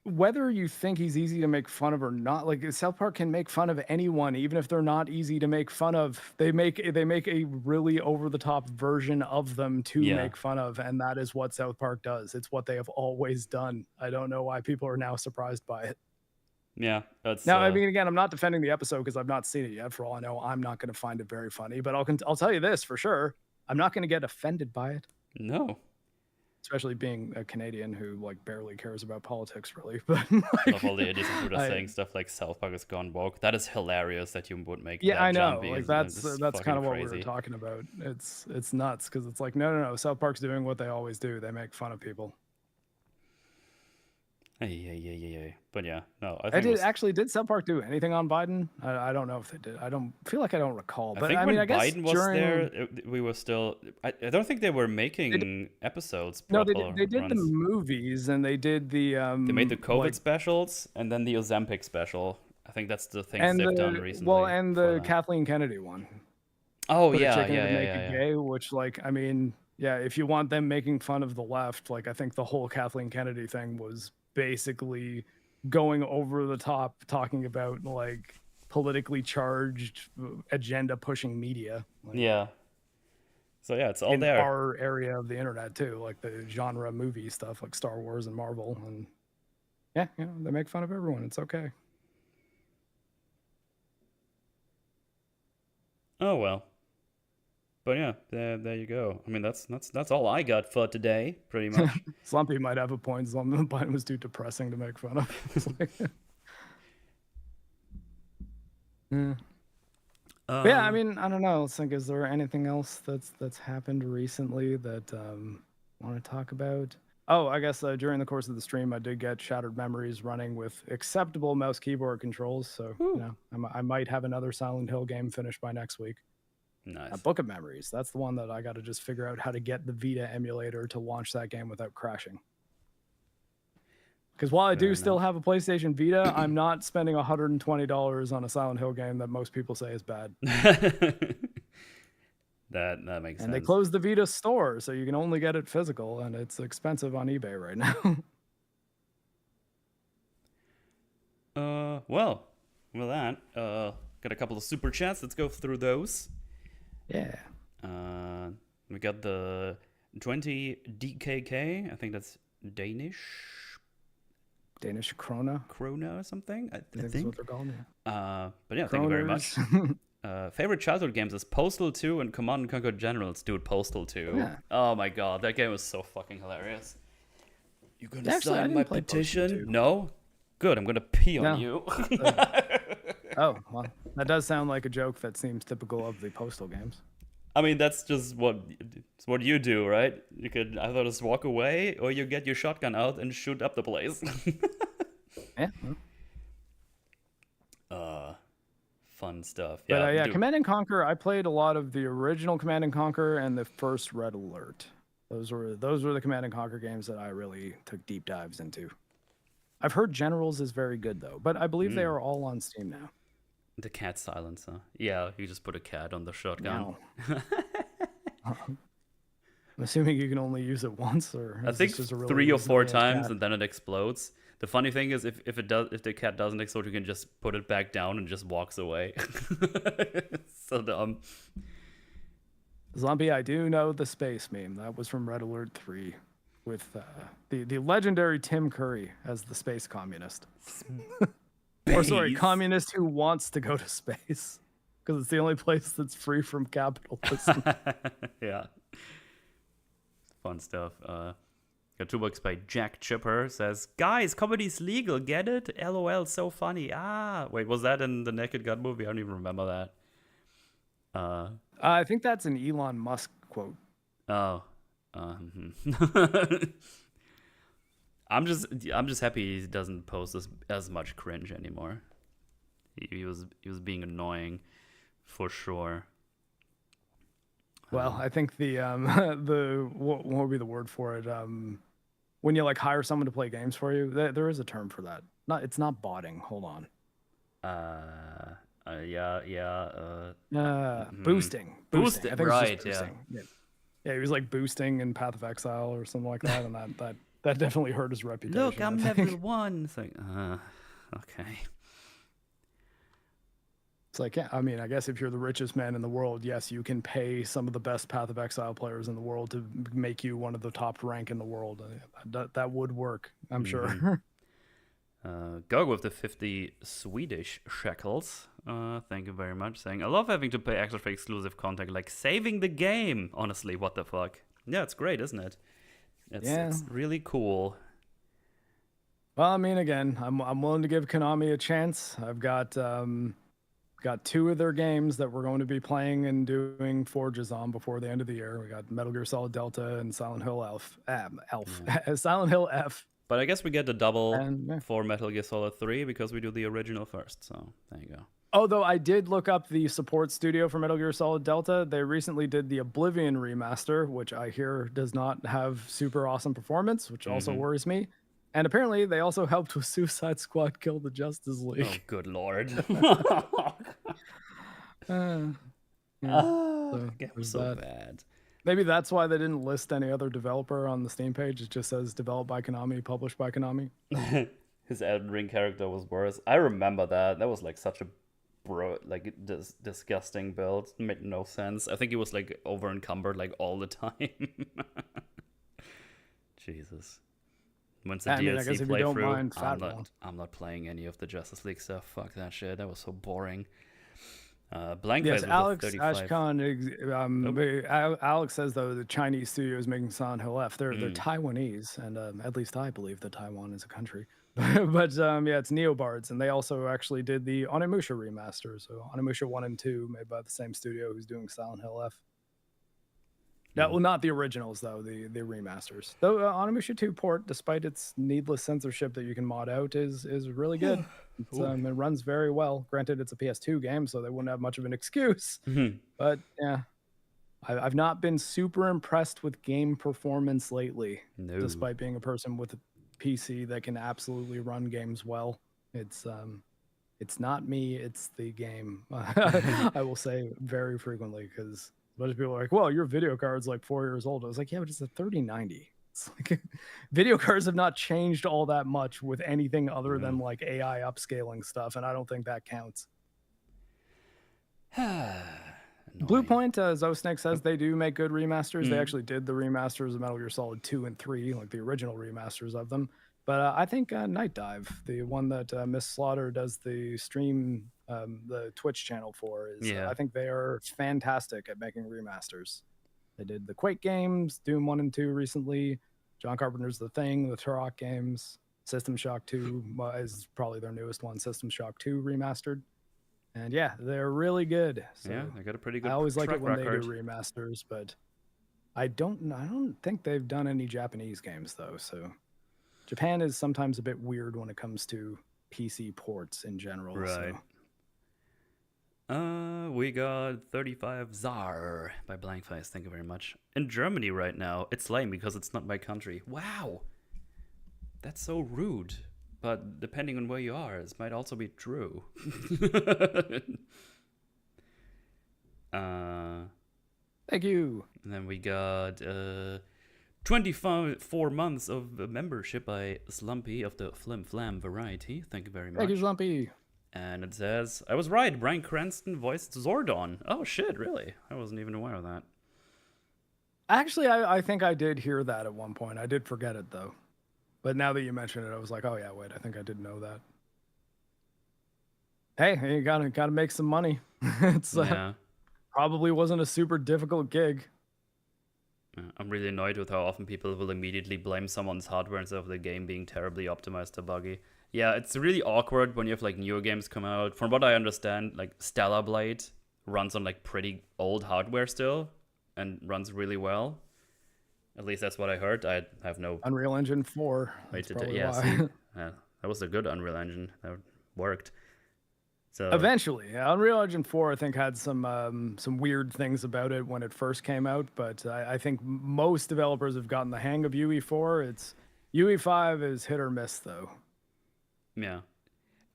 whether you think he's easy to make fun of or not, like South Park can make fun of anyone, even if they're not easy to make fun of. They make a really over-the-top version of them to make fun of, and that is what South Park does. It's what they have always done. I don't know why people are now surprised by it. Yeah, that's now. I mean, again, I'm not defending the episode because I've not seen it yet. For all I know, I'm not going to find it very funny. But I'll tell you this for sure: I'm not going to get offended by it. No. Especially being a Canadian who like barely cares about politics, really. But like, love all the idiots who are saying stuff like South Park has gone woke. That is hilarious that you would make. Yeah, that I know. jump, like that's kind of what we were talking about. It's nuts because it's like no. South Park's doing what they always do. They make fun of people. Yeah. But yeah, no. Did South Park do anything on Biden? I don't know if they did. I don't feel like I don't recall. But I mean, when I guess Biden was there, we were still. I don't think they were making episodes. No, they did the movies and they did the. They made the COVID specials and then the Ozempic special. I think that's the things they've done recently. Well, and the Kathleen Kennedy one. Oh Put yeah, a chicken to make it gay, which like I mean, yeah, if you want them making fun of the left, like I think the whole Kathleen Kennedy thing was basically going over the top, talking about like politically charged, agenda pushing media. Like, yeah. So yeah, it's all in there. Our area of the internet too, like the genre movie stuff, like Star Wars and Marvel, and yeah, they make fun of everyone. It's okay. Oh well. But yeah, there you go. I mean, that's all I got for today, pretty much. Slumpy might have a point. Biden was too depressing to make fun of. Yeah, I mean, I don't know. Let's think. Is there anything else that's happened recently that want to talk about? Oh, I guess during the course of the stream, I did get Shattered Memories running with acceptable mouse keyboard controls. So I might have another Silent Hill game finished by next week. Nice. Book of Memories. That's the one that I got to just figure out how to get the Vita emulator to launch that game without crashing. Because while I do still have a PlayStation Vita, I'm not spending $120 on a Silent Hill game that most people say is bad. That makes sense. And they closed the Vita store, so you can only get it physical, and it's expensive on eBay right now. Well, with that, got a couple of super chats. Let's go through those. Yeah. We got the 20 DKK. I think that's Danish Krona or something. I think that's what they're called. Yeah. But yeah, thank you very much. Favorite childhood games is Postal 2 and Command & Conquer Generals. Dude, Postal 2. Yeah. Oh my god, that game was so fucking hilarious. You gonna sign my petition? No? Good, I'm gonna pee on you. Oh, well, that does sound like a joke that seems typical of the Postal games. I mean, that's just what you do, right? You could either just walk away or you get your shotgun out and shoot up the place. Yeah. Fun stuff. But yeah, Command & Conquer, I played a lot of the original Command & Conquer and the first Red Alert. Those were the Command & Conquer games that I really took deep dives into. I've heard Generals is very good, though, but I believe they are all on Steam now. The cat silencer. Yeah, you just put a cat on the shotgun. No. I'm assuming you can only use it once, or I think just a really 3 or 4 times, and then it explodes. The funny thing is, if the cat doesn't explode, you can just put it back down and just walks away. So dumb. Zombie, I do know the space meme. That was from Red Alert 3 with the legendary Tim Curry as the space communist. Or sorry, communist who wants to go to space because it's the only place that's free from capitalism. Yeah. Fun stuff. Got 2 bucks by Jack Chipper. Says, guys, comedy's legal. Get it? LOL, so funny. Ah, wait, was that in the Naked Gun movie? I don't even remember that. I think that's an Elon Musk quote. Oh. I'm just happy he doesn't post as much cringe anymore. He was being annoying, for sure. Well, I think the what would be the word for it? When you like hire someone to play games for you, there is a term for that. It's not botting. Hold on. Boosting. Boosting. I think right. It's just boosting. Yeah. He was like boosting in Path of Exile or something like that, and that definitely hurt his reputation. Look, I'm level 1. It's like, okay. It's like, yeah, I mean, I guess if you're the richest man in the world, yes, you can pay some of the best Path of Exile players in the world to make you one of the top rank in the world. That would work, I'm sure. Gog with the 50 Swedish shekels. Thank you very much. Saying, I love having to pay extra for exclusive content, like saving the game. Honestly, what the fuck? Yeah, it's great, isn't it? It's really cool. Well, I mean, again, I'm willing to give Konami a chance. I've got 2 of their games that we're going to be playing and doing forges on before the end of the year. We got Metal Gear Solid Delta and Silent Hill Silent Hill F. But I guess we get the double for Metal Gear Solid 3 because we do the original first. So there you go. Although I did look up the support studio for Metal Gear Solid Delta. They recently did the Oblivion remaster, which I hear does not have super awesome performance, which also worries me. And apparently they also helped with Suicide Squad Kill the Justice League. Oh, good lord. It was so bad. Maybe that's why they didn't list any other developer on the Steam page. It just says developed by Konami, published by Konami. His Elden Ring character was worse. I remember that. That was like such a disgusting build. It made no sense. I think he was like over encumbered like all the time. Jesus. Once the DLC playthrough, I'm not playing any of the Justice League stuff. Fuck that shit. That was so boring. Blank yes, Alex Ashkan. Alex says though the Chinese studio is making Silent Hill F. They're Taiwanese, and at least I believe that Taiwan is a country. But yeah, it's Neobards, and they also actually did the Onimusha remaster. So Onimusha 1 and 2, made by the same studio who's doing Silent Hill F. No, well, not the originals though, the remasters. Though Onimusha 2 port, despite its needless censorship that you can mod out, is really good. It runs very well. Granted, it's a PS2 game, so they wouldn't have much of an excuse. But yeah, I've not been super impressed with game performance lately, despite being a person with a PC that can absolutely run games well. It's not me, it's the game. I will say very frequently, because a bunch of people are like, well, your video card's like 4 years old. I was like, yeah, but it's a 3090. It's like video cards have not changed all that much with anything other than like AI upscaling stuff, and I don't think that counts. Bluepoint, Snake says they do make good remasters. They actually did the remasters of Metal Gear Solid 2 and 3, like the original remasters of them. But I think Night Dive, the one that Miss Slaughter does the stream, the Twitch channel for, is I think they are fantastic at making remasters. They did the Quake games, Doom 1 and 2 recently, John Carpenter's The Thing, the Turok games, System Shock 2 is probably their newest one, System Shock 2 remastered. And yeah, they're really good. So yeah, they got a pretty good I always like it when record. They do remasters, but I don't think they've done any Japanese games though, so Japan is sometimes a bit weird when it comes to PC ports in general. Right. So. We got 35 Czar by Blankface. Thank you very much. In Germany right now, it's lame because it's not my country. Wow. That's so rude. But depending on where you are, this might also be true. Thank you. And then we got 24 months of membership by Slumpy of the Flim Flam variety. Thank you very much. Thank you, Slumpy. And it says, I was right, Bryan Cranston voiced Zordon. Oh shit, really? I wasn't even aware of that. Actually, I think I did hear that at one point. I did forget it though. But now that you mention it, I was like, oh yeah, wait, I think I did know that. Hey, you gotta make some money. It's probably wasn't a super difficult gig. I'm really annoyed with how often people will immediately blame someone's hardware instead of the game being terribly optimized or buggy. Yeah, it's really awkward when you have like newer games come out. From what I understand, like Stellar Blade runs on like pretty old hardware still and runs really well. At least that's what I heard. I have no Unreal Engine 4. That's probably yeah, why. see, that was a good Unreal Engine. That worked. So Eventually, yeah, Unreal Engine 4 I think had some weird things about it when it first came out, but I think most developers have gotten the hang of UE4. It's UE5 is hit or miss though. yeah.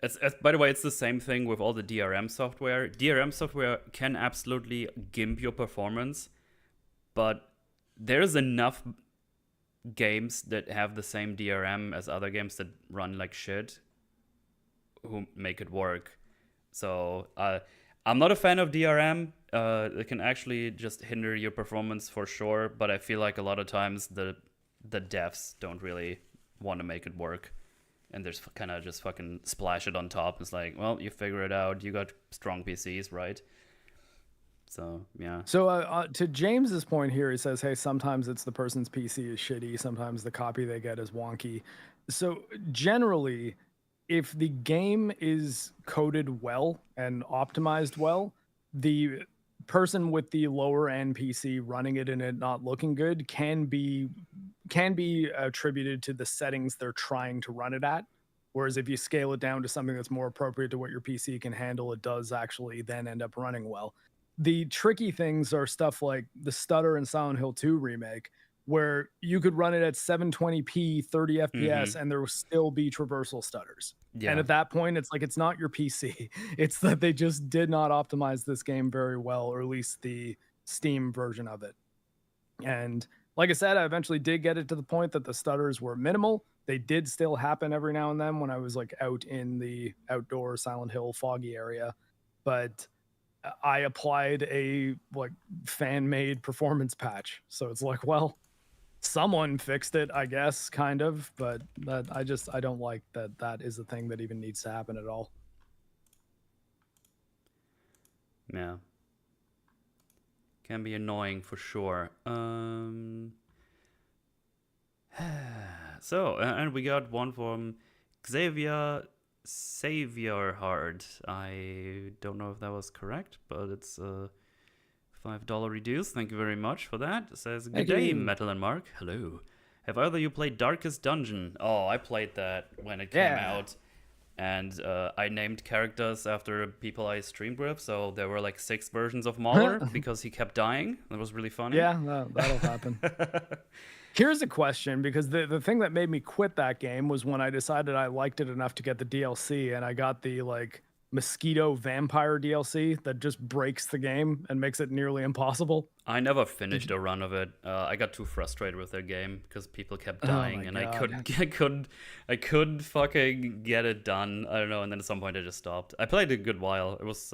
It's by the way, it's the same thing with all the DRM software. DRM software can absolutely gimp your performance, but there's enough games that have the same DRM as other games that run like shit who make it work. So I'm not a fan of DRM. It can actually just hinder your performance for sure, but I feel like a lot of times the devs don't really want to make it work. And there's kind of just fucking splash it on top. It's like, well, you figure it out. You got strong PCs, right? So, yeah. So to James's point here, he says, hey, sometimes it's the person's PC is shitty. Sometimes the copy they get is wonky. So generally, if the game is coded well and optimized well, the person with the lower end PC running it and it not looking good can be attributed to the settings they're trying to run it at. Whereas if you scale it down to something that's more appropriate to what your PC can handle, it does actually then end up running well. The tricky things are stuff like the stutter in Silent Hill 2 remake, where you could run it at 720p 30 FPS and there will still be traversal stutters. Yeah. And at that point, it's like, it's not your PC. It's that they just did not optimize this game very well, or at least the Steam version of it. And like I said, I eventually did get it to the point that the stutters were minimal. They did still happen every now and then when I was like out in the outdoor Silent Hill foggy area. But I applied a like fan-made performance patch. So it's like, well, someone fixed it, I guess, kind of, but that I don't like that is a thing that even needs to happen at all. Yeah. Can be annoying for sure. So, and we got one from Xavier Saviorhard. I don't know if that was correct, but it's $5 reduce. Thank you very much for that. It says, good day, Metal and Marc. Hello. Have either of you played Darkest Dungeon? Oh, I played that when it came out. And I named characters after people I streamed with. So there were like 6 versions of Mauler because he kept dying. That was really funny. Yeah, that'll happen. Here's a question, because the thing that made me quit that game was when I decided I liked it enough to get the DLC, and I got the like mosquito vampire DLC that just breaks the game and makes it nearly impossible. I never finished a run of it. I got too frustrated with the game because people kept dying, and I couldn't fucking get it done. I don't know. And then at some point I just stopped. I played a good while. It was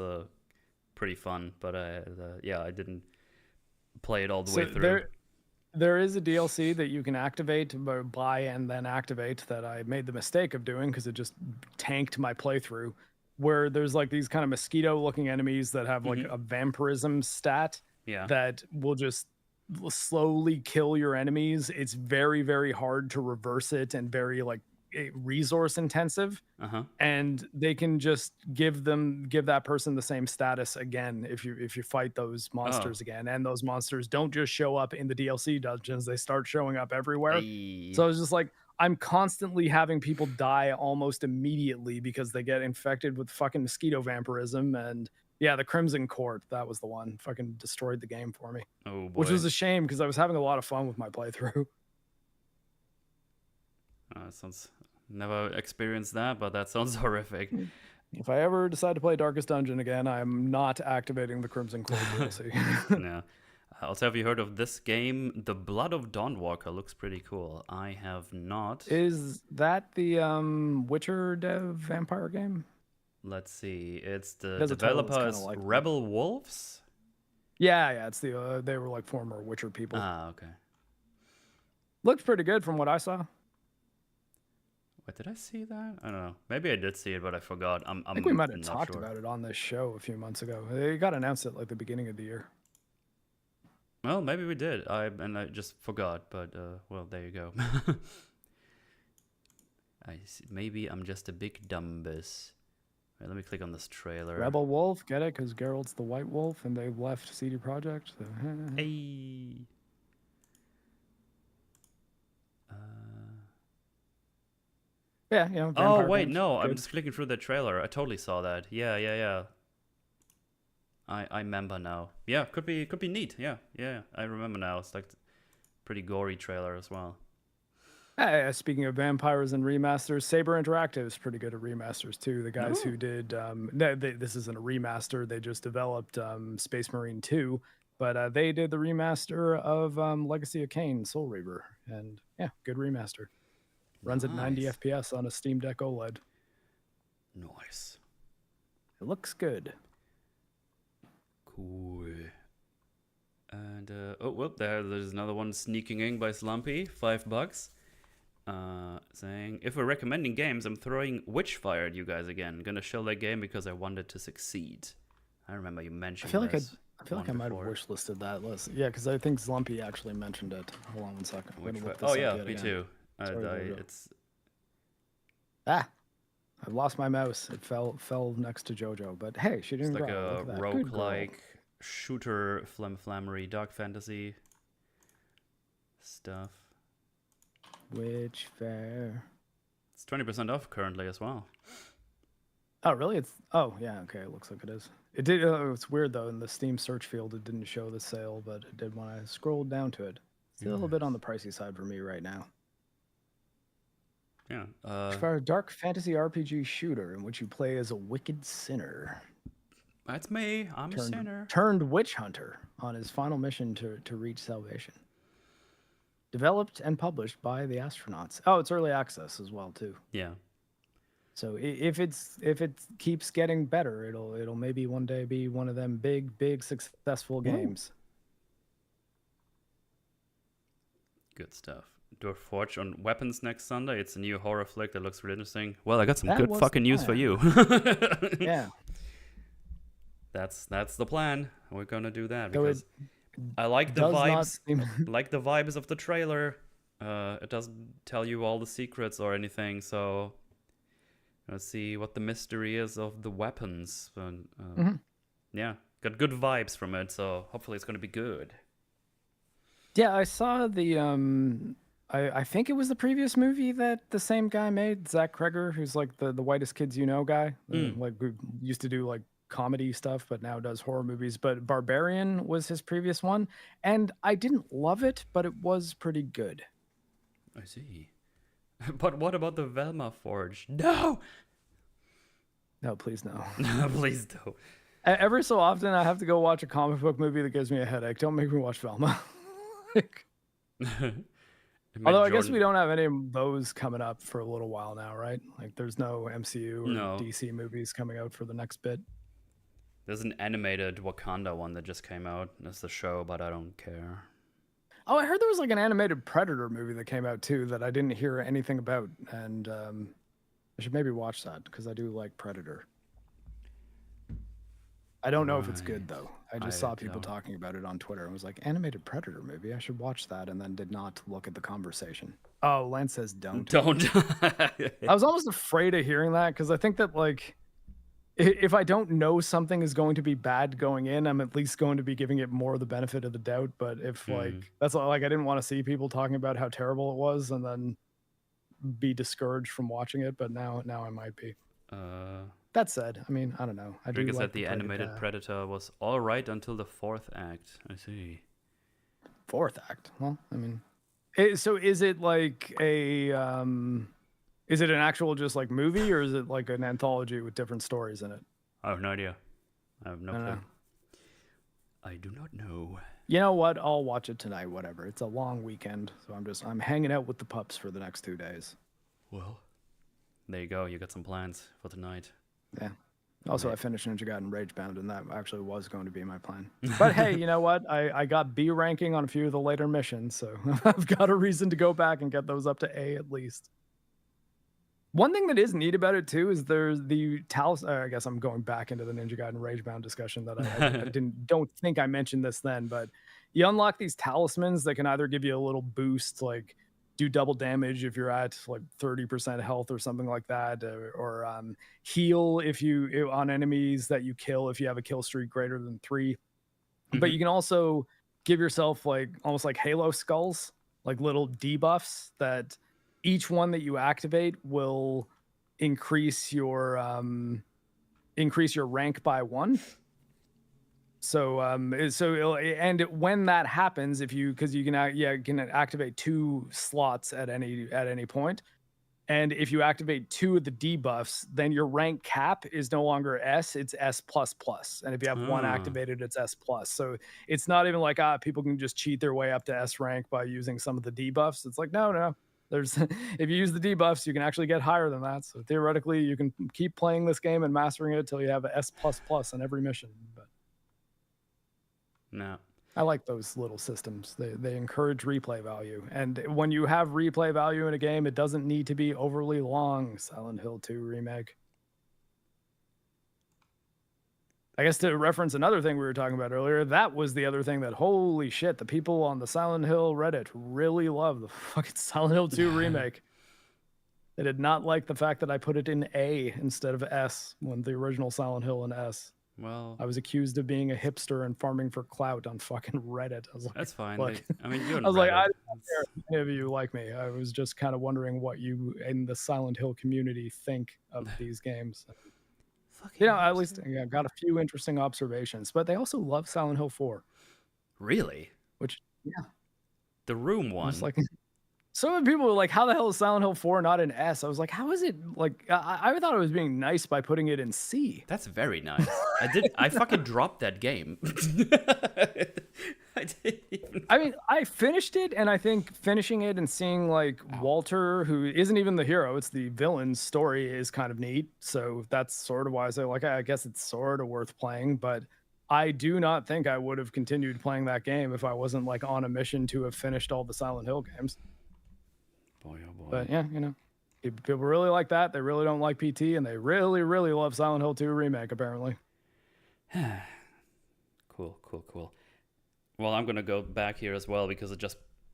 pretty fun, but I didn't play it all the way through. There is a DLC that you can activate, buy and then activate, that I made the mistake of doing because it just tanked my playthrough, where there's like these kind of mosquito looking enemies that have like a vampirism stat that will just slowly kill your enemies. It's very, very hard to reverse it and very like resource intensive. And they can just give that person the same status again if you fight those monsters again. And those monsters don't just show up in the DLC dungeons, they start showing up everywhere. So it's just like, I'm constantly having people die almost immediately because they get infected with fucking mosquito vampirism. And yeah, the Crimson Court, that was the one, fucking destroyed the game for me. Oh boy. Which was a shame because I was having a lot of fun with my playthrough. Sounds, never experienced that, but that sounds horrific. If I ever decide to play Darkest Dungeon again, I'm not activating the Crimson Court DLC. Yeah. Also, have you heard of this game? The Blood of Dawnwalker looks pretty cool. I have not. Is that the Witcher dev vampire game? Let's see. It's the developer is like Rebel Wolves? Yeah, it's the they were like former Witcher people. Ah, okay. Looks pretty good from what I saw. Wait, did I see that? I don't know. Maybe I did see it, but I forgot. I think we might have talked about it on this show a few months ago. It got announced at like the beginning of the year. Well, maybe we did. I just forgot. But well, there you go. Maybe I'm just a big dumbus. Right, let me click on this trailer. Rebel Wolf, get it? Because Geralt's the White Wolf, and they left CD Projekt. So. Hey. Yeah, you know. Oh wait, no, I'm just clicking through the trailer. I totally saw that. Yeah. I remember now. Yeah, could be neat. Yeah. I remember now. It's like pretty gory trailer as well. Speaking of vampires and remasters, Saber Interactive is pretty good at remasters too. The guys who did this isn't a remaster; they just developed Space Marine 2, but they did the remaster of Legacy of Kain, Soul Reaver, and yeah, good remaster. Runs at 90 FPS on a Steam Deck OLED. Nice. It looks good. Cool. And oh well, there's another one sneaking in by Slumpy, $5. Saying, if we're recommending games, I'm throwing Witchfire at you guys again. Gonna show that game because I wanted to succeed. I remember you mentioned this. I feel like I might have wishlisted that list. Yeah, because I think Slumpy actually mentioned it. Hold on one second. Oh yeah, me too. It's I've lost my mouse. It fell next to JoJo. But hey, she didn't. It's like a roguelike shooter, flammery, dark fantasy stuff. Witchfire. It's 20% off currently as well. Oh really? Yeah. Okay, it looks like it is. It did. It's weird though. In the Steam search field, it didn't show the sale, but it did when I scrolled down to it. It's a little bit on the pricey side for me right now. Yeah. For a dark fantasy RPG shooter in which you play as a wicked sinner. That's me. I'm a sinner. Turned witch hunter on his final mission to reach salvation. Developed and published by the Astronauts. Oh, it's early access as well too. Yeah. So if it keeps getting better, it'll maybe one day be one of them big successful games. Good stuff. Dwarf Forge on Weapons next Sunday. It's a new horror flick that looks really interesting. Well, I got some good fucking news for you. Yeah. That's the plan. We're gonna do that because I like the vibes. Like the vibes of the trailer. It doesn't tell you all the secrets or anything, so let's see what the mystery is of the weapons. But yeah, got good vibes from it, so hopefully it's gonna be good. Yeah, I saw the I think it was the previous movie that the same guy made, Zach Kreger, who's like the Whitest Kids You Know guy, like who used to do like comedy stuff, but now does horror movies. But Barbarian was his previous one, and I didn't love it, but it was pretty good. I see. But what about the Velma Forge? No, please no. No, please don't. Every so often, I have to go watch a comic book movie that gives me a headache. Don't make me watch Velma. Although I guess we don't have any of those coming up for a little while now, right? Like there's no MCU or DC movies coming out for the next bit. There's an animated Wakanda one that just came out. That's the show, but I don't care. Oh, I heard there was like an animated Predator movie that came out too that I didn't hear anything about, and I should maybe watch that because I do like Predator. I don't know if it's good though. I just saw people talking about it on Twitter and was like, animated Predator movie, I should watch that, and then did not look at the conversation. Oh, Lance says don't. I was almost afraid of hearing that because I think that like if I don't know something is going to be bad going in, I'm at least going to be giving it more of the benefit of the doubt. But if like that's like I didn't want to see people talking about how terrible it was and then be discouraged from watching it, but now I might be. That said, I mean, I don't know. I think that the animated Predator was all right until the 4th act. I see. 4th act? Well, I mean, so is it like a is it an actual just like movie, or is it like an anthology with different stories in it? I have no idea. I have no clue. I do not know. You know what? I'll watch it tonight. Whatever. It's a long weekend, so I'm hanging out with the pups for the next 2 days. Well, there you go. You got some plans for tonight. Yeah. Also, I finished Ninja Gaiden Ragebound, and that actually was going to be my plan. But hey, you know what? I got B ranking on a few of the later missions, so I've got a reason to go back and get those up to A at least. One thing that is neat about it too is there's the talisman. I guess I'm going back into the Ninja Gaiden Ragebound discussion that I don't think I mentioned this then, but you unlock these talismans that can either give you a little boost, like do double damage if you're at like 30% health or something like that, or heal if you on enemies that you kill if you have a kill streak greater than 3. But you can also give yourself like almost like Halo skulls, like little debuffs that each one that you activate will increase your rank by 1. So and when that happens, because you can activate 2 slots at any point, and if you activate 2 of the debuffs, then your rank cap is no longer S, it's S++, and if you have 1 activated, it's S+. So it's not even like people can just cheat their way up to S rank by using some of the debuffs. It's like no. There's if you use the debuffs, you can actually get higher than that. So theoretically, you can keep playing this game and mastering it until you have a S++ on every mission. But no, I like those little systems. They encourage replay value, and when you have replay value in a game, it doesn't need to be overly long. Silent Hill 2 remake. I guess to reference another thing we were talking about earlier, that was the other thing that, holy shit, the people on the Silent Hill Reddit really love the fucking Silent Hill 2 remake. They did not like the fact that I put it in A instead of S when the original Silent Hill in S. Well, I was accused of being a hipster and farming for clout on fucking Reddit. I was like, that's fine. Look, I mean, you're I was Reddit. like, I don't care if any of you like me. I was just kind of wondering what you in the Silent Hill community think of these games. At least got a few interesting observations, but they also love Silent Hill 4. Really? Which, the Room one. Like, so many people were like, how the hell is Silent Hill 4 not in S? I was like, how is it? Like, I thought it was being nice by putting it in C. That's very nice. I fucking dropped that game. I mean, I finished it, and I think finishing it and seeing like Walter, who isn't even the hero, it's the villain's story, is kind of neat. So that's sort of why I say, like, I guess it's sort of worth playing, but I do not think I would have continued playing that game if I wasn't like on a mission to have finished all the Silent Hill games. Boy, oh boy. But yeah, people really like that. They really don't like PT, and they really, really love Silent Hill 2 remake, apparently. Cool. Well, I'm gonna go back here as well because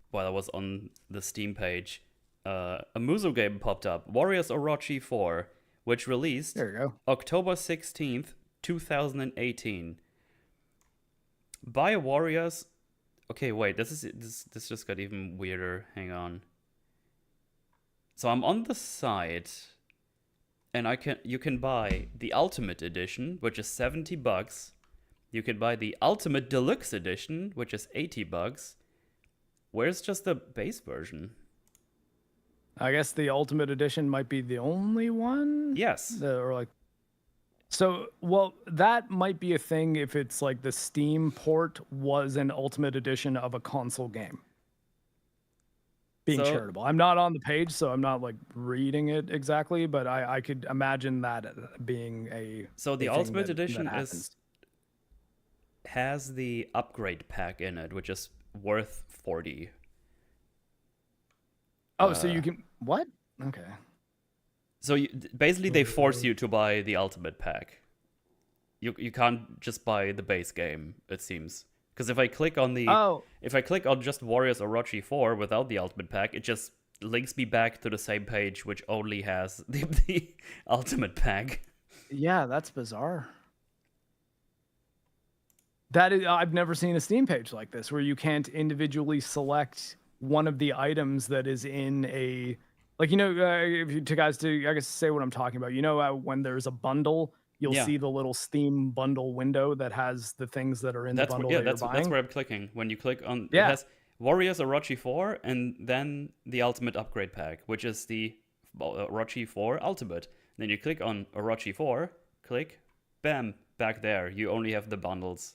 while I was on the Steam page, a Musu game popped up, Warriors Orochi 4, which released October 16th, 2018. By Warriors. Okay, wait. This just got even weirder. Hang on. So I'm on the site, and you can buy the Ultimate Edition, which is $70. You can buy the Ultimate Deluxe Edition, which is $80. Where's just the base version? I guess the Ultimate Edition might be the only one? Yes. Well, that might be a thing if it's like the Steam port was an Ultimate Edition of a console game. Being charitable. I'm not on the page, so I'm not like reading it exactly, but I could imagine that being a. So the Ultimate Edition has the upgrade pack in it, which is worth $40. Oh, so you can what? Okay. So basically, they force you to buy the Ultimate pack. You can't just buy the base game, it seems. Because if I click on just Warriors Orochi 4 without the Ultimate pack, it just links me back to the same page, which only has the Ultimate pack. Yeah, that's bizarre. I've never seen a Steam page like this where you can't individually select one of the items that is in a, like, if you to guys to, I guess, say what I'm talking about. When there's a bundle, you'll see the little Steam bundle window that has the things that are in the bundle that you're buying. That's where I'm clicking. When you click on, it has Warriors Orochi 4 and then the Ultimate Upgrade Pack, which is the Orochi 4 Ultimate. Then you click on Orochi 4, click, bam, back there. You only have the bundles.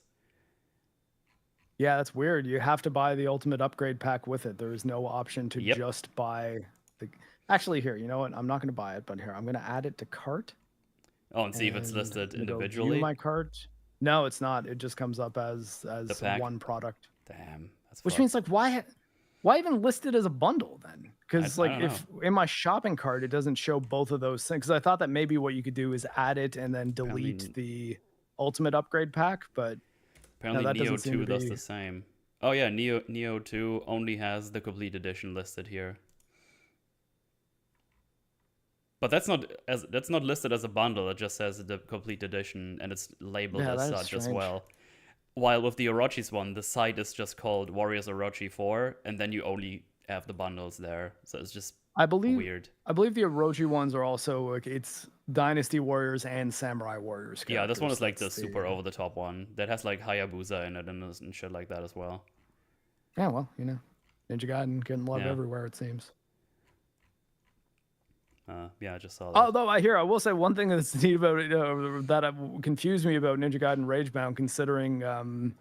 Yeah, that's weird. You have to buy the Ultimate Upgrade Pack with it. There is no option to just buy the... Actually, here, you know what? I'm not going to buy it, but here, I'm going to add it to cart. Oh, and see if it's listed individually. View my cart. No, it's not. It just comes up as one product. Damn, that's which means like why even list it as a bundle then? Because like if in my shopping cart it doesn't show both of those things. Because I thought that maybe what you could do is add it and then delete the Ultimate Upgrade Pack, but apparently Neo 2 does the same. Oh yeah, Neo 2 only has the complete edition listed here. But that's not listed as a bundle. It just says the complete edition, and it's labeled Yeah, as that is such as strange. well. While with the Orochi's one, the site is just called Warriors Orochi 4, and then you only have the bundles there. So it's just weird. I believe the Orochi ones are also like it's Dynasty Warriors and Samurai Warriors characters. Yeah, this one is like the That's super over the top one that has like Hayabusa in it and shit like that as well. Yeah, well, you know, Ninja Gaiden getting love Yeah. everywhere, it seems. Yeah, I just saw that. Although I will say one thing that's neat about it that confused me about Ninja Gaiden Ragebound, considering Ninja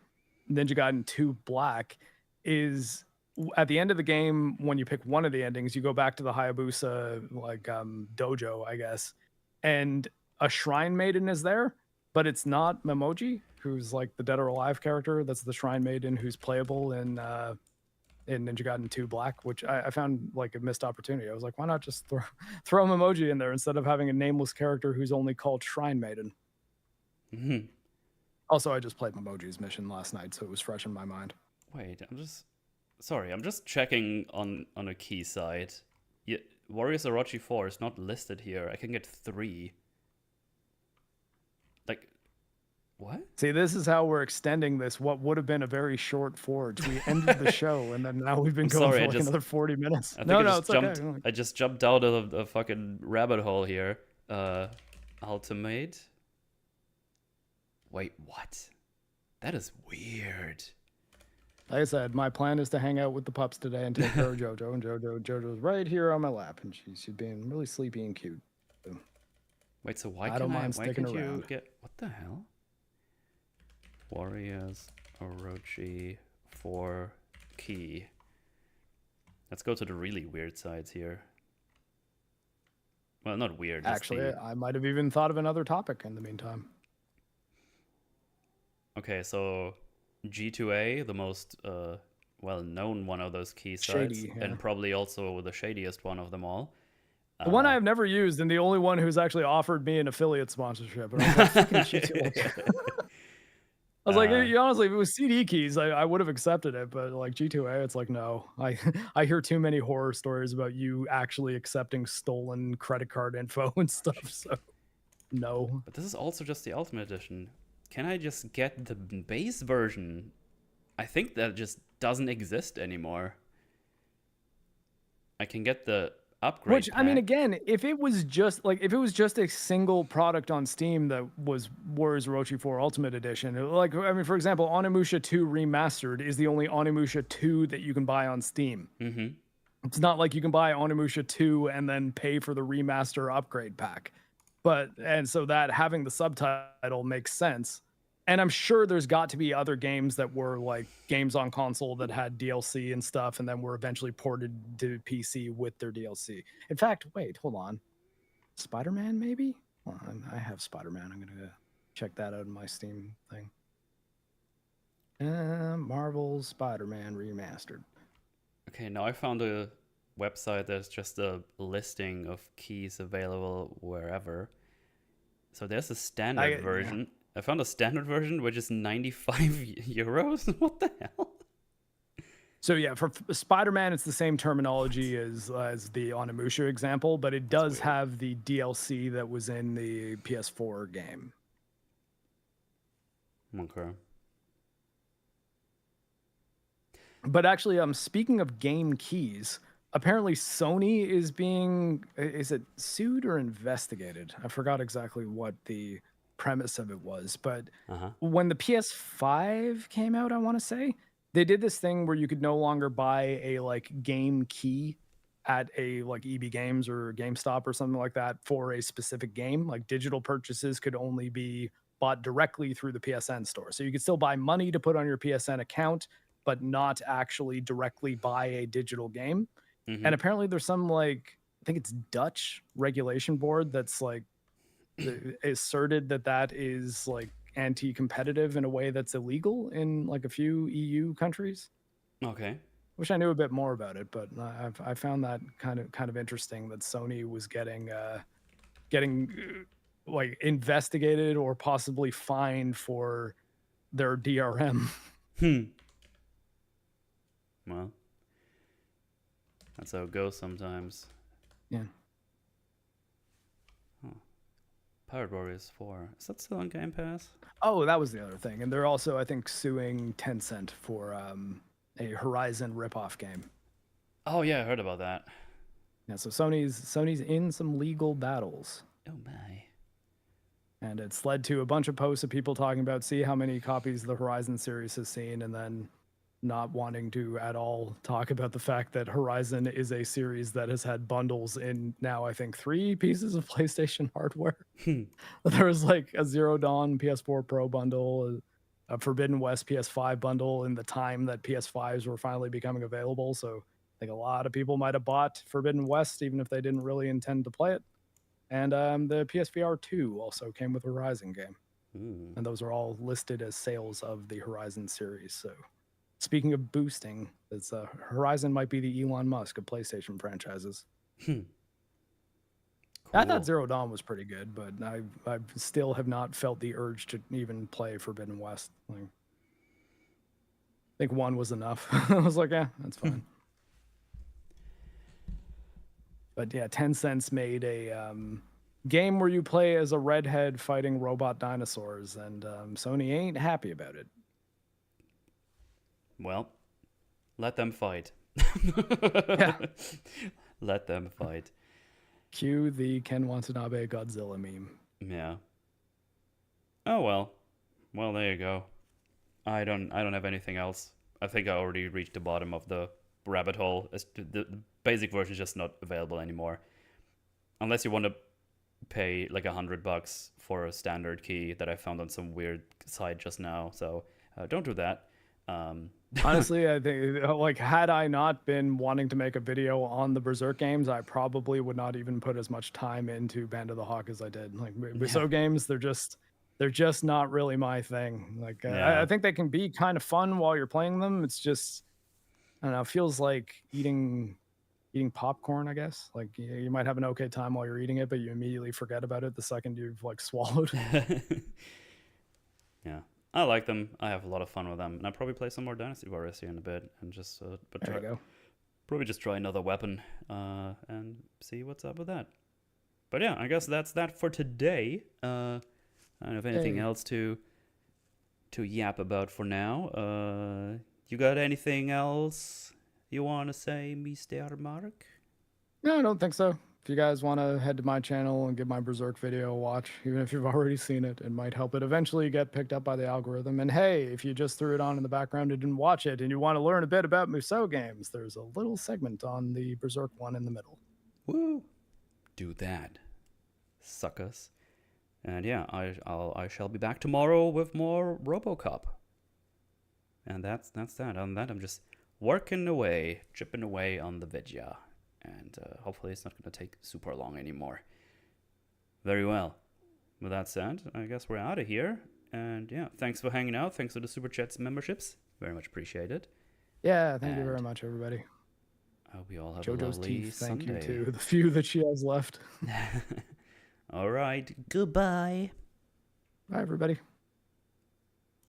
Gaiden 2 Black, is at the end of the game when you pick one of the endings, you go back to the Hayabusa like dojo, I guess, and a shrine maiden is there, but it's not Memoji, who's like the Dead or Alive character. That's the shrine maiden who's playable in Ninja Gaiden 2 Black, which I found like a missed opportunity. I was like, why not just throw an emoji in there instead of having a nameless character who's only called Shrine Maiden? Mm-hmm. Also, I just played Memoji's mission last night, so it was fresh in my mind. Wait, I'm just checking on a key site. Yeah, Warriors Orochi 4 is not listed here. I can get 3. Like, what? See, this is how we're extending this. What would have been a very short forge. We ended the show, and then now we've been going for like another 40 minutes. I just jumped out of the fucking rabbit hole here. Ultimate. Wait, what? That is weird. Like I said, my plan is to hang out with the pups today and take care of Jojo. And Jojo's right here on my lap, and she's being really sleepy and cute. So, wait, so why I don't mind why sticking can't around. You get what the hell? Warriors Orochi 4 key. Let's go to the really weird sides here. Well, not weird. Actually, I might have even thought of another topic in the meantime. Okay, so G2A, the most well-known one of those key sites, Shady, yeah. and probably also the shadiest one of them all. The one I have never used, and the only one who's actually offered me an affiliate sponsorship. And I was like, fucking G2A. I was like, honestly, if it was CD keys, I would have accepted it. But like G2A, it's like, no. I hear too many horror stories about you actually accepting stolen credit card info and stuff. So, no. But this is also just the Ultimate Edition. Can I just get the base version? I think that just doesn't exist anymore. I can get the upgrade Which pack. I mean, again, if it was just a single product on Steam that was Warriors Orochi 4 Ultimate Edition, like I mean, for example, Onimusha 2 Remastered is the only Onimusha 2 that you can buy on Steam. Mm-hmm. It's not like you can buy Onimusha 2 and then pay for the remaster upgrade pack. And so that having the subtitle makes sense. And I'm sure there's got to be other games that were like games on console that had DLC and stuff, and then were eventually ported to PC with their DLC. In fact, wait, hold on. Spider-Man, maybe? Well, I have Spider-Man. I'm going to check that out in my Steam thing. Marvel Spider-Man Remastered. Okay, now I found a website that's just a listing of keys available wherever. So there's a standard version. Yeah. I found a standard version, which is 95 euros. What the hell? So yeah, for Spider-Man, it's the same terminology as the Onimusha example, but it does have the DLC that was in the PS4 game. Okay. But actually, speaking of game keys, apparently Sony is it sued or investigated? I forgot exactly what the premise of it was, but when the PS5 came out, I want to say, they did this thing where you could no longer buy a like game key at a like EB Games or GameStop or something like that for a specific game. Like digital purchases could only be bought directly through the PSN store. So you could still buy money to put on your PSN account, but not actually directly buy a digital game. Mm-hmm. And apparently there's some like, I think it's Dutch regulation board that's like asserted that is like anti-competitive in a way that's illegal in like a few EU countries. Okay. Wish I knew a bit more about it, but I found that kind of interesting that Sony was getting like investigated or possibly fined for their DRM. Well, that's how it goes sometimes. Yeah. Pirate Warriors 4. Is that still on Game Pass? Oh, that was the other thing. And they're also, I think, suing Tencent for a Horizon ripoff game. Oh yeah, I heard about that. Yeah, so Sony's in some legal battles. Oh my. And it's led to a bunch of posts of people talking about see how many copies the Horizon series has seen, and then not wanting to at all talk about the fact that Horizon is a series that has had bundles in now, I think, 3 pieces of PlayStation hardware. There was like a Zero Dawn PS4 Pro bundle, a Forbidden West PS5 bundle in the time that PS5s were finally becoming available. So I think a lot of people might have bought Forbidden West, even if they didn't really intend to play it. And the PSVR 2 also came with a Horizon game. And those are all listed as sales of the Horizon series. So speaking of boosting, it's Horizon might be the Elon Musk of PlayStation franchises. Cool. I thought Zero Dawn was pretty good, but I still have not felt the urge to even play Forbidden West. Like, I think 1 was enough. I was like, yeah, that's fine. But yeah, Tencent's made a game where you play as a redhead fighting robot dinosaurs, and Sony ain't happy about it. Well, let them fight. Yeah. Let them fight. Cue the Ken Watanabe Godzilla meme. Yeah. Oh well. Well, there you go. I don't have anything else. I think I already reached the bottom of the rabbit hole. The basic version is just not available anymore. Unless you want to pay like $100 for a standard key that I found on some weird site just now. So don't do that. Honestly, I think like had I not been wanting to make a video on the Berserk games, I probably would not even put as much time into Band of the Hawk as I did. Like Musu games, they're just not really my thing. Like I think they can be kind of fun while you're playing them. It's just, I don't know, it feels like eating popcorn, I guess. Like you might have an okay time while you're eating it, but you immediately forget about it the second you've like swallowed. Yeah. I like them. I have a lot of fun with them. And I'll probably play some more Dynasty Warriors here in a bit and just probably just try another weapon and see what's up with that. But yeah, I guess that's that for today. I don't have anything else to yap about for now. You got anything else you want to say, Mr. Marc? No, I don't think so. If you guys want to head to my channel and give my Berserk video a watch, even if you've already seen it, it might help it eventually get picked up by the algorithm. And hey, if you just threw it on in the background and didn't watch it and you want to learn a bit about Musu games, there's a little segment on the Berserk one in the middle. Woo! Do that, suckers. And yeah, I shall be back tomorrow with more RoboCop. And that's that. On that, I'm just working away, chipping away on the video. And hopefully it's not going to take super long anymore. Very well. With that said, I guess we're out of here. And yeah, thanks for hanging out. Thanks for the Super Chats memberships. Very much appreciated. Yeah, thank you very much, everybody. I hope you all have JoJo's a lovely teeth, Sunday. thank you to the few that she has left. All right. Goodbye. Bye, everybody.